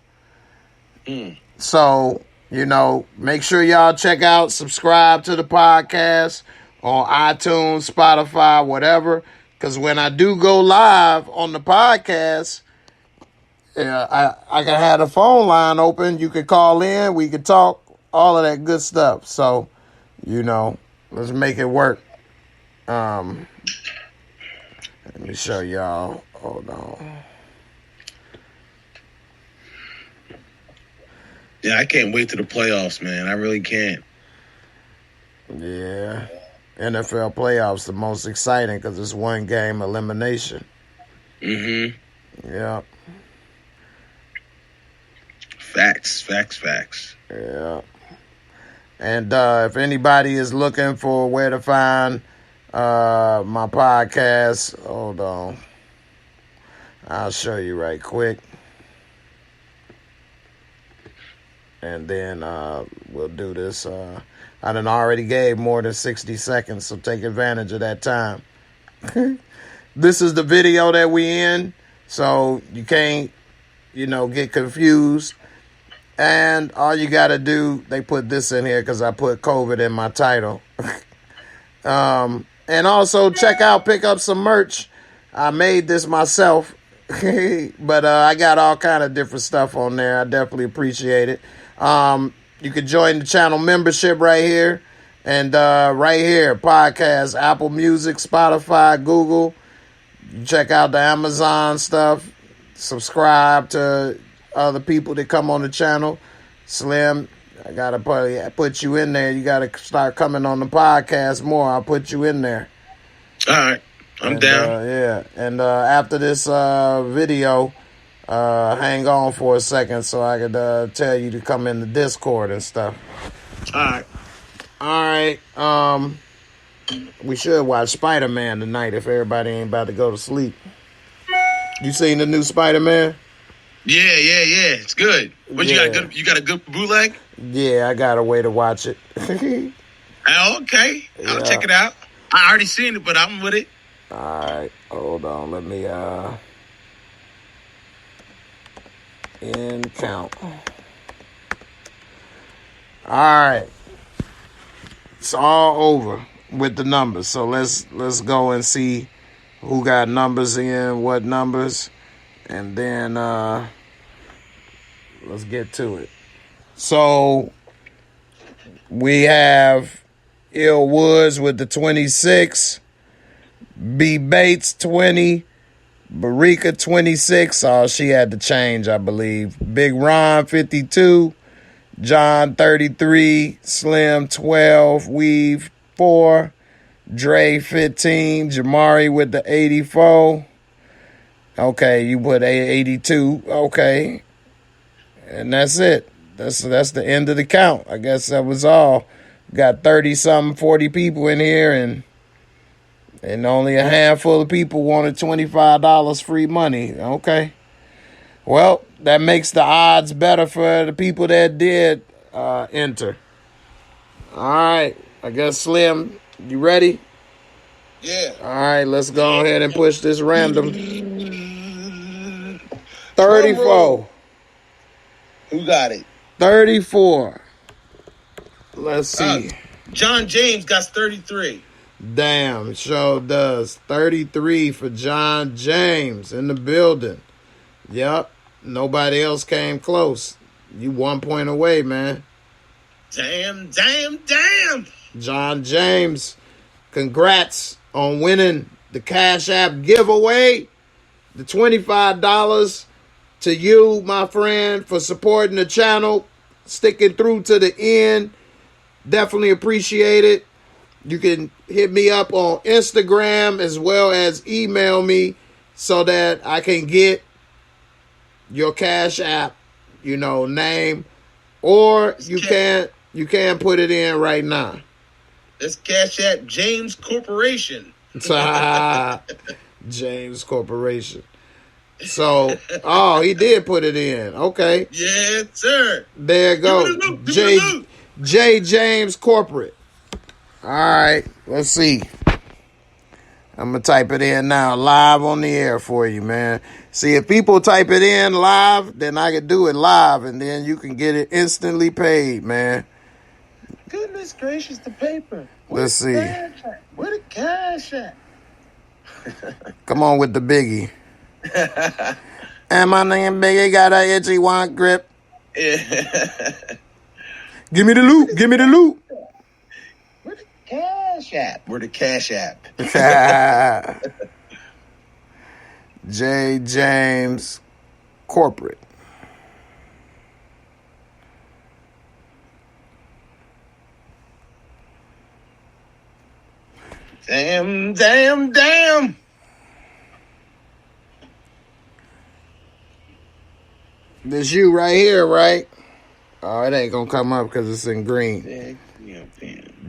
So, make sure y'all check out, subscribe to the podcast on iTunes, Spotify, whatever. Because when I do go live on the podcast, I can have the phone line open. You can call in. We can talk, all of that good stuff. So, let's make it work. Let me show y'all. Hold on. Yeah, I can't wait to the playoffs, man. I really can't. Yeah. NFL playoffs the most exciting because it's one game elimination. Mm-hmm. Yeah. Facts. Yeah. And if anybody is looking for where to find my podcast, hold on. I'll show you right quick. And then we'll do this. I done already gave more than 60 seconds, so take advantage of that time. This is the video that we in, so you can't, get confused. And all you got to do, they put this in here because I put COVID in my title. And also pick up some merch. I made this myself, but I got all kind of different stuff on there. I definitely appreciate it. You can join the channel membership right here. And right here, podcast, Apple Music, Spotify, Google. You check out the Amazon stuff. Subscribe to other people that come on the channel. Slim, I got to put you in there. You got to start coming on the podcast more. I'll put you in there. All right. I'm down. Yeah. And after this video, hang on for a second so I could tell you to come in the Discord and stuff. All right. We should watch Spider-Man tonight if everybody ain't about to go to sleep. You seen the new Spider-Man? Yeah. It's good. What you got a good bootleg? Yeah, I got a way to watch it. Okay. I'll Yeah. check it out. I already seen it, but I'm with it. All right. Hold on. Let me end count. All right. It's all over with the numbers. So let's go and see who got numbers in, what numbers, and then Let's get to it. So we have Ill Woods with the 26, B Bates 20, Barika 26. Oh, she had to change, I believe. Big Ron 52, John 33, Slim 12, Weave 4, Dre 15, Jamari with the 84. Okay, you put 82. Okay. And that's it. That's the end of the count. I guess that was all. Got 30-something, 40 people in here, and only a handful of people wanted $25 free money. Okay. Well, that makes the odds better for the people that did enter. All right. I guess, Slim, you ready? Yeah. All right, let's go ahead and push this random. 34. Who got it? 34. Let's see. John James got 33. Damn, sure does. 33 for John James in the building. Yep. Nobody else came close. You 1 point away, man. Damn. John James, congrats on winning the Cash App giveaway. The $25 to you, my friend, for supporting the channel, sticking through to the end. Definitely appreciate it. You can hit me up on Instagram as well as email me so that I can get your Cash App, name, or you can put it in right now. Let's Cash App James Corporation. James Corporation. So, he did put it in. Okay. Yes, sir. There you go. J James Corporate. All right. Let's see. I'm going to type it in now, live on the air for you, man. See, if people type it in live, then I can do it live, and then you can get it instantly paid, man. Goodness gracious, the paper. Let's see. Where the cash at? Come on with the biggie. And my name Biggie got a itchy one grip. Yeah. Give me the loot. Give me the loot. Where the cash at? Where the cash at? J. James Corporate. Damn. This you right here, right? Oh, it ain't gonna come up because it's in green.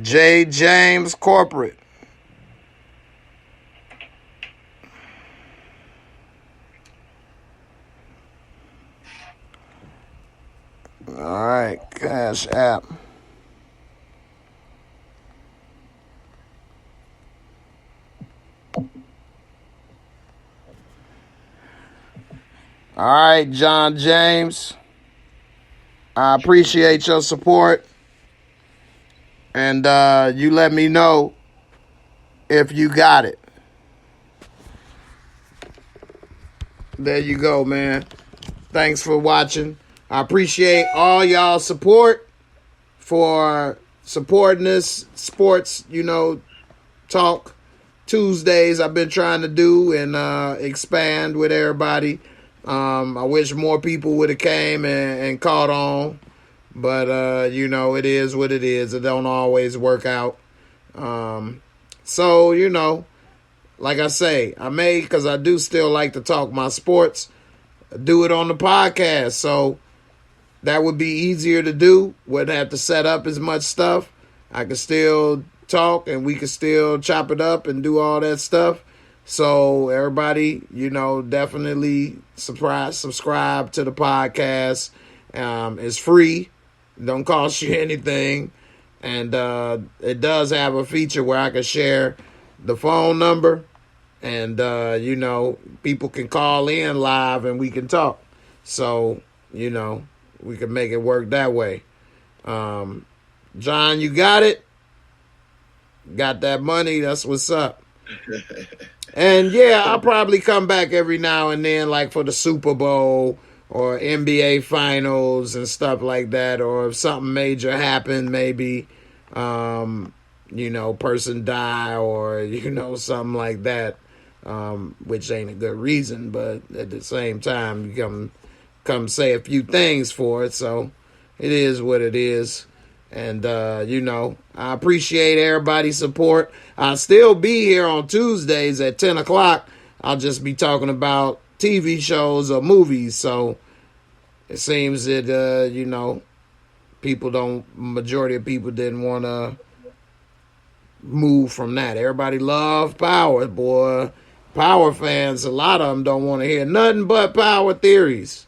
J. James Corporate. All right, Cash App. All right, John James. I appreciate your support. And you let me know if you got it. There you go, man. Thanks for watching. I appreciate all y'all support for supporting this sports, talk Tuesdays I've been trying to do and expand with everybody. I wish more people would have came and caught on, but it is what it is. It don't always work out. So like I say, because I do still like to talk my sports, do it on the podcast. So that would be easier to do. Wouldn't have to set up as much stuff. I could still talk and we could still chop it up and do all that stuff. So everybody, definitely subscribe to the podcast. It's free. Don't cost you anything. And it does have a feature where I can share the phone number. And, people can call in live and we can talk. So, we can make it work that way. John, you got it? Got that money? That's what's up. And yeah, I'll probably come back every now and then, like for the Super Bowl or NBA finals and stuff like that, or if something major happened, maybe, person die or, something like that, which ain't a good reason, but at the same time, you come say a few things for it, so it is what it is. And, I appreciate everybody's support. I'll still be here on Tuesdays at 10 o'clock. I'll just be talking about TV shows or movies. So it seems that, majority of people didn't want to move from that. Everybody love Power, boy. Power fans, a lot of them don't want to hear nothing but Power theories.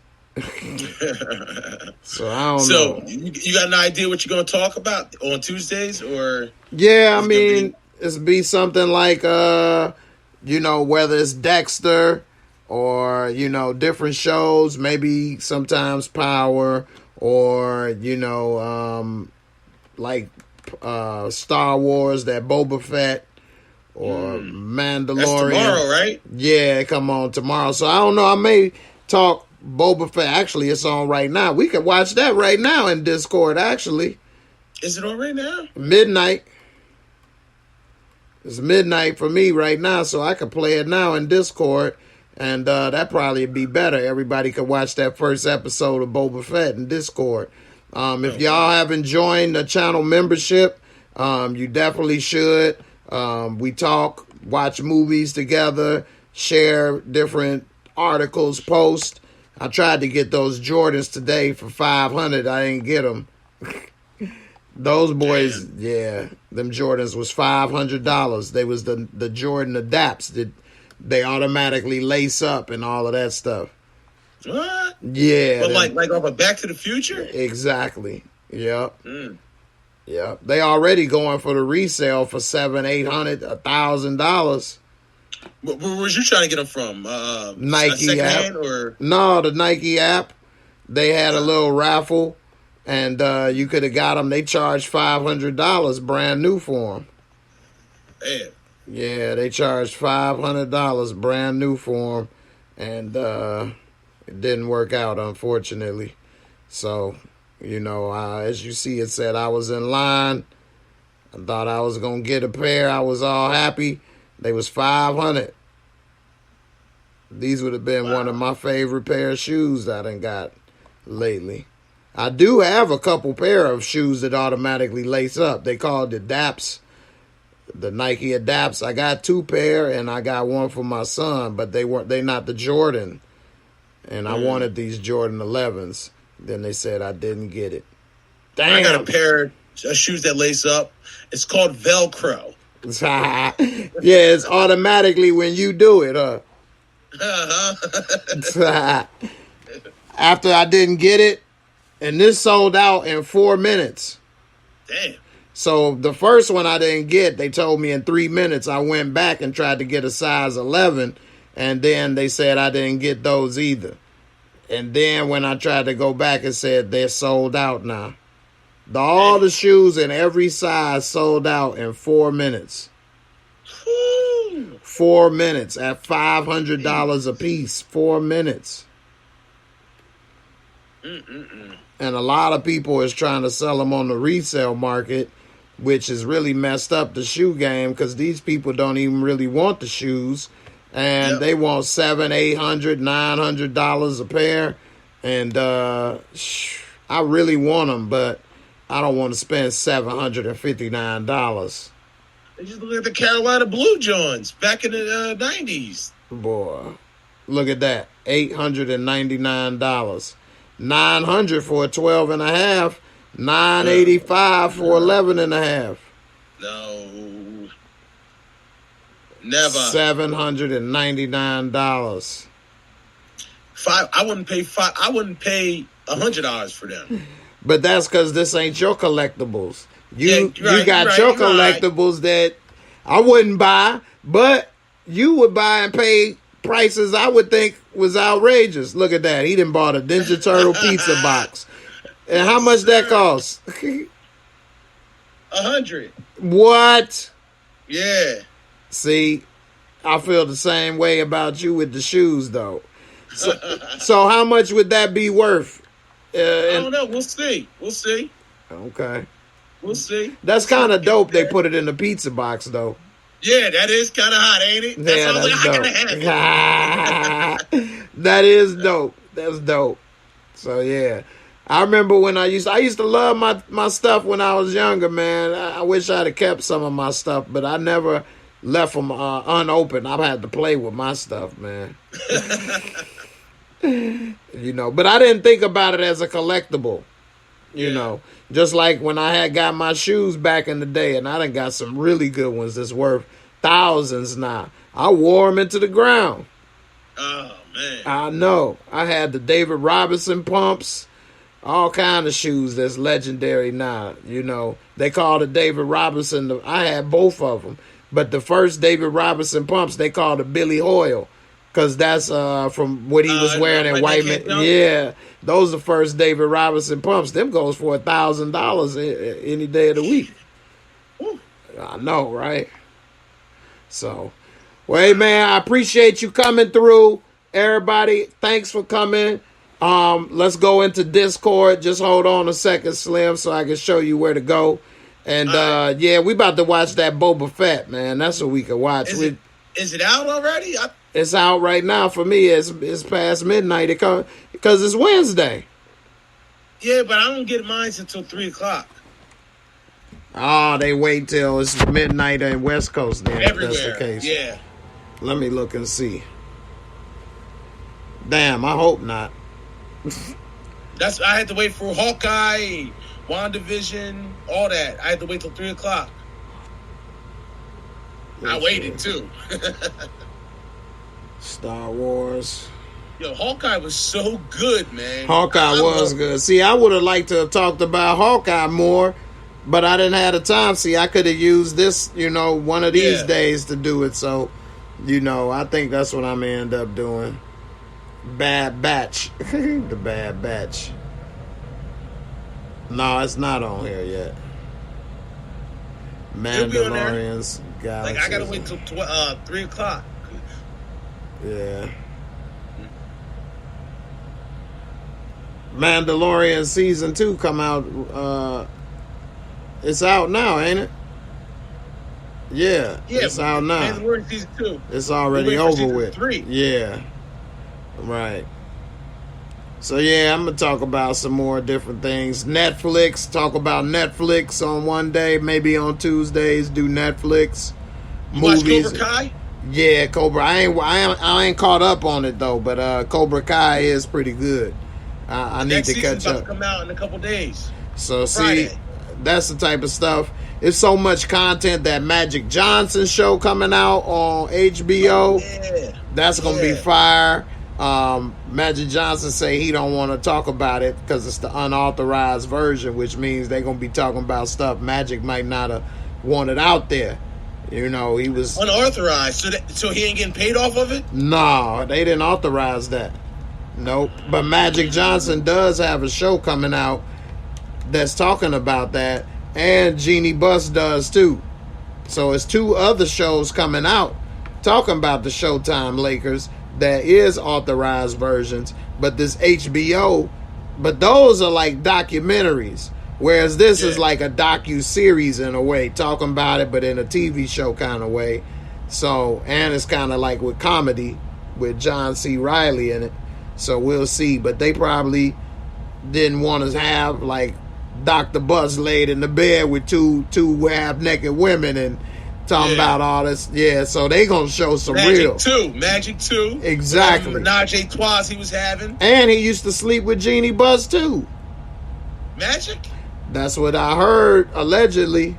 So I don't know. You got an idea what you're going to talk about on Tuesdays, or? Yeah, I mean, it's be something like, whether it's Dexter or, different shows, maybe sometimes Power or, like Star Wars, that Boba Fett or Mandalorian. That's tomorrow, right? Yeah, come on tomorrow. So I don't know. I may talk Boba Fett. Actually, it's on right now. We can watch that right now in Discord, actually. Is it on right now? Midnight. It's midnight for me right now, so I can play it now in Discord, and that probably be better. Everybody could watch that first episode of Boba Fett in Discord. If y'all haven't joined the channel membership, you definitely should. We talk, watch movies together, share different articles, post. I tried to get those Jordans today for $500. I didn't get them. Those boys, yeah, them Jordans was $500. They was the Jordan Adapts that they automatically lace up and all of that stuff. What? Yeah. But like off of Back to the Future? Exactly. Yep. Yep. They already going for the resale for $700, $800, $1,000. Where was you trying to get them from? Nike app. Or? No, the Nike app. They had a little raffle, and you could have got them. They charged $500 brand new for them. Damn. Yeah, they charged $500 brand new for them, and it didn't work out, unfortunately. So, as you see, it said I was in line. I thought I was going to get a pair. I was all happy. They was $500. These would have been one of my favorite pair of shoes I done got lately. I do have a couple pair of shoes that automatically lace up. They called it Adapts, the Nike Adapts. I got 2 pair, and I got one for my son, but they not the Jordan. And I wanted these Jordan 11s. Then they said I didn't get it. Damn. I got a pair of shoes that lace up. It's called Velcro. Yeah, it's automatically when you do it, huh? After I didn't get it, and this sold out in 4 minutes. Damn. So the first one I didn't get, they told me in 3 minutes. I went back and tried to get a size 11, and then they said I didn't get those either. And then when I tried to go back, it said they're sold out now. All the shoes in every size sold out in 4 minutes. 4 minutes at $500 a piece. 4 minutes. And a lot of people is trying to sell them on the resale market, which has really messed up the shoe game because these people don't even really want the shoes. And they want $700, $800, $900 a pair. And I really want them, but I don't want to spend $759. They just look at the Carolina Blue Johns back in the 90s. Boy, look at that. $899. $900 for a 12 and a half. $985 for 11 and a half. No. Never. $799. I wouldn't pay $100 for them. But that's because this ain't your collectibles. You got your collectibles that I wouldn't buy, but you would buy and pay prices I would think was outrageous. Look at that. He done bought a Ninja Turtle pizza box. And how much that costs? $100. What? Yeah. See, I feel the same way about you with the shoes, though. So how much would that be worth? I don't know. We'll see. Okay. We'll see. That's kind of dope. They put it in the pizza box, though. Yeah, that is kind of hot, ain't it? Yeah, that's dope. I gotta have it. That is dope. That's dope. So yeah, I remember when I used to love my stuff when I was younger, man. I wish I'd have kept some of my stuff, but I never left them unopened. I've had to play with my stuff, man. But I didn't think about it as a collectible. Just like when I had got my shoes back in the day, and I done got some really good ones that's worth thousands now. I wore them into the ground. Oh, man. I know. I had the David Robinson pumps, all kind of shoes that's legendary now. They call the David Robinson. I had both of them. But the first David Robinson pumps, they called it Billy Hoyle. Because that's from what he was wearing in White Man. Yeah, those are the first David Robinson pumps. Them goes for $1,000 any day of the week. I know, right? So, well, hey, man, I appreciate you coming through. Everybody, thanks for coming. Let's go into Discord. Just hold on a second, Slim, so I can show you where to go. And, yeah, we about to watch that Boba Fett, man. That's what we can watch. Is it out already? It's out right now for me. It's past midnight because it's Wednesday. Yeah, but I don't get mine until 3 o'clock. Oh, they wait till it's midnight in West Coast then. Everywhere. If that's the case. Yeah. Let me look and see. Damn, I hope not. I had to wait for Hawkeye, WandaVision, all that. I had to wait till 3 o'clock. I waited too. Star Wars. Yo, Hawkeye was so good, man. Hawkeye was good. See, I would have liked to have talked about Hawkeye more, but I didn't have the time. See, I could have used this, one of these days to do it. So, I think that's what I'm going to end up doing. Bad Batch. The Bad Batch. No, it's not on here yet. Mandalorian's Galaxy. Like, I got to wait till 3 o'clock. Yeah. Mandalorian season 2 come out. It's out now, ain't it? Yeah, it's out now. Mandalorian season 2. It's already over with. 3. Yeah. Right. So yeah, I'm gonna talk about some more different things. Netflix. Talk about Netflix on one day. Maybe on Tuesdays do Netflix. Movies. Watch Cobra Kai? Yeah, Cobra. I ain't caught up on it though, but Cobra Kai is pretty good. I need to catch up. About to come out in a couple days. So see, that's the type of stuff. It's so much content. That Magic Johnson show coming out on HBO. That's gonna be fire. Magic Johnson say he don't want to talk about it because it's the unauthorized version, which means they're gonna be talking about stuff Magic might not have wanted out there. He was unauthorized, so he ain't getting paid off of it? No, they didn't authorize that. Nope. But Magic Johnson does have a show coming out that's talking about that, and Jeannie Buss does too. So it's 2 other shows coming out talking about the Showtime Lakers that is authorized versions, but this HBO, but those are like documentaries. Whereas this is like a docu-series in a way, talking about it, but in a TV show kind of way. So, and it's kind of like with comedy with John C. Reilly in it. So we'll see. But they probably didn't want to have like Dr. Buss laid in the bed with two half-naked women and talking about all this. Yeah, so they going to show some real. Magic 2. Exactly. Menage a trois he was having. And he used to sleep with Jeannie Buss too. Magic? That's what I heard, allegedly.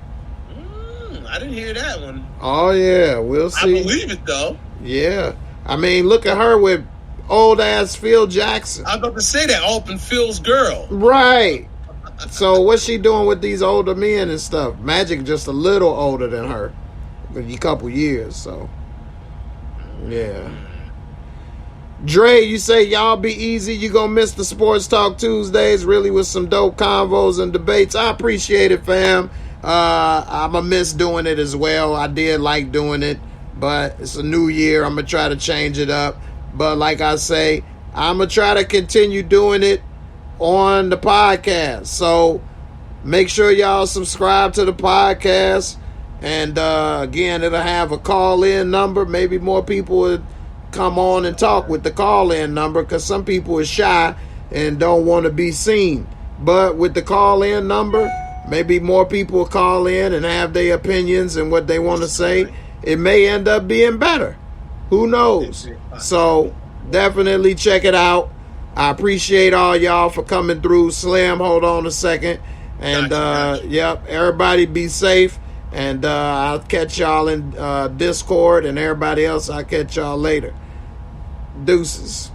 I didn't hear that one. Oh, yeah. We'll see. I believe it, though. Yeah. I mean, look at her with old-ass Phil Jackson. I was about to say that. Open Phil's girl. Right. So what's she doing with these older men and stuff? Magic just a little older than her. A couple years, so. Yeah. Dre, you say y'all be easy. You gonna miss the Sports Talk Tuesdays, really, with some dope convos and debates. I appreciate it, fam. I'm gonna miss doing it as well. I did like doing it, but it's a new year. I'm gonna try to change it up. But like I say, I'm going to try to continue doing it on the podcast. So make sure y'all subscribe to the podcast. And again, it'll have a call-in number. Maybe more people would come on and talk with the call-in number, because some people are shy and don't want to be seen. But with the call-in number, maybe more people will call in and have their opinions and what they want to say. It may end up being better. Who knows? So definitely check it out. I appreciate all y'all for coming through. Slim, hold on a second. And yep, everybody be safe. And I'll catch y'all in Discord, and everybody else, I'll catch y'all later. Deuces.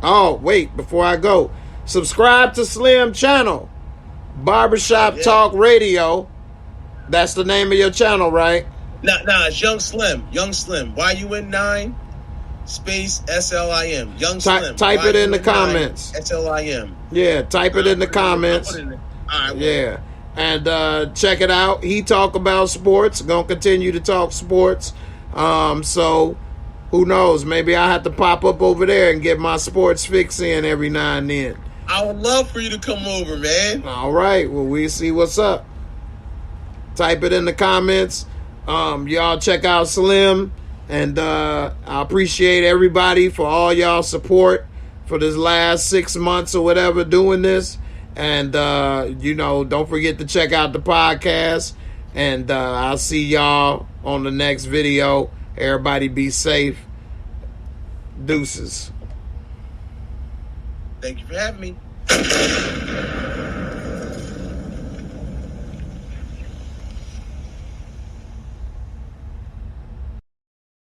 Oh, wait, before I go, subscribe to Slim channel, Barbershop Talk Radio. That's the name of your channel, right? Nah, it's Young Slim. Young Slim. YUN9 space SLIM. Young Slim. Type it in the comments. SLIM. Yeah, type it in the comments. All right. Yeah. And check it out. He talk about sports. Gonna continue to talk sports. So who knows? Maybe I have to pop up over there and get my sports fix in every now and then. I would love for you to come over, man. All right. Well, we'll see what's up. Type it in the comments. Y'all check out Slim. And I appreciate everybody for all y'all support for this last 6 months or whatever doing this. And, don't forget to check out the podcast. And I'll see y'all on the next video. Everybody be safe. Deuces. Thank you for having me.